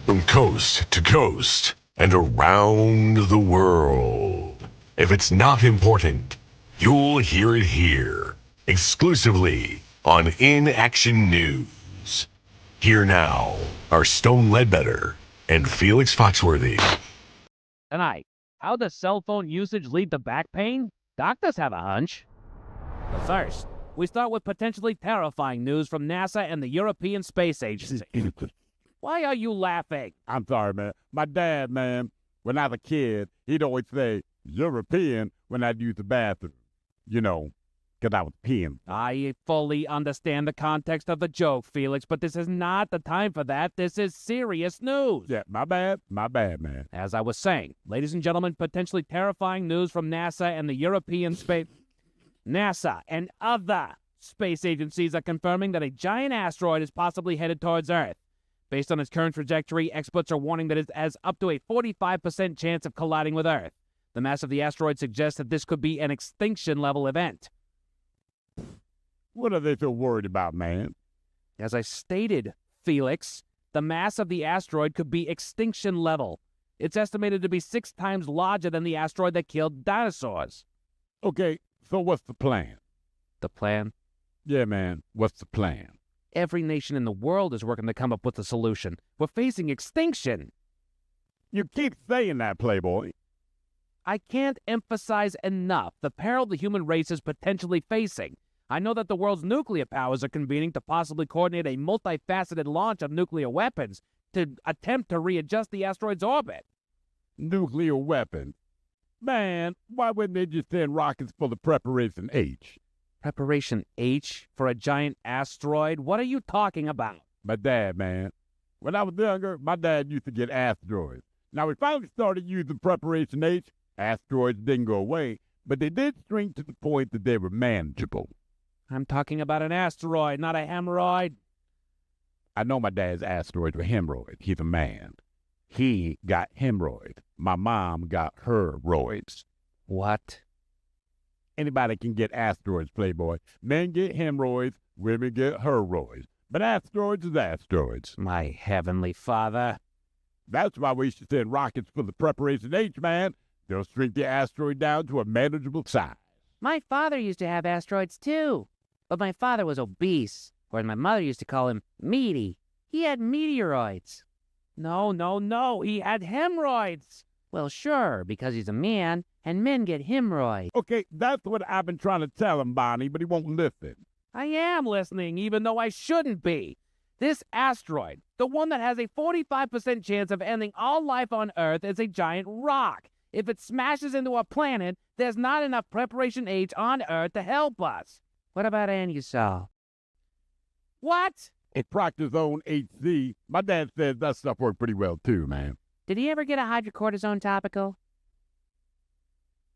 R: From coast to coast and around the world. If it's not important, you'll hear it here, exclusively on In Action News. Here now are Stone Ledbetter and Felix Foxworthy.
G: Tonight, how does cell phone usage lead to back pain? Doctors have a hunch. But first, we start with potentially terrifying news from NASA and the European Space Agency. Why are you laughing?
A: I'm sorry, man. My dad, man, when I was a kid, he'd always say, European, when I'd use the bathroom. You know, because I was peeing.
G: I fully understand the context of the joke, Felix, but this is not the time for that. This is serious news.
A: Yeah, my bad, man.
G: As I was saying, ladies and gentlemen, potentially terrifying news from NASA and the European Space... NASA and other space agencies are confirming that a giant asteroid is possibly headed towards Earth. Based on its current trajectory, experts are warning that it has up to a 45% chance of colliding with Earth. The mass of the asteroid suggests that this could be an extinction-level event.
A: What are they so worried about, man?
G: As I stated, Felix, The mass of the asteroid could be extinction level. It's estimated to be 6 times larger than the asteroid that killed dinosaurs.
A: Okay, so what's the plan?
G: The plan?
A: Yeah, man, what's the plan?
G: Every nation in the world is working to come up with a solution. We're facing extinction.
A: You keep saying that, Playboy.
G: I can't emphasize enough the peril the human race is potentially facing. I know that the world's nuclear powers are convening to possibly coordinate a multifaceted launch of nuclear weapons to attempt to readjust the asteroid's orbit.
A: Nuclear weapons? Man, why wouldn't they just send rockets for the Preparation H?
G: Preparation H for a giant asteroid? What are you talking about?
A: My dad, man. When I was younger, my dad used to get asteroids. Now, we finally started using Preparation H. Asteroids didn't go away, but they did shrink to the point that they were manageable.
G: I'm talking about an asteroid, not a hemorrhoid.
A: I know my dad's asteroids were hemorrhoids. He's a man. He got hemorrhoids. My mom got her roids.
G: What?
A: Anybody can get asteroids, Playboy. Men get hemorrhoids, women get herroids. But asteroids is asteroids.
G: My heavenly father.
A: That's why we should send rockets for the Preparation H, man. They'll shrink the asteroid down to a manageable size.
W: My father used to have asteroids too, but my father was obese, or my mother used to call him meaty. He had meteoroids.
G: No. He had hemorrhoids.
W: Well, sure, because he's a man, and men get hemorrhoids.
A: Okay, that's what I've been trying to tell him, Bonnie, but he won't listen.
G: I am listening, even though I shouldn't be. This asteroid, the one that has a 45% chance of ending all life on Earth, is a giant rock. If it smashes into a planet, there's not enough Preparation H on Earth to help us.
W: What about Anusol?
G: What?
A: It's Proctor's own HC. My dad says that stuff worked pretty well too, man.
W: Did he ever get a hydrocortisone topical?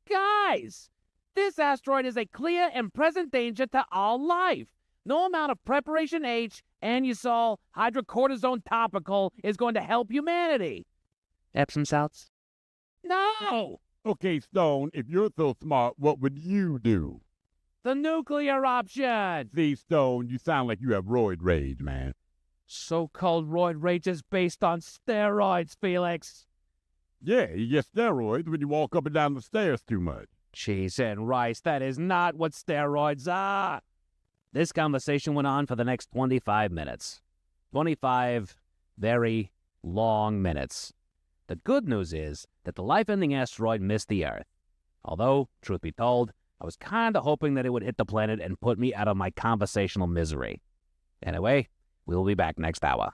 G: Guys, this asteroid is a clear and present danger to all life. No amount of Preparation H, Anusol, hydrocortisone topical is going to help humanity.
W: Epsom salts?
G: No!
A: Okay, Stone, if you're so smart, what would you do?
G: The nuclear option!
A: See, Stone, you sound like you have roid rage, man.
G: So-called roid rage is based on steroids, Felix.
A: Yeah, you get steroids when you walk up and down the stairs too much.
G: Cheese and rice, that is not what steroids are. This conversation went on for the next 25 minutes. 25 very long minutes. The good news is that the life-ending asteroid missed the Earth. Although, truth be told, I was kind of hoping that it would hit the planet and put me out of my conversational misery. Anyway, we'll be back next hour.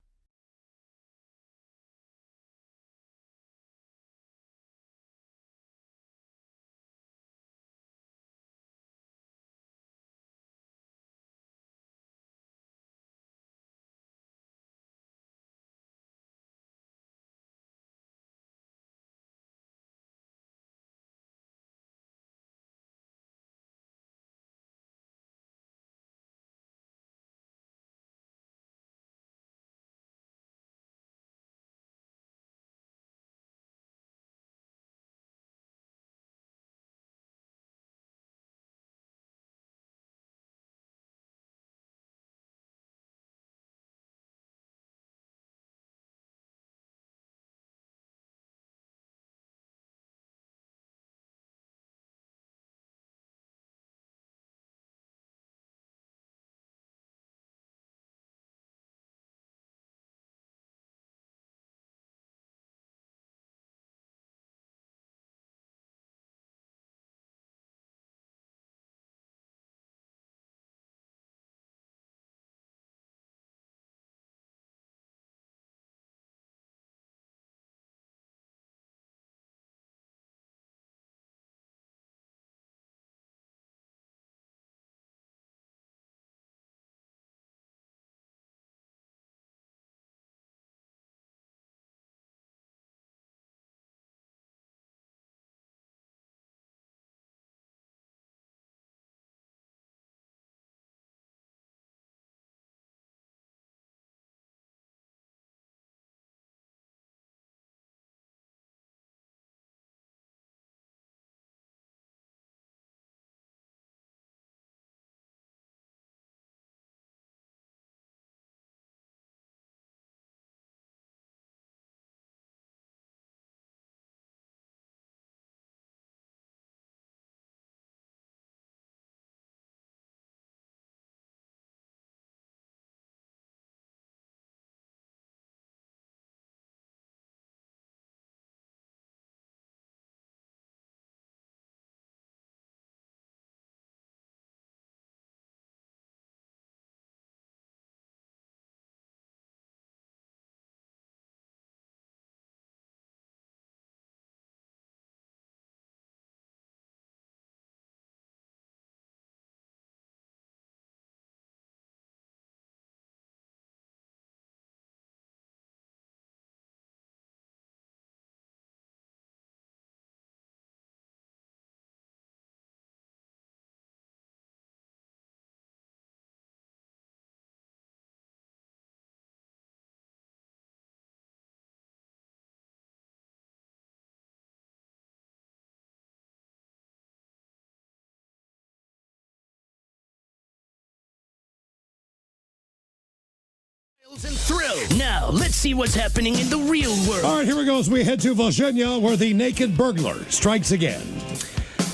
L: And thrill. Now, let's see what's happening in the real world.
B: All right, here we go as we head to Volhynia, where the naked burglar strikes again.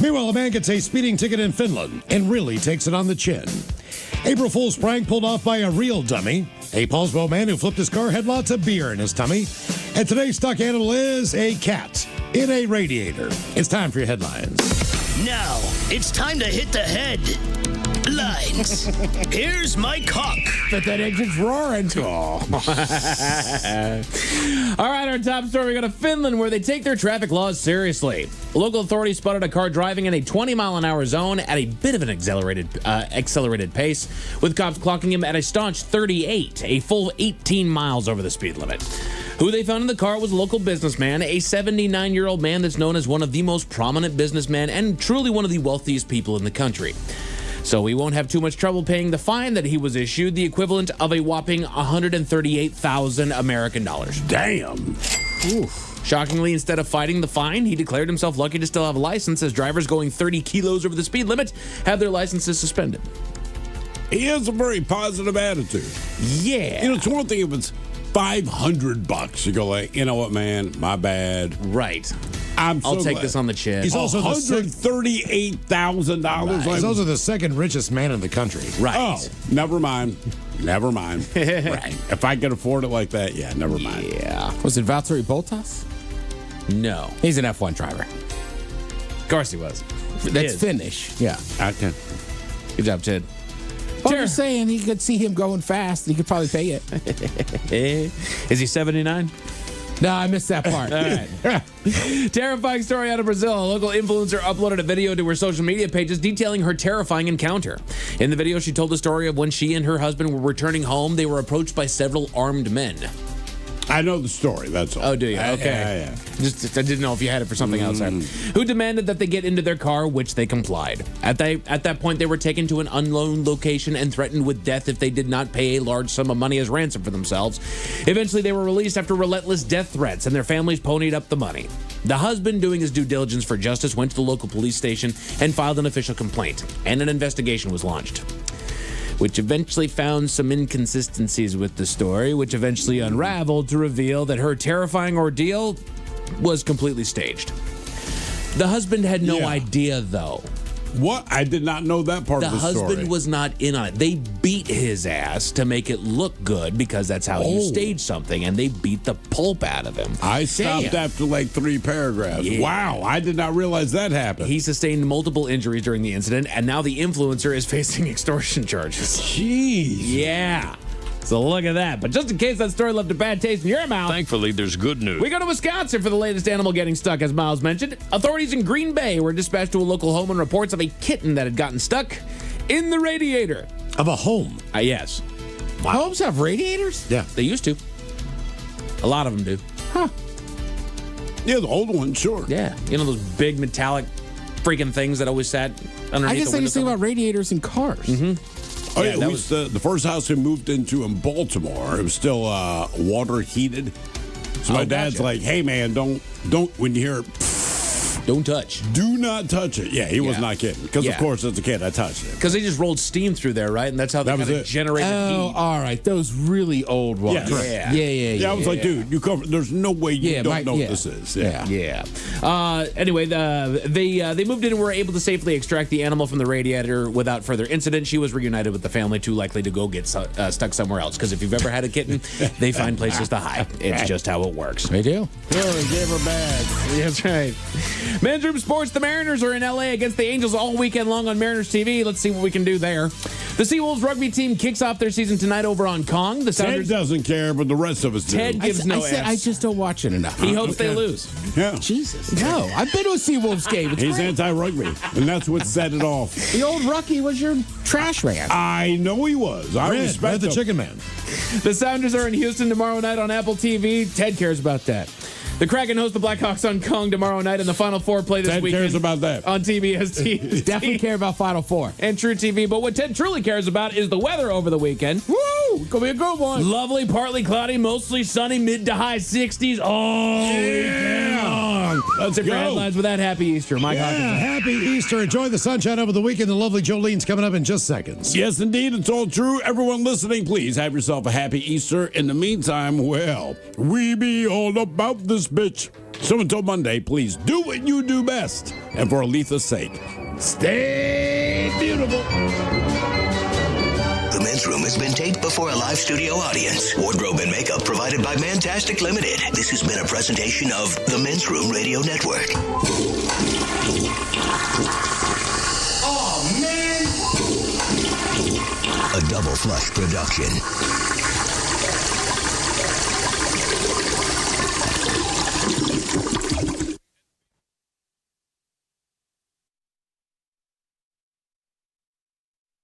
B: Meanwhile, a man gets a speeding ticket in Finland and really takes it on the chin. April Fool's prank pulled off by a real dummy. A Paulsbo man who flipped his car had lots of beer in his tummy. And today's stuck animal is a cat in a radiator. It's time for your headlines.
L: Now, it's time to hit the head. Lines. Here's my cock.
F: But that engine's roaring.
G: All right, our top story. We go to Finland, where they take their traffic laws seriously. Local authorities spotted a car driving in a 20-mile-an-hour zone at a bit of an accelerated pace, with cops clocking him at a staunch 38, a full 18 miles over the speed limit. Who they found in the car was a local businessman, a 79-year-old man that's known as one of the most prominent businessmen and truly one of the wealthiest people in the country. So he won't have too much trouble paying the fine that he was issued, the equivalent of a whopping 138,000 American dollars.
A: Damn.
G: Oof. Shockingly, instead of fighting the fine, he declared himself lucky to still have a license, as drivers going 30 kilos over the speed limit have their licenses suspended.
A: He has a very positive attitude.
G: Yeah.
A: You know, it's one thing if it's $500. You go like, you know what, man, my bad.
G: Right.
A: I'll
G: take this on the chin.
B: He's also
A: $138,000.
B: Right. He's also the second richest man in the country.
G: Right.
A: Oh, never mind. Never mind. Right. If I could afford it like that, yeah, never mind.
G: Yeah.
F: Was it Valtteri Bottas?
G: No.
F: He's an F1 driver.
G: Of course he was.
F: That's Finnish. Yeah.
A: Okay.
G: Good job, Ted.
F: I'm just saying, he could see him going fast. He could probably pay it.
G: Is he 79?
F: No, I missed that part.
G: All right. Terrifying story out of Brazil. A local influencer uploaded a video to her social media pages detailing her terrifying encounter. In the video, she told the story of when she and her husband were returning home. They were approached by several armed men.
A: I know the story, that's all.
G: Oh, do you? Okay.
A: Yeah.
G: Just I didn't know if you had it for something else there. Who demanded that they get into their car, which they complied. At that point, they were taken to an unknown location and threatened with death if they did not pay a large sum of money as ransom for themselves. Eventually, they were released after relentless death threats, and their families ponied up the money. The husband, doing his due diligence for justice, went to the local police station and filed an official complaint, and an investigation was launched, which eventually found some inconsistencies with the story, which eventually unraveled to reveal that her terrifying ordeal was completely staged. The husband had no idea, though.
A: What? I did not know that part of the story.
G: The husband was not in on it. They beat his ass to make it look good because that's how you stage something, and they beat the pulp out of him.
A: I stopped after like 3 paragraphs.
G: Yeah.
A: Wow, I did not realize that happened.
G: He sustained multiple injuries during the incident, and now the influencer is facing extortion charges.
A: Jeez.
G: Yeah. So look at that. But just in case that story left a bad taste in your mouth,
R: Thankfully, there's good news.
G: we go to Wisconsin for the latest animal getting stuck, as Miles mentioned. Authorities in Green Bay were dispatched to a local home on reports of a kitten that had gotten stuck in the radiator.
B: Of a home?
G: Yes.
F: Homes have radiators?
B: Yeah.
G: They used to. A lot of them do.
F: Huh.
A: Yeah, the old one, sure.
G: Yeah. You know those big metallic freaking things that always sat underneath
F: I guess
G: the
F: I just think about radiators in cars.
G: Mm-hmm.
A: Oh, yeah, that was the first house we moved into in Baltimore. It was still water heated. So my dad's like, hey, man, don't, when you hear it,
G: don't touch.
A: Do not touch it. Yeah, he was not kidding. Because, of course, as a kid, I touched it.
G: Because they just rolled steam through there, right? And that's how they kind of generated heat.
F: All right. Those really old ones.
A: Yeah, I was like, dude, you cover. There's no way you don't know what this is.
G: Yeah. Anyway, they moved in and were able to safely extract the animal from the radiator without further incident. She was reunited with the family, too likely to go get stuck somewhere else. Because if you've ever had a kitten, they find places to hide. It's just how it works.
F: They do.
A: Oh, gave her back.
G: That's right. Men's Room Sports, the Mariners are in L.A. against the Angels all weekend long on Mariners TV. Let's see what we can do there. The Seawolves rugby team kicks off their season tonight over on Kong. The Sounders
A: Ted doesn't care, but the rest of us do.
G: Ted gives no F's.
F: I just don't watch it enough.
G: He hopes they lose.
A: Yeah.
F: Jesus. No, I've been to a Seawolves game. It's
A: He's
F: great.
A: anti-rugby, and that's what set it off.
F: The old Rucky was your trash man.
A: I know he was. I respect
B: the
A: him.
B: chicken man.
G: The Sounders are in Houston tomorrow night on Apple TV. Ted cares about that. The Kraken host the Blackhawks on Kong tomorrow night, and the Final Four play this
A: Ted
G: weekend.
A: cares about that.
G: On TBS.
F: Definitely care about Final Four.
G: And True TV. But what Ted truly cares about is the weather over the weekend.
F: Woo! Gonna be a good one.
G: Lovely, partly cloudy, mostly sunny, mid to high 60s all weekend long.
B: on.
F: That's it for headlines with that. Happy Easter, Mike Hawkins.
B: Happy Easter. Enjoy the sunshine over the weekend. The lovely Jolene's coming up in just seconds.
A: Yes, indeed. It's all true. Everyone listening, please have yourself a happy Easter. In the meantime, well, we be all about this bitch. So until Monday, please do what you do best. And for Aletha's sake, stay beautiful.
L: The Men's Room has been taped before a live studio audience. Wardrobe and makeup provided by Mantastic Limited. This has been a presentation of the Men's Room Radio Network. Oh, man! A Double Flush production.